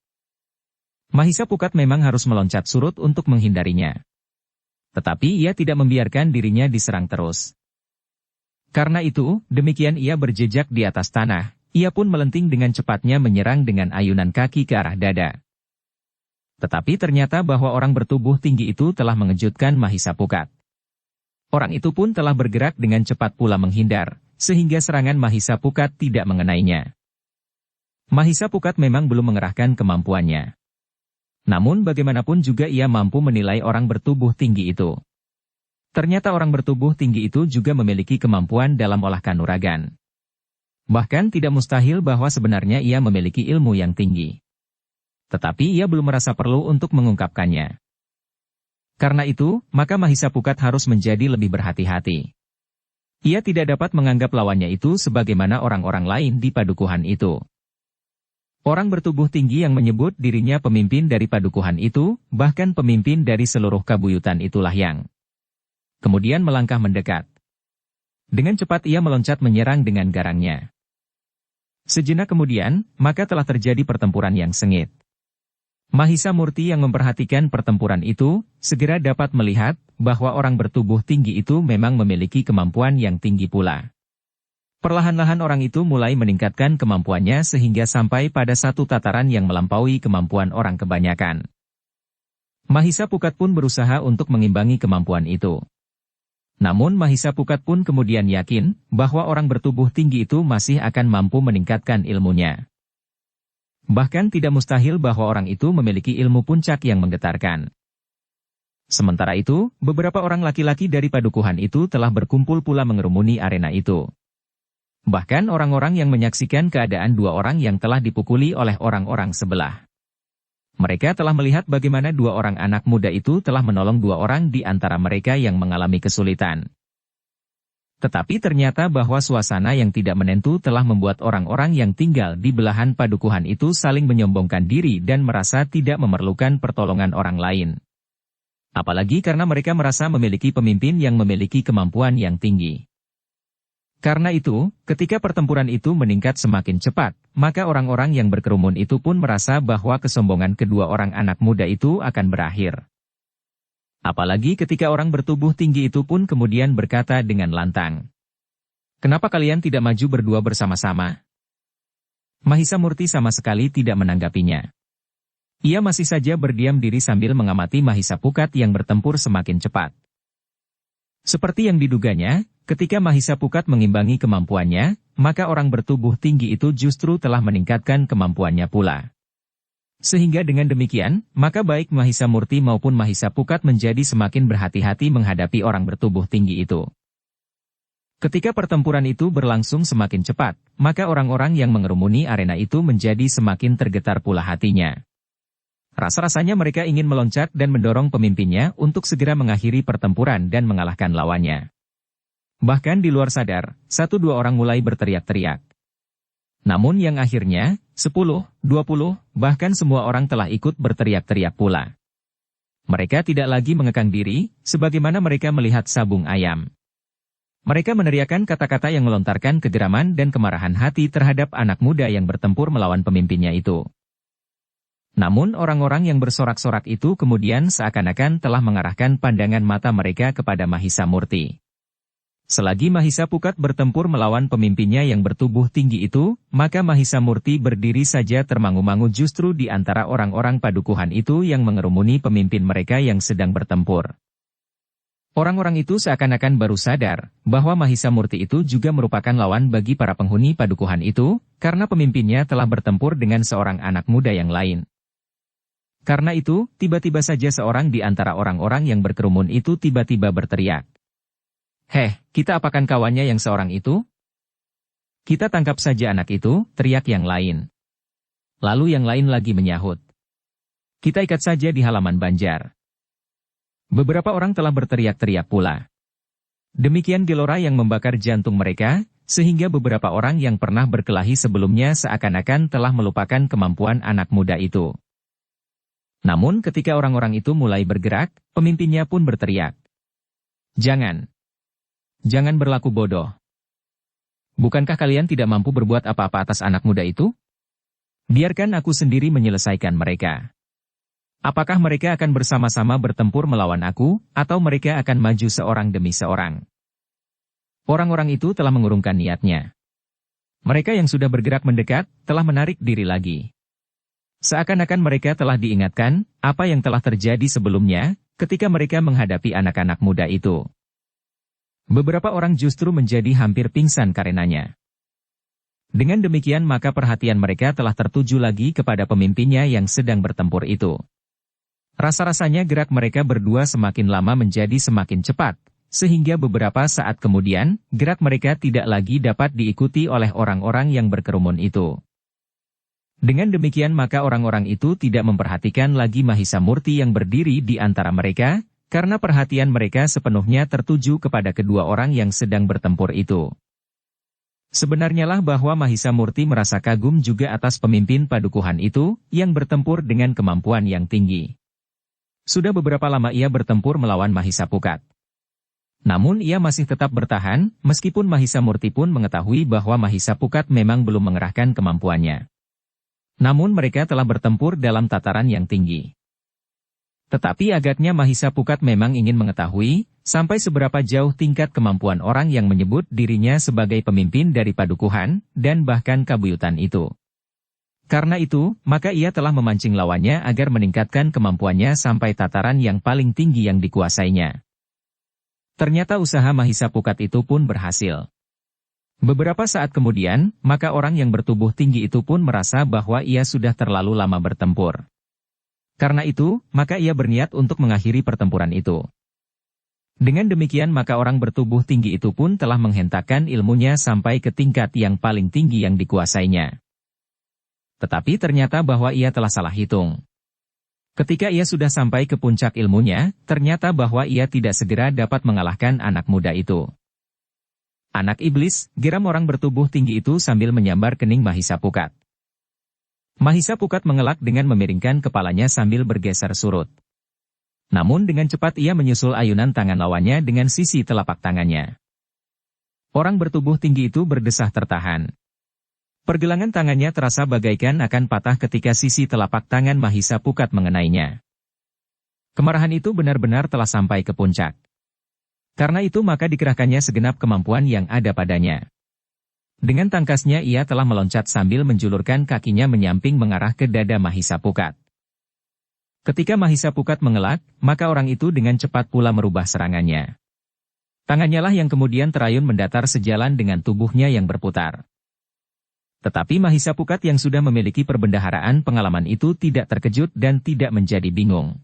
Mahisa Pukat memang harus meloncat surut untuk menghindarinya. Tetapi ia tidak membiarkan dirinya diserang terus. Karena itu, demikian ia berjejak di atas tanah, Ia pun melenting dengan cepatnya menyerang dengan ayunan kaki ke arah dada. Tetapi ternyata bahwa orang bertubuh tinggi itu telah mengejutkan Mahisa Pukat. Orang itu pun telah bergerak dengan cepat pula menghindar, sehingga serangan Mahisa Pukat tidak mengenainya. Mahisa Pukat memang belum mengerahkan kemampuannya. Namun bagaimanapun juga ia mampu menilai orang bertubuh tinggi itu. Ternyata orang bertubuh tinggi itu juga memiliki kemampuan dalam olah kanuragan. Bahkan tidak mustahil bahwa sebenarnya ia memiliki ilmu yang tinggi. Tetapi ia belum merasa perlu untuk mengungkapkannya. Karena itu, maka Mahisa Pukat harus menjadi lebih berhati-hati. Ia tidak dapat menganggap lawannya itu sebagaimana orang-orang lain di padukuhan itu. Orang bertubuh tinggi yang menyebut dirinya pemimpin dari padukuhan itu, bahkan pemimpin dari seluruh kabuyutan itulah yang kemudian melangkah mendekat. Dengan cepat ia meloncat menyerang dengan garangnya. Sejenak kemudian, maka telah terjadi pertempuran yang sengit. Mahisa Murti yang memperhatikan pertempuran itu, segera dapat melihat bahwa orang bertubuh tinggi itu memang memiliki kemampuan yang tinggi pula. Perlahan-lahan orang itu mulai meningkatkan kemampuannya sehingga sampai pada satu tataran yang melampaui kemampuan orang kebanyakan. Mahisa Pukat pun berusaha untuk mengimbangi kemampuan itu. Namun Mahisa Pukat pun kemudian yakin bahwa orang bertubuh tinggi itu masih akan mampu meningkatkan ilmunya. Bahkan tidak mustahil bahwa orang itu memiliki ilmu puncak yang menggetarkan. Sementara itu, beberapa orang laki-laki dari padukuhan itu telah berkumpul pula mengerumuni arena itu. Bahkan orang-orang yang menyaksikan keadaan dua orang yang telah dipukuli oleh orang-orang sebelah. Mereka telah melihat bagaimana dua orang anak muda itu telah menolong dua orang di antara mereka yang mengalami kesulitan. Tetapi ternyata bahwa suasana yang tidak menentu telah membuat orang-orang yang tinggal di belahan padukuhan itu saling menyombongkan diri dan merasa tidak memerlukan pertolongan orang lain. Apalagi karena mereka merasa memiliki pemimpin yang memiliki kemampuan yang tinggi. Karena itu, ketika pertempuran itu meningkat semakin cepat, maka orang-orang yang berkerumun itu pun merasa bahwa kesombongan kedua orang anak muda itu akan berakhir. Apalagi ketika orang bertubuh tinggi itu pun kemudian berkata dengan lantang, "Kenapa kalian tidak maju berdua bersama-sama?" Mahisa Murti sama sekali tidak menanggapinya. Ia masih saja berdiam diri sambil mengamati Mahisa Pukat yang bertempur semakin cepat. Seperti yang diduganya, ketika Mahisa Pukat mengimbangi kemampuannya, maka orang bertubuh tinggi itu justru telah meningkatkan kemampuannya pula. Sehingga dengan demikian, maka baik Mahisa Murti maupun Mahisa Pukat menjadi semakin berhati-hati menghadapi orang bertubuh tinggi itu. Ketika pertempuran itu berlangsung semakin cepat, maka orang-orang yang mengerumuni arena itu menjadi semakin tergetar pula hatinya. Rasa-rasanya mereka ingin meloncat dan mendorong pemimpinnya untuk segera mengakhiri pertempuran dan mengalahkan lawannya. Bahkan di luar sadar, 1-2 orang mulai berteriak-teriak. Namun yang akhirnya, 10, 20, bahkan semua orang telah ikut berteriak-teriak pula. Mereka tidak lagi mengekang diri, sebagaimana mereka melihat sabung ayam. Mereka meneriakkan kata-kata yang melontarkan kegeraman dan kemarahan hati terhadap anak muda yang bertempur melawan pemimpinnya itu. Namun orang-orang yang bersorak-sorak itu kemudian seakan-akan telah mengarahkan pandangan mata mereka kepada Mahisa Murti. Selagi Mahisa Pukat bertempur melawan pemimpinnya yang bertubuh tinggi itu, maka Mahisa Murti berdiri saja termangu-mangu justru di antara orang-orang padukuhan itu yang mengerumuni pemimpin mereka yang sedang bertempur. Orang-orang itu seakan-akan baru sadar bahwa Mahisa Murti itu juga merupakan lawan bagi para penghuni padukuhan itu, karena pemimpinnya telah bertempur dengan seorang anak muda yang lain. Karena itu, tiba-tiba saja seorang di antara orang-orang yang berkerumun itu tiba-tiba berteriak. "Heh, kita apakan kawannya yang seorang itu? Kita tangkap saja anak itu," teriak yang lain. Lalu yang lain lagi menyahut. "Kita ikat saja di halaman Banjar." Beberapa orang telah berteriak-teriak pula. Demikian gelora yang membakar jantung mereka, sehingga beberapa orang yang pernah berkelahi sebelumnya seakan-akan telah melupakan kemampuan anak muda itu. Namun ketika orang-orang itu mulai bergerak, pemimpinnya pun berteriak. Jangan berlaku bodoh. Bukankah kalian tidak mampu berbuat apa-apa atas anak muda itu? Biarkan aku sendiri menyelesaikan mereka. Apakah mereka akan bersama-sama bertempur melawan aku, atau mereka akan maju seorang demi seorang?" Orang-orang itu telah mengurungkan niatnya. Mereka yang sudah bergerak mendekat, telah menarik diri lagi. Seakan-akan mereka telah diingatkan, apa yang telah terjadi sebelumnya, ketika mereka menghadapi anak-anak muda itu. Beberapa orang justru menjadi hampir pingsan karenanya. Dengan demikian maka perhatian mereka telah tertuju lagi kepada pemimpinnya yang sedang bertempur itu. Rasa-rasanya gerak mereka berdua semakin lama menjadi semakin cepat, sehingga beberapa saat kemudian, gerak mereka tidak lagi dapat diikuti oleh orang-orang yang berkerumun itu. Dengan demikian maka orang-orang itu tidak memperhatikan lagi Mahisamurti yang berdiri di antara mereka, karena perhatian mereka sepenuhnya tertuju kepada kedua orang yang sedang bertempur itu. Sebenarnya lah bahwa Mahisamurti merasa kagum juga atas pemimpin padukuhan itu, yang bertempur dengan kemampuan yang tinggi. Sudah beberapa lama ia bertempur melawan Mahisapukat. Namun ia masih tetap bertahan, meskipun Mahisamurti pun mengetahui bahwa Mahisapukat memang belum mengerahkan kemampuannya. Namun mereka telah bertempur dalam tataran yang tinggi. Tetapi agaknya Mahisapukat memang ingin mengetahui, sampai seberapa jauh tingkat kemampuan orang yang menyebut dirinya sebagai pemimpin dari padukuhan, dan bahkan kabuyutan itu. Karena itu, maka ia telah memancing lawannya agar meningkatkan kemampuannya sampai tataran yang paling tinggi yang dikuasainya. Ternyata usaha Mahisapukat itu pun berhasil. Beberapa saat kemudian, maka orang yang bertubuh tinggi itu pun merasa bahwa ia sudah terlalu lama bertempur. Karena itu, maka ia berniat untuk mengakhiri pertempuran itu. Dengan demikian maka orang bertubuh tinggi itu pun telah menghentakkan ilmunya sampai ke tingkat yang paling tinggi yang dikuasainya. Tetapi ternyata bahwa ia telah salah hitung. Ketika ia sudah sampai ke puncak ilmunya, ternyata bahwa ia tidak segera dapat mengalahkan anak muda itu. Anak iblis, geram orang bertubuh tinggi itu sambil menyambar kening Mahisapukat. Mahisapukat mengelak dengan memiringkan kepalanya sambil bergeser surut. Namun dengan cepat ia menyusul ayunan tangan lawannya dengan sisi telapak tangannya. Orang bertubuh tinggi itu berdesah tertahan. Pergelangan tangannya terasa bagaikan akan patah ketika sisi telapak tangan Mahisapukat mengenainya. Kemarahan itu benar-benar telah sampai ke puncak. Karena itu maka dikerahkannya segenap kemampuan yang ada padanya. Dengan tangkasnya ia telah meloncat sambil menjulurkan kakinya menyamping mengarah ke dada Mahisapukat. Ketika Mahisapukat mengelak, maka orang itu dengan cepat pula merubah serangannya. Tangannya lah yang kemudian terayun mendatar sejalan dengan tubuhnya yang berputar. Tetapi Mahisapukat yang sudah memiliki perbendaharaan pengalaman itu tidak terkejut dan tidak menjadi bingung.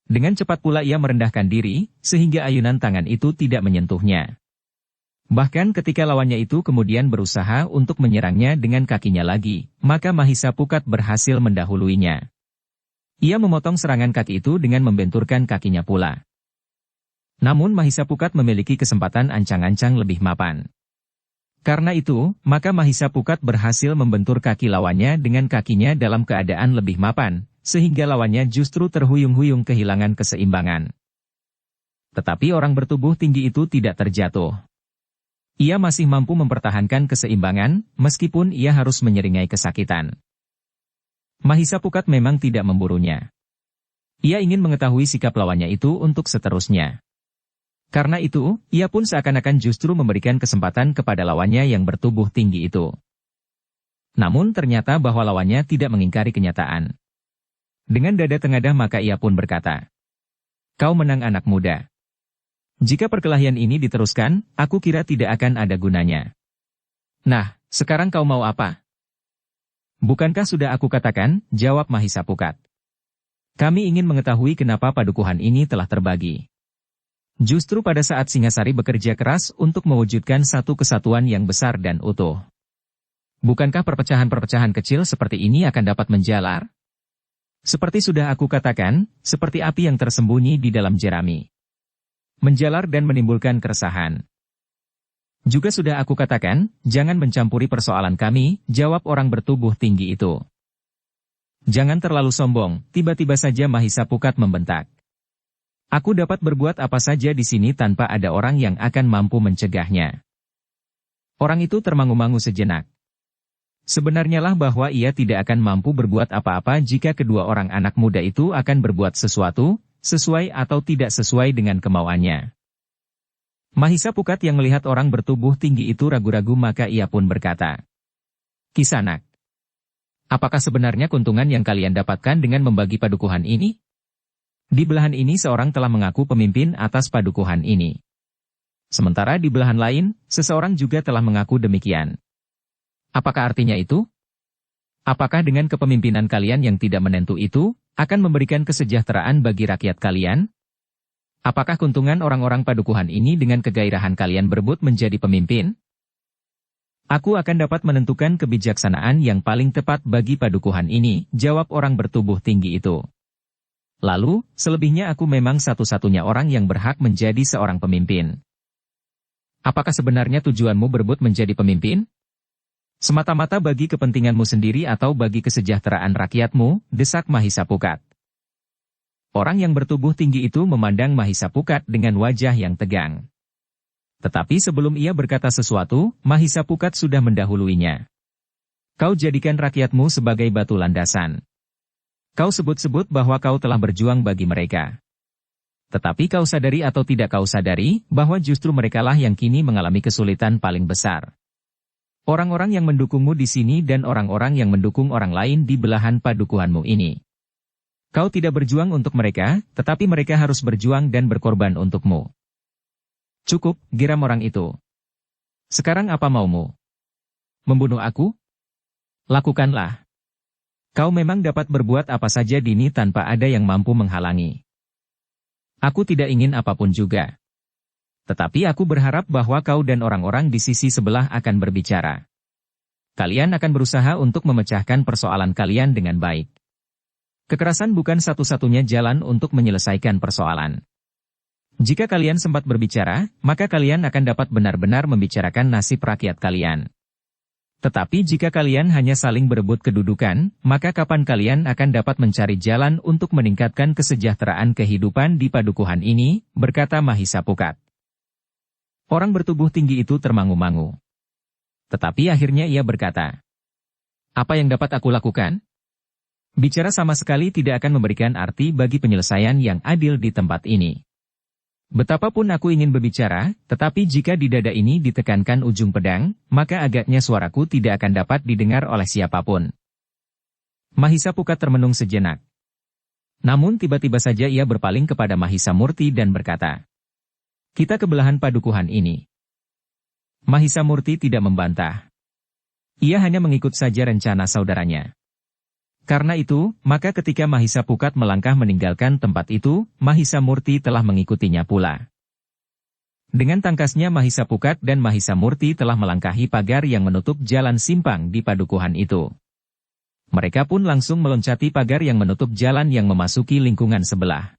Dengan cepat pula ia merendahkan diri, sehingga ayunan tangan itu tidak menyentuhnya. Bahkan ketika lawannya itu kemudian berusaha untuk menyerangnya dengan kakinya lagi, maka Mahisapukat berhasil mendahuluinya. Ia memotong serangan kaki itu dengan membenturkan kakinya pula. Namun Mahisapukat memiliki kesempatan ancang-ancang lebih mapan. Karena itu, maka Mahisapukat berhasil membentur kaki lawannya dengan kakinya dalam keadaan lebih mapan, sehingga lawannya justru terhuyung-huyung kehilangan keseimbangan. Tetapi orang bertubuh tinggi itu tidak terjatuh. Ia masih mampu mempertahankan keseimbangan, meskipun ia harus menyeringai kesakitan. Mahisapukat memang tidak memburunya. Ia ingin mengetahui sikap lawannya itu untuk seterusnya. Karena itu, ia pun seakan-akan justru memberikan kesempatan kepada lawannya yang bertubuh tinggi itu. Namun ternyata bahwa lawannya tidak mengingkari kenyataan. Dengan dada tengadah maka ia pun berkata, "Kau menang anak muda. Jika perkelahian ini diteruskan, aku kira tidak akan ada gunanya. Nah, sekarang kau mau apa?" "Bukankah sudah aku katakan," jawab Mahisapukat. "Kami ingin mengetahui kenapa padukuhan ini telah terbagi. Justru pada saat Singasari bekerja keras untuk mewujudkan satu kesatuan yang besar dan utuh. Bukankah perpecahan-perpecahan kecil seperti ini akan dapat menjalar? Seperti sudah aku katakan, seperti api yang tersembunyi di dalam jerami. Menjalar dan menimbulkan keresahan. Juga sudah aku katakan, jangan mencampuri persoalan kami," jawab orang bertubuh tinggi itu. "Jangan terlalu sombong," tiba-tiba saja Mahisapukat membentak. "Aku dapat berbuat apa saja di sini tanpa ada orang yang akan mampu mencegahnya." Orang itu termangu-mangu sejenak. Sebenarnya lah bahwa ia tidak akan mampu berbuat apa-apa jika kedua orang anak muda itu akan berbuat sesuatu, sesuai atau tidak sesuai dengan kemauannya. Mahisapukat yang melihat orang bertubuh tinggi itu ragu-ragu maka ia pun berkata, Kisanak. Apakah sebenarnya keuntungan yang kalian dapatkan dengan membagi padukuhan ini? Di belahan ini seorang telah mengaku pemimpin atas padukuhan ini. Sementara di belahan lain, seseorang juga telah mengaku demikian. Apakah artinya itu? Apakah dengan kepemimpinan kalian yang tidak menentu itu, akan memberikan kesejahteraan bagi rakyat kalian? Apakah keuntungan orang-orang padukuhan ini dengan kegairahan kalian berebut menjadi pemimpin? Aku akan dapat menentukan kebijaksanaan yang paling tepat bagi padukuhan ini, jawab orang bertubuh tinggi itu. Lalu, selebihnya aku memang satu-satunya orang yang berhak menjadi seorang pemimpin. Apakah sebenarnya tujuanmu berebut menjadi pemimpin? Semata-mata bagi kepentinganmu sendiri atau bagi kesejahteraan rakyatmu, desak Mahisapukat. Orang yang bertubuh tinggi itu memandang Mahisapukat dengan wajah yang tegang. Tetapi sebelum ia berkata sesuatu, Mahisapukat sudah mendahuluinya. Kau jadikan rakyatmu sebagai batu landasan. Kau sebut-sebut bahwa kau telah berjuang bagi mereka. Tetapi kau sadari atau tidak kau sadari, bahwa justru merekalah yang kini mengalami kesulitan paling besar. Orang-orang yang mendukungmu di sini dan orang-orang yang mendukung orang lain di belahan padukuhanmu ini. Kau tidak berjuang untuk mereka, tetapi mereka harus berjuang dan berkorban untukmu. Cukup, geram orang itu. Sekarang apa maumu? Membunuh aku? Lakukanlah. Kau memang dapat berbuat apa saja Dini tanpa ada yang mampu menghalangi. Aku tidak ingin apapun juga. Tetapi aku berharap bahwa kau dan orang-orang di sisi sebelah akan berbicara. Kalian akan berusaha untuk memecahkan persoalan kalian dengan baik. Kekerasan bukan satu-satunya jalan untuk menyelesaikan persoalan. Jika kalian sempat berbicara, maka kalian akan dapat benar-benar membicarakan nasib rakyat kalian. Tetapi jika kalian hanya saling berebut kedudukan, maka kapan kalian akan dapat mencari jalan untuk meningkatkan kesejahteraan kehidupan di padukuhan ini, berkata Mahisapukat. Orang bertubuh tinggi itu termangu-mangu. Tetapi akhirnya ia berkata, apa yang dapat aku lakukan? Bicara sama sekali tidak akan memberikan arti bagi penyelesaian yang adil di tempat ini. Betapapun aku ingin berbicara, tetapi jika di dada ini ditekankan ujung pedang, maka agaknya suaraku tidak akan dapat didengar oleh siapapun. Mahisapukat termenung sejenak. Namun tiba-tiba saja ia berpaling kepada Mahisamurti dan berkata, kita ke belahan padukuhan ini. Mahisamurti tidak membantah. Ia hanya mengikut saja rencana saudaranya. Karena itu, maka ketika Mahisapukat melangkah meninggalkan tempat itu, Mahisamurti telah mengikutinya pula. Dengan tangkasnya Mahisapukat dan Mahisamurti telah melangkahi pagar yang menutup jalan simpang di padukuhan itu. Mereka pun langsung meloncati pagar yang menutup jalan yang memasuki lingkungan sebelah.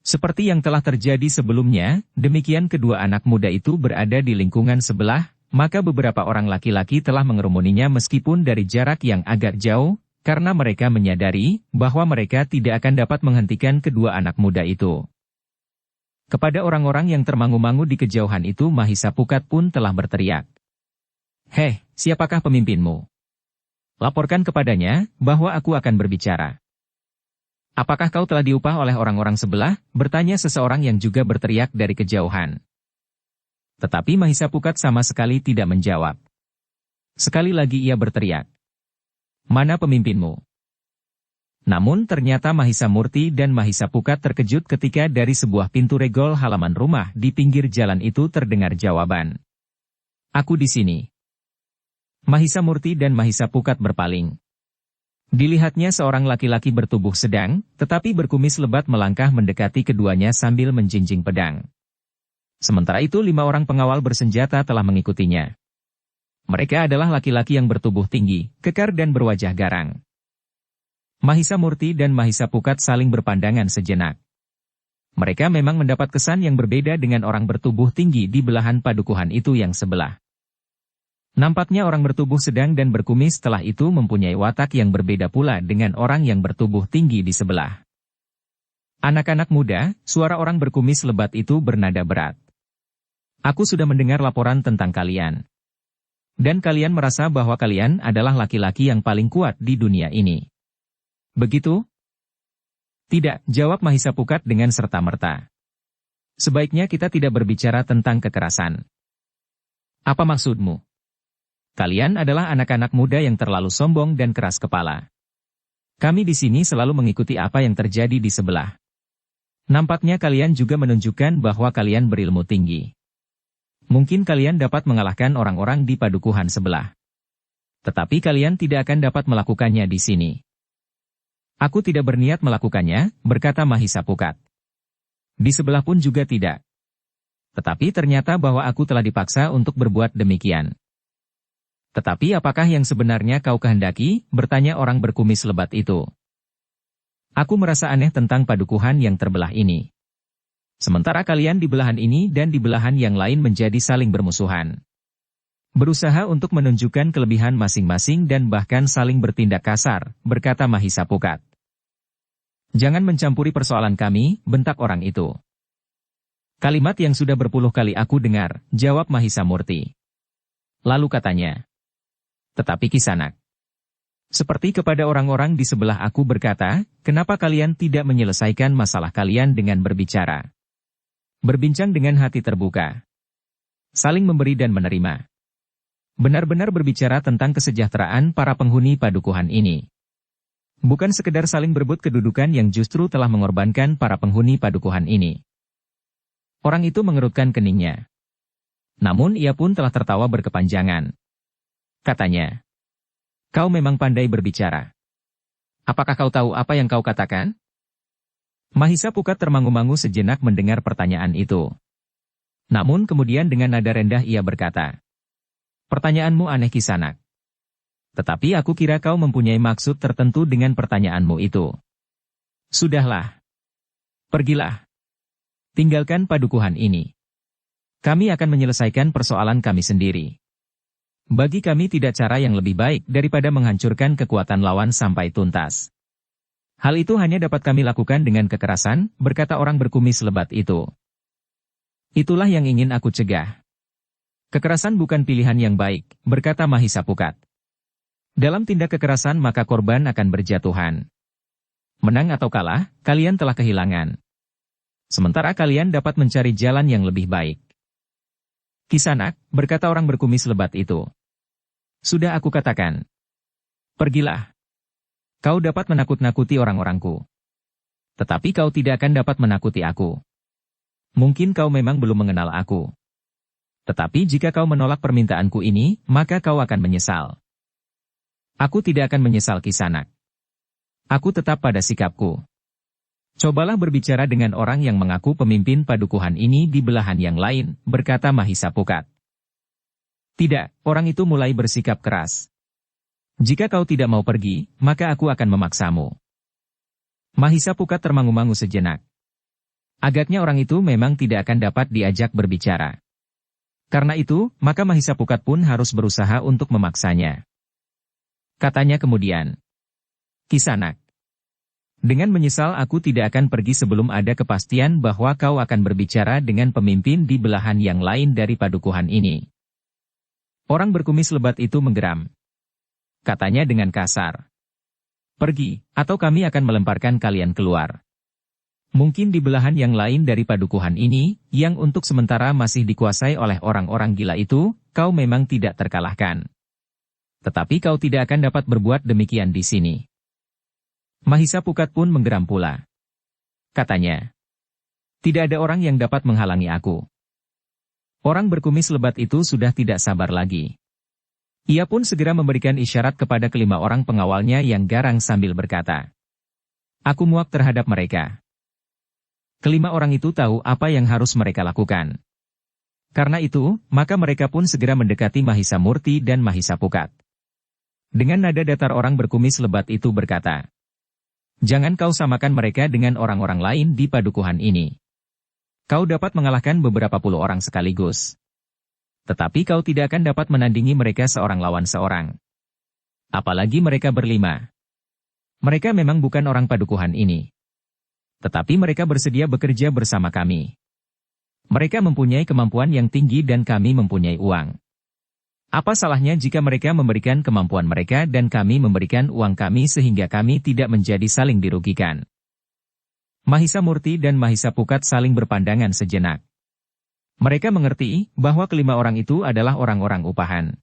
Seperti yang telah terjadi sebelumnya, demikian kedua anak muda itu berada di lingkungan sebelah, maka beberapa orang laki-laki telah mengerumuninya meskipun dari jarak yang agak jauh, karena mereka menyadari bahwa mereka tidak akan dapat menghentikan kedua anak muda itu. Kepada orang-orang yang termangu-mangu di kejauhan itu Mahisapukat pun telah berteriak. Hei, siapakah pemimpinmu? Laporkan kepadanya bahwa aku akan berbicara. Apakah kau telah diupah oleh orang-orang sebelah? Bertanya seseorang yang juga berteriak dari kejauhan. Tetapi Mahisapukat sama sekali tidak menjawab. Sekali lagi ia berteriak. Mana pemimpinmu? Namun ternyata Mahisamurti dan Mahisapukat terkejut ketika dari sebuah pintu regol halaman rumah di pinggir jalan itu terdengar jawaban. Aku di sini. Mahisamurti dan Mahisapukat berpaling. Dilihatnya seorang laki-laki bertubuh sedang, tetapi berkumis lebat melangkah mendekati keduanya sambil menjinjing pedang. Sementara itu 5 orang pengawal bersenjata telah mengikutinya. Mereka adalah laki-laki yang bertubuh tinggi, kekar dan berwajah garang. Mahisamurti dan Mahisapukat saling berpandangan sejenak. Mereka memang mendapat kesan yang berbeda dengan orang bertubuh tinggi di belahan padukuhan itu yang sebelah. Nampaknya orang bertubuh sedang dan berkumis setelah itu mempunyai watak yang berbeda pula dengan orang yang bertubuh tinggi di sebelah. Anak-anak muda, suara orang berkumis lebat itu bernada berat. Aku sudah mendengar laporan tentang kalian. Dan kalian merasa bahwa kalian adalah laki-laki yang paling kuat di dunia ini. Begitu? Tidak, jawab Mahisapukat dengan serta-merta. Sebaiknya kita tidak berbicara tentang kekerasan. Apa maksudmu? Kalian adalah anak-anak muda yang terlalu sombong dan keras kepala. Kami di sini selalu mengikuti apa yang terjadi di sebelah. Nampaknya kalian juga menunjukkan bahwa kalian berilmu tinggi. Mungkin kalian dapat mengalahkan orang-orang di padukuhan sebelah. Tetapi kalian tidak akan dapat melakukannya di sini. Aku tidak berniat melakukannya, berkata Mahisa Pukat. Di sebelah pun juga tidak. Tetapi ternyata bahwa aku telah dipaksa untuk berbuat demikian. Tetapi apakah yang sebenarnya kau kehendaki? Bertanya orang berkumis lebat itu. Aku merasa aneh tentang padukuhan yang terbelah ini. Sementara kalian di belahan ini dan di belahan yang lain menjadi saling bermusuhan. Berusaha untuk menunjukkan kelebihan masing-masing dan bahkan saling bertindak kasar, berkata Mahisa Pukat. Jangan mencampuri persoalan kami, bentak orang itu. Kalimat yang sudah berpuluh kali aku dengar, jawab Mahisa Murti. Lalu katanya. Tetapi Kisanak. Seperti kepada orang-orang di sebelah aku berkata, kenapa kalian tidak menyelesaikan masalah kalian dengan berbicara? Berbincang dengan hati terbuka. Saling memberi dan menerima. Benar-benar berbicara tentang kesejahteraan para penghuni padukuhan ini. Bukan sekedar saling berebut kedudukan yang justru telah mengorbankan para penghuni padukuhan ini. Orang itu mengerutkan keningnya. Namun ia pun telah tertawa berkepanjangan. Katanya, kau memang pandai berbicara. Apakah kau tahu apa yang kau katakan? Mahisa Pukat termangu-mangu sejenak mendengar pertanyaan itu. Namun kemudian dengan nada rendah ia berkata, pertanyaanmu aneh Kisanak. Tetapi aku kira kau mempunyai maksud tertentu dengan pertanyaanmu itu. Sudahlah. Pergilah. Tinggalkan padukuhan ini. Kami akan menyelesaikan persoalan kami sendiri. Bagi kami tidak cara yang lebih baik daripada menghancurkan kekuatan lawan sampai tuntas. Hal itu hanya dapat kami lakukan dengan kekerasan, berkata orang berkumis lebat itu. Itulah yang ingin aku cegah. Kekerasan bukan pilihan yang baik, berkata Mahisa Pukat. Dalam tindak kekerasan maka korban akan berjatuhan. Menang atau kalah, kalian telah kehilangan. Sementara kalian dapat mencari jalan yang lebih baik. Kisanak, berkata orang berkumis lebat itu. Sudah aku katakan. Pergilah. Kau dapat menakut-nakuti orang-orangku. Tetapi kau tidak akan dapat menakuti aku. Mungkin kau memang belum mengenal aku. Tetapi jika kau menolak permintaanku ini, maka kau akan menyesal. Aku tidak akan menyesal Kisanak. Aku tetap pada sikapku. Cobalah berbicara dengan orang yang mengaku pemimpin padukuhan ini di belahan yang lain, berkata Mahisa Pukat. Tidak, orang itu mulai bersikap keras. Jika kau tidak mau pergi, maka aku akan memaksamu. Mahisa Pukat termangu-mangu sejenak. Agaknya orang itu memang tidak akan dapat diajak berbicara. Karena itu, maka Mahisa Pukat pun harus berusaha untuk memaksanya. Katanya kemudian, Kisanak. Dengan menyesal aku tidak akan pergi sebelum ada kepastian bahwa kau akan berbicara dengan pemimpin di belahan yang lain dari padukuhan ini. Orang berkumis lebat itu menggeram. Katanya dengan kasar. Pergi, atau kami akan melemparkan kalian keluar. Mungkin di belahan yang lain dari padukuhan ini, yang untuk sementara masih dikuasai oleh orang-orang gila itu, kau memang tidak terkalahkan. Tetapi kau tidak akan dapat berbuat demikian di sini. Mahisa Pukat pun menggeram pula. Katanya, tidak ada orang yang dapat menghalangi aku. Orang berkumis lebat itu sudah tidak sabar lagi. Ia pun segera memberikan isyarat kepada kelima orang pengawalnya yang garang sambil berkata, aku muak terhadap mereka. Kelima orang itu tahu apa yang harus mereka lakukan. Karena itu, maka mereka pun segera mendekati Mahisa Murti dan Mahisa Pukat. Dengan nada datar orang berkumis lebat itu berkata, jangan kau samakan mereka dengan orang-orang lain di padukuhan ini. Kau dapat mengalahkan beberapa puluh orang sekaligus. Tetapi kau tidak akan dapat menandingi mereka seorang lawan seorang. Apalagi mereka berlima. Mereka memang bukan orang padukuhan ini. Tetapi mereka bersedia bekerja bersama kami. Mereka mempunyai kemampuan yang tinggi dan kami mempunyai uang. Apa salahnya jika mereka memberikan kemampuan mereka dan kami memberikan uang kami sehingga kami tidak menjadi saling dirugikan? Mahisa Murti dan Mahisa Pukat saling berpandangan sejenak. Mereka mengerti bahwa kelima orang itu adalah orang-orang upahan.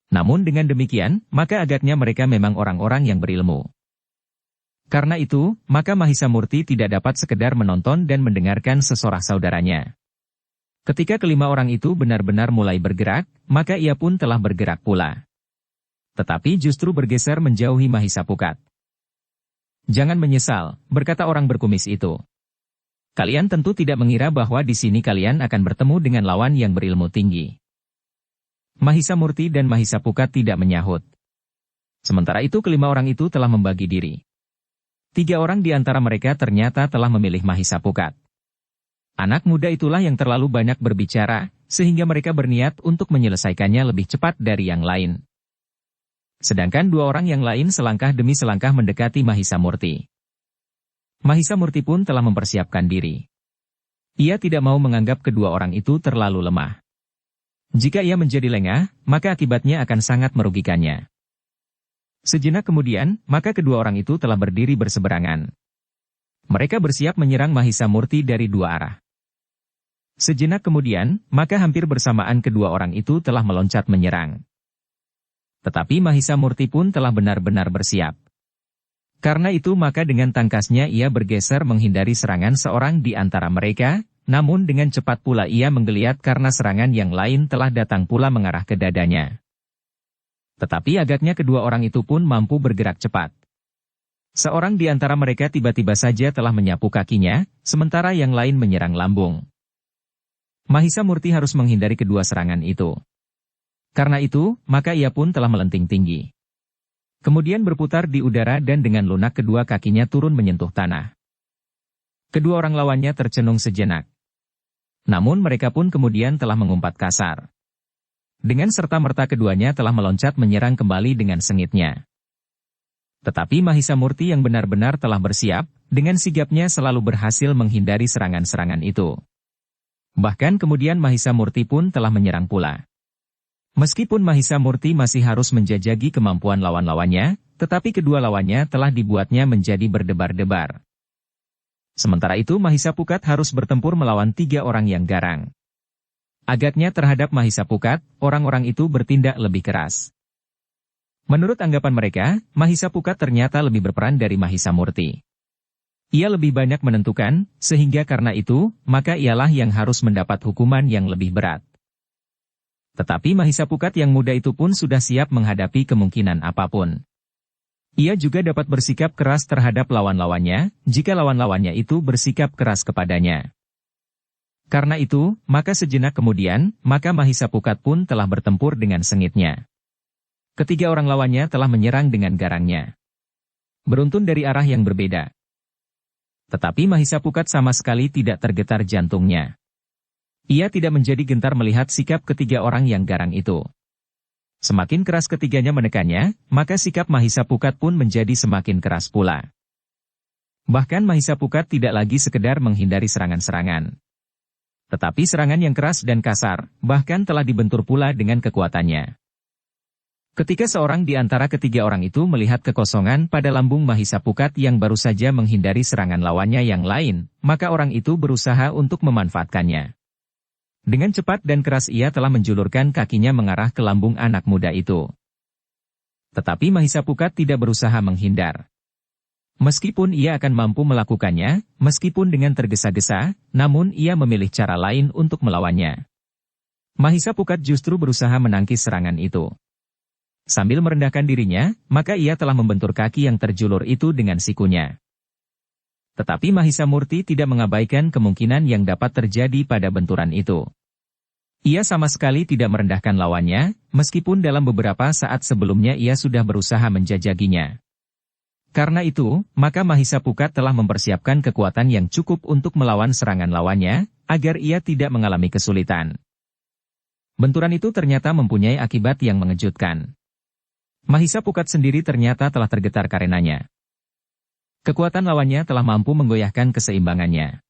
Namun dengan demikian, maka agaknya mereka memang orang-orang yang berilmu. Karena itu, maka Mahisa Murti tidak dapat sekedar menonton dan mendengarkan sesorak saudaranya. Ketika kelima orang itu benar-benar mulai bergerak, maka ia pun telah bergerak pula. Tetapi justru bergeser menjauhi Mahisa Pukat. Jangan menyesal, berkata orang berkumis itu. Kalian tentu tidak mengira bahwa di sini kalian akan bertemu dengan lawan yang berilmu tinggi. Mahisa Murti dan Mahisa Pukat tidak menyahut. Sementara itu kelima orang itu telah membagi diri. 3 orang di antara mereka ternyata telah memilih Mahisa Pukat. Anak muda itulah yang terlalu banyak berbicara, sehingga mereka berniat untuk menyelesaikannya lebih cepat dari yang lain. Sedangkan 2 orang yang lain selangkah demi selangkah mendekati Mahisa Murti. Mahisa Murti pun telah mempersiapkan diri. Ia tidak mau menganggap kedua orang itu terlalu lemah. Jika ia menjadi lengah, maka akibatnya akan sangat merugikannya. Sejenak kemudian, maka kedua orang itu telah berdiri berseberangan. Mereka bersiap menyerang Mahisa Murti dari 2 arah. Sejenak kemudian, maka hampir bersamaan kedua orang itu telah meloncat menyerang. Tetapi Mahisa Murti pun telah benar-benar bersiap. Karena itu maka dengan tangkasnya ia bergeser menghindari serangan seorang di antara mereka, namun dengan cepat pula ia menggeliat karena serangan yang lain telah datang pula mengarah ke dadanya. Tetapi agaknya kedua orang itu pun mampu bergerak cepat. Seorang di antara mereka tiba-tiba saja telah menyapu kakinya, sementara yang lain menyerang lambung. Mahisa Murti harus menghindari kedua serangan itu. Karena itu, maka ia pun telah melenting tinggi. Kemudian berputar di udara dan dengan lunak kedua kakinya turun menyentuh tanah. Kedua orang lawannya tercenung sejenak. Namun mereka pun kemudian telah mengumpat kasar. Dengan serta-merta keduanya telah meloncat menyerang kembali dengan sengitnya. Tetapi Mahisa Murti yang benar-benar telah bersiap, dengan sigapnya selalu berhasil menghindari serangan-serangan itu. Bahkan kemudian Mahisa Murti pun telah menyerang pula. Meskipun Mahisa Murti masih harus menjajaki kemampuan lawan-lawannya, tetapi kedua lawannya telah dibuatnya menjadi berdebar-debar. Sementara itu Mahisa Pukat harus bertempur melawan 3 orang yang garang. Agaknya terhadap Mahisa Pukat, orang-orang itu bertindak lebih keras. Menurut anggapan mereka, Mahisa Pukat ternyata lebih berperan dari Mahisa Murti. Ia lebih banyak menentukan, sehingga karena itu, maka ialah yang harus mendapat hukuman yang lebih berat. Tetapi Mahisa Pukat yang muda itu pun sudah siap menghadapi kemungkinan apapun. Ia juga dapat bersikap keras terhadap lawan-lawannya, jika lawan-lawannya itu bersikap keras kepadanya. Karena itu, maka sejenak kemudian, maka Mahisa Pukat pun telah bertempur dengan sengitnya. Ketiga orang lawannya telah menyerang dengan garangnya. Beruntun dari arah yang berbeda. Tetapi Mahisa Pukat sama sekali tidak tergetar jantungnya. Ia tidak menjadi gentar melihat sikap ketiga orang yang garang itu. Semakin keras ketiganya menekannya, maka sikap Mahisa Pukat pun menjadi semakin keras pula. Bahkan Mahisa Pukat tidak lagi sekedar menghindari serangan-serangan. Tetapi serangan yang keras dan kasar, bahkan telah dibentur pula dengan kekuatannya. Ketika seorang di antara ketiga orang itu melihat kekosongan pada lambung Mahisa Pukat yang baru saja menghindari serangan lawannya yang lain, maka orang itu berusaha untuk memanfaatkannya. Dengan cepat dan keras ia telah menjulurkan kakinya mengarah ke lambung anak muda itu. Tetapi Mahisa Pukat tidak berusaha menghindar. Meskipun ia akan mampu melakukannya, meskipun dengan tergesa-gesa, namun ia memilih cara lain untuk melawannya. Mahisa Pukat justru berusaha menangkis serangan itu. Sambil merendahkan dirinya, maka ia telah membentur kaki yang terjulur itu dengan sikunya. Tetapi Mahisa Murti tidak mengabaikan kemungkinan yang dapat terjadi pada benturan itu. Ia sama sekali tidak merendahkan lawannya, meskipun dalam beberapa saat sebelumnya ia sudah berusaha menjajaginya. Karena itu, maka Mahisa Pukat telah mempersiapkan kekuatan yang cukup untuk melawan serangan lawannya, agar ia tidak mengalami kesulitan. Benturan itu ternyata mempunyai akibat yang mengejutkan. Mahisa Pukat sendiri ternyata telah tergetar karenanya. Kekuatan lawannya telah mampu menggoyahkan keseimbangannya.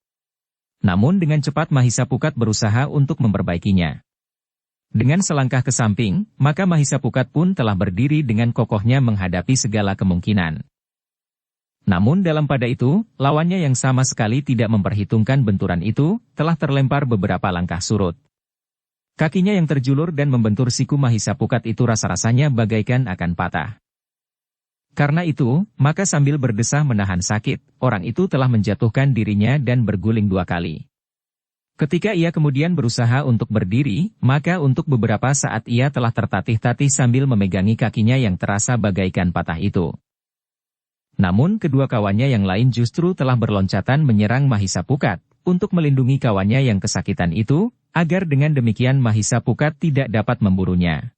Namun dengan cepat Mahisa Pukat berusaha untuk memperbaikinya. Dengan selangkah ke samping, maka Mahisa Pukat pun telah berdiri dengan kokohnya menghadapi segala kemungkinan. Namun dalam pada itu, lawannya yang sama sekali tidak memperhitungkan benturan itu, telah terlempar beberapa langkah surut. Kakinya yang terjulur dan membentur siku Mahisapukat itu rasa-rasanya bagaikan akan patah. Karena itu, maka sambil berdesah menahan sakit, orang itu telah menjatuhkan dirinya dan berguling 2 kali. Ketika ia kemudian berusaha untuk berdiri, maka untuk beberapa saat ia telah tertatih-tatih sambil memegangi kakinya yang terasa bagaikan patah itu. Namun kedua kawannya yang lain justru telah berloncatan menyerang Mahisapukat, untuk melindungi kawannya yang kesakitan itu, agar dengan demikian Mahisapukat tidak dapat memburunya.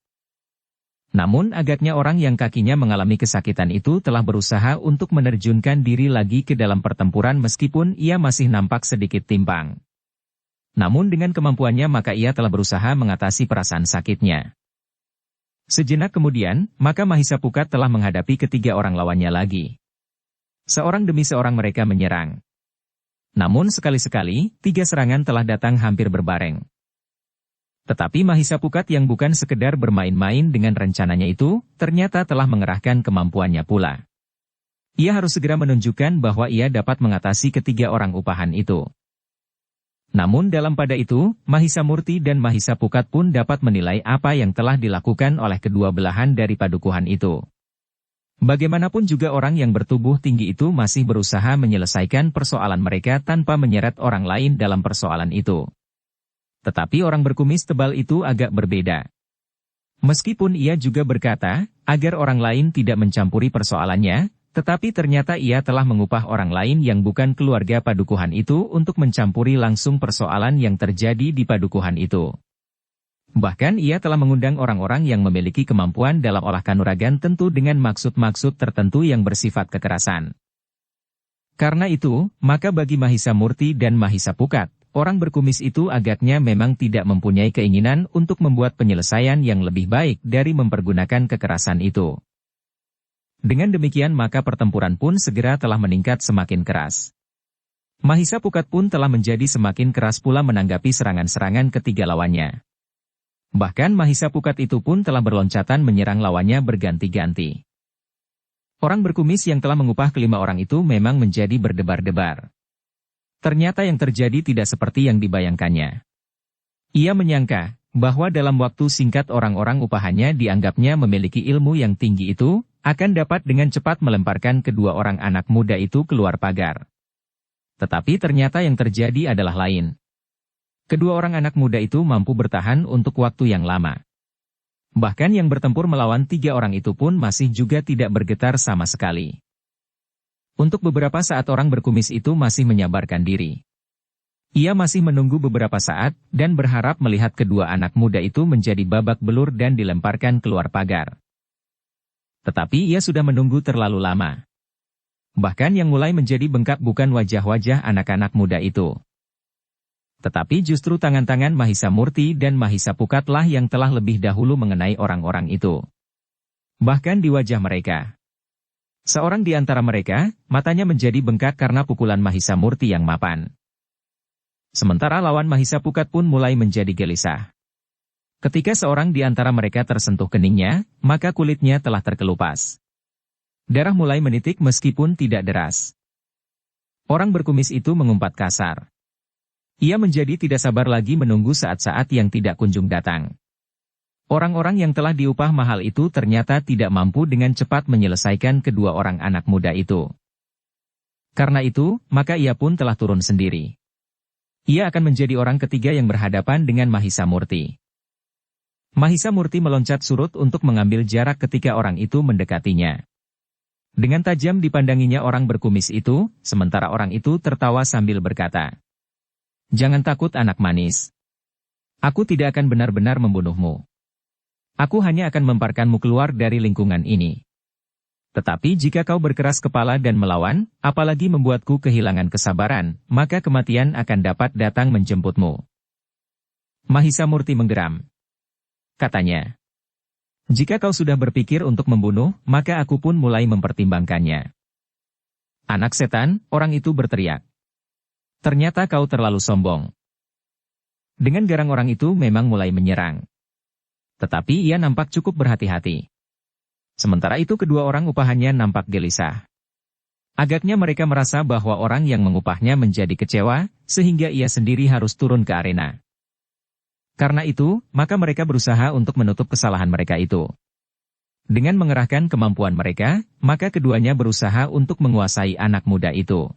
Namun agaknya orang yang kakinya mengalami kesakitan itu telah berusaha untuk menerjunkan diri lagi ke dalam pertempuran meskipun ia masih nampak sedikit timpang. Namun dengan kemampuannya maka ia telah berusaha mengatasi perasaan sakitnya. Sejenak kemudian, maka Mahisapukat telah menghadapi ketiga orang lawannya lagi. Seorang demi seorang mereka menyerang. Namun sekali-sekali, 3 serangan telah datang hampir berbareng. Tetapi Mahisapukat yang bukan sekedar bermain-main dengan rencananya itu, ternyata telah mengerahkan kemampuannya pula. Ia harus segera menunjukkan bahwa ia dapat mengatasi ketiga orang upahan itu. Namun dalam pada itu, Mahisamurti dan Mahisapukat pun dapat menilai apa yang telah dilakukan oleh kedua belahan dari padukuhan itu. Bagaimanapun juga orang yang bertubuh tinggi itu masih berusaha menyelesaikan persoalan mereka tanpa menyeret orang lain dalam persoalan itu. Tetapi orang berkumis tebal itu agak berbeda. Meskipun ia juga berkata, agar orang lain tidak mencampuri persoalannya, tetapi ternyata ia telah mengupah orang lain yang bukan keluarga padukuhan itu untuk mencampuri langsung persoalan yang terjadi di padukuhan itu. Bahkan ia telah mengundang orang-orang yang memiliki kemampuan dalam olah kanuragan tentu dengan maksud-maksud tertentu yang bersifat kekerasan. Karena itu, maka bagi Mahisamurti dan Mahisapukat, orang berkumis itu agaknya memang tidak mempunyai keinginan untuk membuat penyelesaian yang lebih baik dari mempergunakan kekerasan itu. Dengan demikian maka pertempuran pun segera telah meningkat semakin keras. Mahisapukat pun telah menjadi semakin keras pula menanggapi serangan-serangan ketiga lawannya. Bahkan Mahisapukat itu pun telah berloncatan menyerang lawannya berganti-ganti. Orang berkumis yang telah mengupah kelima orang itu memang menjadi berdebar-debar. Ternyata yang terjadi tidak seperti yang dibayangkannya. Ia menyangka bahwa dalam waktu singkat orang-orang upahannya dianggapnya memiliki ilmu yang tinggi itu, akan dapat dengan cepat melemparkan kedua orang anak muda itu keluar pagar. Tetapi ternyata yang terjadi adalah lain. Kedua orang anak muda itu mampu bertahan untuk waktu yang lama. Bahkan yang bertempur melawan 3 orang itu pun masih juga tidak bergetar sama sekali. Untuk beberapa saat orang berkumis itu masih menyabarkan diri. Ia masih menunggu beberapa saat, dan berharap melihat kedua anak muda itu menjadi babak belur dan dilemparkan keluar pagar. Tetapi ia sudah menunggu terlalu lama. Bahkan yang mulai menjadi bengkak bukan wajah-wajah anak-anak muda itu. Tetapi justru tangan-tangan Mahisamurti dan Mahisapukatlah yang telah lebih dahulu mengenai orang-orang itu. Bahkan di wajah mereka. Seorang di antara mereka, matanya menjadi bengkak karena pukulan Mahisamurti yang mapan. Sementara lawan Mahisapukat pun mulai menjadi gelisah. Ketika seorang di antara mereka tersentuh keningnya, maka kulitnya telah terkelupas. Darah mulai menitik meskipun tidak deras. Orang berkumis itu mengumpat kasar. Ia menjadi tidak sabar lagi menunggu saat-saat yang tidak kunjung datang. Orang-orang yang telah diupah mahal itu ternyata tidak mampu dengan cepat menyelesaikan kedua orang anak muda itu. Karena itu, maka ia pun telah turun sendiri. Ia akan menjadi orang ketiga yang berhadapan dengan Mahisamurti. Mahisamurti meloncat surut untuk mengambil jarak ketika orang itu mendekatinya. Dengan tajam dipandanginya orang berkumis itu, sementara orang itu tertawa sambil berkata, "Jangan takut anak manis. Aku tidak akan benar-benar membunuhmu. Aku hanya akan memparkanmu keluar dari lingkungan ini. Tetapi jika kau berkeras kepala dan melawan, apalagi membuatku kehilangan kesabaran, maka kematian akan dapat datang menjemputmu." Mahisamurti menggeram. Katanya, "Jika kau sudah berpikir untuk membunuh, maka aku pun mulai mempertimbangkannya." "Anak setan," orang itu berteriak. "Ternyata kau terlalu sombong." Dengan garang orang itu memang mulai menyerang. Tetapi ia nampak cukup berhati-hati. Sementara itu kedua orang upahannya nampak gelisah. Agaknya mereka merasa bahwa orang yang mengupahnya menjadi kecewa, sehingga ia sendiri harus turun ke arena. Karena itu, maka mereka berusaha untuk menutup kesalahan mereka itu. Dengan mengerahkan kemampuan mereka, maka keduanya berusaha untuk menguasai anak muda itu.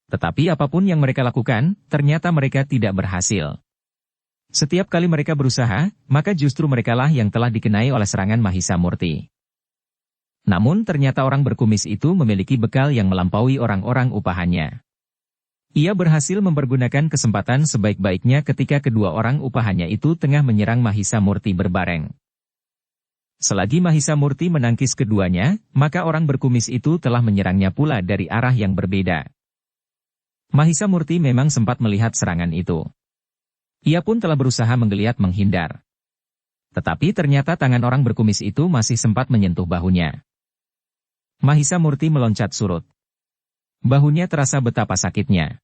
Tetapi apapun yang mereka lakukan, ternyata mereka tidak berhasil. Setiap kali mereka berusaha, maka justru merekalah yang telah dikenai oleh serangan Mahisa Murti. Namun ternyata orang berkumis itu memiliki bekal yang melampaui orang-orang upahannya. Ia berhasil mempergunakan kesempatan sebaik-baiknya ketika kedua orang upahannya itu tengah menyerang Mahisa Murti berbareng. Selagi Mahisa Murti menangkis keduanya, maka orang berkumis itu telah menyerangnya pula dari arah yang berbeda. Mahisa Murti memang sempat melihat serangan itu. Ia pun telah berusaha menggeliat menghindar. Tetapi ternyata tangan orang berkumis itu masih sempat menyentuh bahunya. Mahisa Murti meloncat surut. Bahunya terasa betapa sakitnya.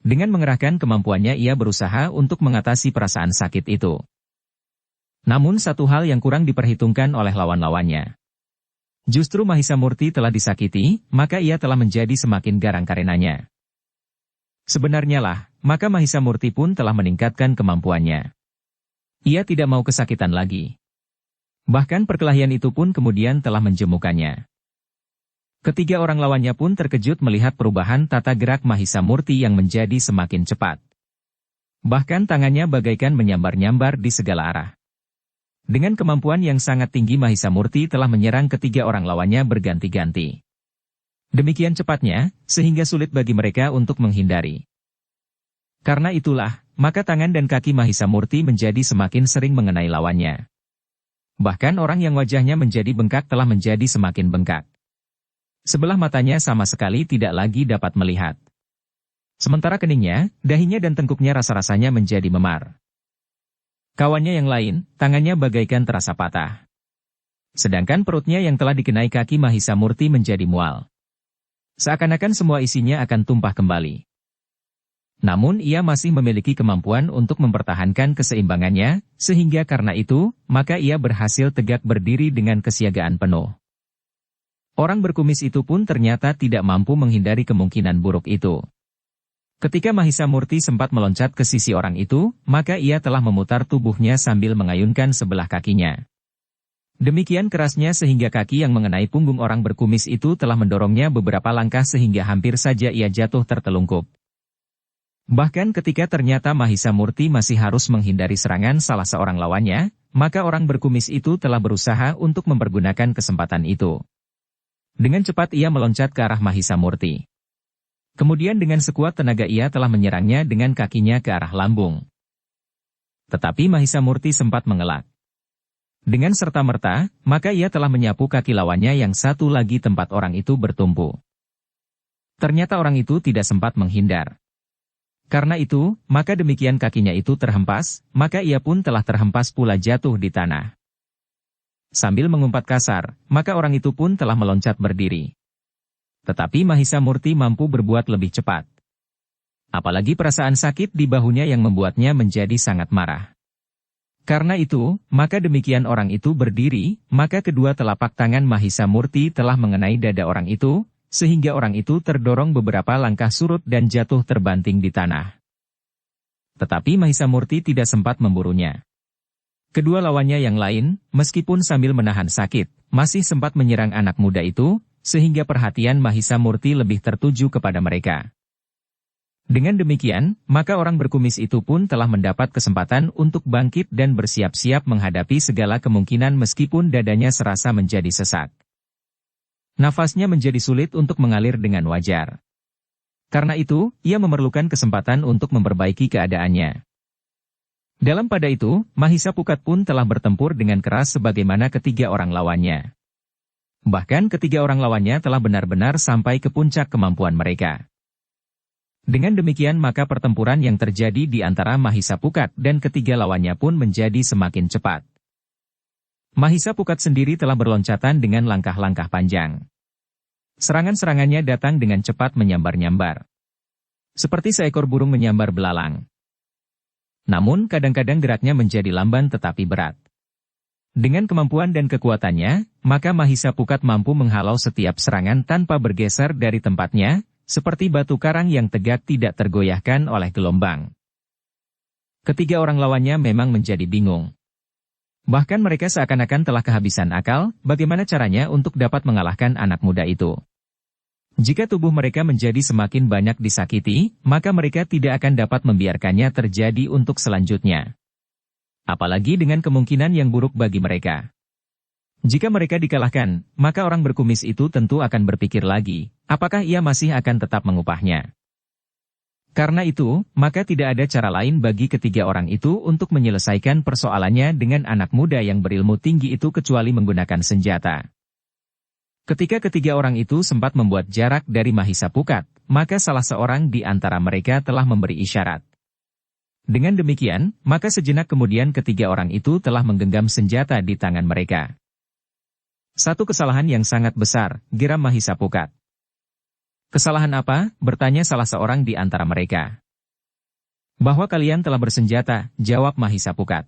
Dengan mengerahkan kemampuannya ia berusaha untuk mengatasi perasaan sakit itu. Namun satu hal yang kurang diperhitungkan oleh lawan-lawannya. Justru Mahisa Murti telah disakiti, maka ia telah menjadi semakin garang karenanya. Sebenarnya lah, maka Mahisa Murti pun telah meningkatkan kemampuannya. Ia tidak mau kesakitan lagi. Bahkan perkelahian itu pun kemudian telah menjemukannya. Ketiga orang lawannya pun terkejut melihat perubahan tata gerak Mahisa Murti yang menjadi semakin cepat. Bahkan tangannya bagaikan menyambar-nyambar di segala arah. Dengan kemampuan yang sangat tinggi Mahisa Murti telah menyerang ketiga orang lawannya berganti-ganti. Demikian cepatnya, sehingga sulit bagi mereka untuk menghindari. Karena itulah, maka tangan dan kaki Mahisa Murti menjadi semakin sering mengenai lawannya. Bahkan orang yang wajahnya menjadi bengkak telah menjadi semakin bengkak. Sebelah matanya sama sekali tidak lagi dapat melihat. Sementara keningnya, dahinya dan tengkuknya rasa-rasanya menjadi memar. Kawannya yang lain, tangannya bagaikan terasa patah. Sedangkan perutnya yang telah dikenai kaki Mahisa Murti menjadi mual. Seakan-akan semua isinya akan tumpah kembali. Namun ia masih memiliki kemampuan untuk mempertahankan keseimbangannya, sehingga karena itu, maka ia berhasil tegak berdiri dengan kesiagaan penuh. Orang berkumis itu pun ternyata tidak mampu menghindari kemungkinan buruk itu. Ketika Mahisa Murti sempat meloncat ke sisi orang itu, maka ia telah memutar tubuhnya sambil mengayunkan sebelah kakinya. Demikian kerasnya sehingga kaki yang mengenai punggung orang berkumis itu telah mendorongnya beberapa langkah sehingga hampir saja ia jatuh tertelungkup. Bahkan ketika ternyata Mahisa Murti masih harus menghindari serangan salah seorang lawannya, maka orang berkumis itu telah berusaha untuk mempergunakan kesempatan itu. Dengan cepat ia meloncat ke arah Mahisa Murti. Kemudian dengan sekuat tenaga ia telah menyerangnya dengan kakinya ke arah lambung. Tetapi Mahisa Murti sempat mengelak. Dengan serta-merta, maka ia telah menyapu kaki lawannya yang satu lagi tempat orang itu bertumpu. Ternyata orang itu tidak sempat menghindar. Karena itu, maka demikian kakinya itu terhempas, maka ia pun telah terhempas pula jatuh di tanah. Sambil mengumpat kasar, maka orang itu pun telah meloncat berdiri. Tetapi Mahisa Murti mampu berbuat lebih cepat. Apalagi perasaan sakit di bahunya yang membuatnya menjadi sangat marah. Karena itu, maka demikian orang itu berdiri, maka kedua telapak tangan Mahisa Murti telah mengenai dada orang itu, sehingga orang itu terdorong beberapa langkah surut dan jatuh terbanting di tanah. Tetapi Mahisa Murti tidak sempat memburunya. Kedua lawannya yang lain, meskipun sambil menahan sakit, masih sempat menyerang anak muda itu, sehingga perhatian Mahisa Murti lebih tertuju kepada mereka. Dengan demikian, maka orang berkumis itu pun telah mendapat kesempatan untuk bangkit dan bersiap-siap menghadapi segala kemungkinan meskipun dadanya serasa menjadi sesak. Nafasnya menjadi sulit untuk mengalir dengan wajar. Karena itu, ia memerlukan kesempatan untuk memperbaiki keadaannya. Dalam pada itu, Mahisa Pukat pun telah bertempur dengan keras sebagaimana ketiga orang lawannya. Bahkan ketiga orang lawannya telah benar-benar sampai ke puncak kemampuan mereka. Dengan demikian maka pertempuran yang terjadi di antara Mahisa Pukat dan ketiga lawannya pun menjadi semakin cepat. Mahisa Pukat sendiri telah berloncatan dengan langkah-langkah panjang. Serangan-serangannya datang dengan cepat menyambar-nyambar. Seperti seekor burung menyambar belalang. Namun kadang-kadang geraknya menjadi lamban tetapi berat. Dengan kemampuan dan kekuatannya, maka Mahisa Pukat mampu menghalau setiap serangan tanpa bergeser dari tempatnya, seperti batu karang yang tegak tidak tergoyahkan oleh gelombang. Ketiga orang lawannya memang menjadi bingung. Bahkan mereka seakan-akan telah kehabisan akal, bagaimana caranya untuk dapat mengalahkan anak muda itu. Jika tubuh mereka menjadi semakin banyak disakiti, maka mereka tidak akan dapat membiarkannya terjadi untuk selanjutnya. Apalagi dengan kemungkinan yang buruk bagi mereka. Jika mereka dikalahkan, maka orang berkumis itu tentu akan berpikir lagi, apakah ia masih akan tetap mengupahnya. Karena itu, maka tidak ada cara lain bagi ketiga orang itu untuk menyelesaikan persoalannya dengan anak muda yang berilmu tinggi itu kecuali menggunakan senjata. Ketika ketiga orang itu sempat membuat jarak dari Mahisa Pukat, maka salah seorang di antara mereka telah memberi isyarat. Dengan demikian, maka sejenak kemudian ketiga orang itu telah menggenggam senjata di tangan mereka. Satu kesalahan yang sangat besar, geram Mahisa Pukat. Kesalahan apa? Bertanya salah seorang di antara mereka. Bahwa kalian telah bersenjata, jawab Mahisa Pukat.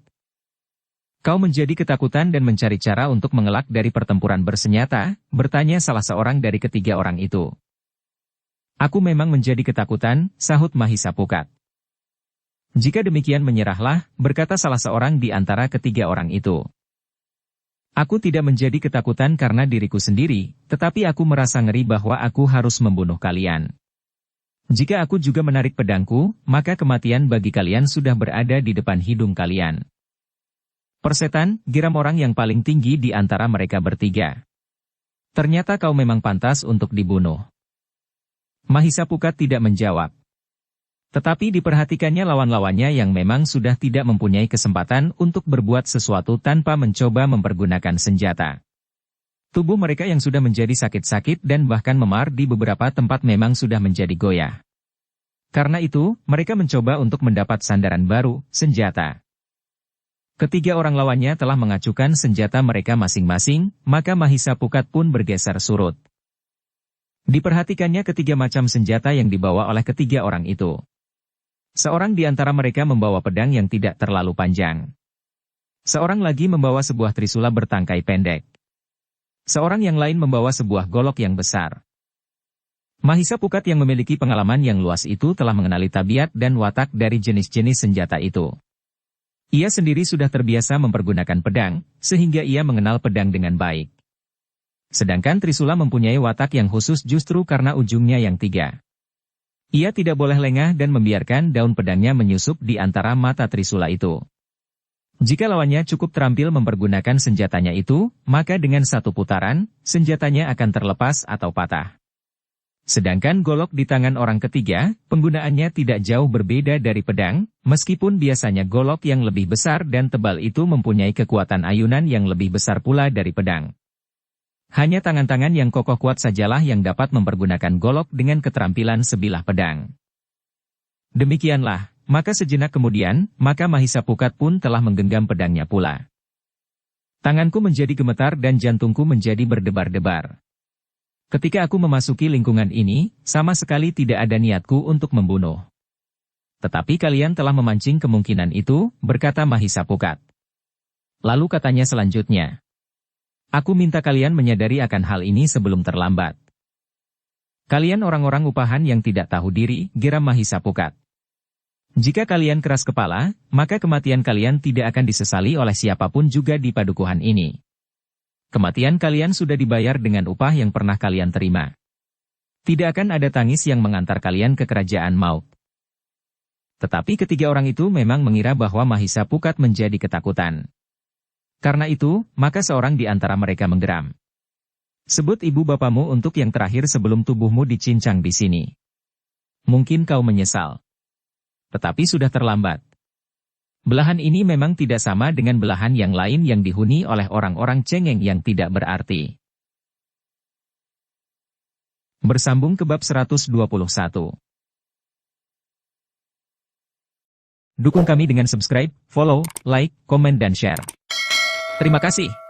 Kau menjadi ketakutan dan mencari cara untuk mengelak dari pertempuran bersenjata, bertanya salah seorang dari ketiga orang itu. Aku memang menjadi ketakutan, sahut Mahisa Pukat. Jika demikian menyerahlah, berkata salah seorang di antara ketiga orang itu. Aku tidak menjadi ketakutan karena diriku sendiri, tetapi aku merasa ngeri bahwa aku harus membunuh kalian. Jika aku juga menarik pedangku, maka kematian bagi kalian sudah berada di depan hidung kalian. Persetan, geram orang yang paling tinggi di antara mereka bertiga. Ternyata kau memang pantas untuk dibunuh. Mahisa Pukat tidak menjawab. Tetapi diperhatikannya lawan-lawannya yang memang sudah tidak mempunyai kesempatan untuk berbuat sesuatu tanpa mencoba mempergunakan senjata. Tubuh mereka yang sudah menjadi sakit-sakit dan bahkan memar di beberapa tempat memang sudah menjadi goyah. Karena itu, mereka mencoba untuk mendapat sandaran baru, senjata. Ketiga orang lawannya telah mengacukan senjata mereka masing-masing, maka Mahisa Pukat pun bergeser surut. Diperhatikannya ketiga macam senjata yang dibawa oleh ketiga orang itu. Seorang di antara mereka membawa pedang yang tidak terlalu panjang. Seorang lagi membawa sebuah trisula bertangkai pendek. Seorang yang lain membawa sebuah golok yang besar. Mahisa Pukat yang memiliki pengalaman yang luas itu telah mengenali tabiat dan watak dari jenis-jenis senjata itu. Ia sendiri sudah terbiasa mempergunakan pedang, sehingga ia mengenal pedang dengan baik. Sedangkan trisula mempunyai watak yang khusus justru karena ujungnya yang tiga. Ia tidak boleh lengah dan membiarkan daun pedangnya menyusup di antara mata trisula itu. Jika lawannya cukup terampil mempergunakan senjatanya itu, maka dengan satu putaran, senjatanya akan terlepas atau patah. Sedangkan golok di tangan orang ketiga, penggunaannya tidak jauh berbeda dari pedang, meskipun biasanya golok yang lebih besar dan tebal itu mempunyai kekuatan ayunan yang lebih besar pula dari pedang. Hanya tangan-tangan yang kokoh kuat sajalah yang dapat mempergunakan golok dengan keterampilan sebilah pedang. Demikianlah, maka sejenak kemudian, maka Mahisa Pukat pun telah menggenggam pedangnya pula. Tanganku menjadi gemetar dan jantungku menjadi berdebar-debar. Ketika aku memasuki lingkungan ini, sama sekali tidak ada niatku untuk membunuh. Tetapi kalian telah memancing kemungkinan itu, berkata Mahisa Pukat. Lalu katanya selanjutnya. Aku minta kalian menyadari akan hal ini sebelum terlambat. Kalian orang-orang upahan yang tidak tahu diri, geram Mahisa Pukat. Jika kalian keras kepala, maka kematian kalian tidak akan disesali oleh siapapun juga di padukuhan ini. Kematian kalian sudah dibayar dengan upah yang pernah kalian terima. Tidak akan ada tangis yang mengantar kalian ke kerajaan maut. Tetapi ketiga orang itu memang mengira bahwa Mahisa Pukat menjadi ketakutan. Karena itu, maka seorang di antara mereka menggeram. Sebut ibu bapamu untuk yang terakhir sebelum tubuhmu dicincang di sini. Mungkin kau menyesal. Tetapi sudah terlambat. Belahan ini memang tidak sama dengan belahan yang lain yang dihuni oleh orang-orang cengeng yang tidak berarti. Bersambung ke bab 121. Dukung kami dengan subscribe, follow, like, komen dan share. Terima kasih.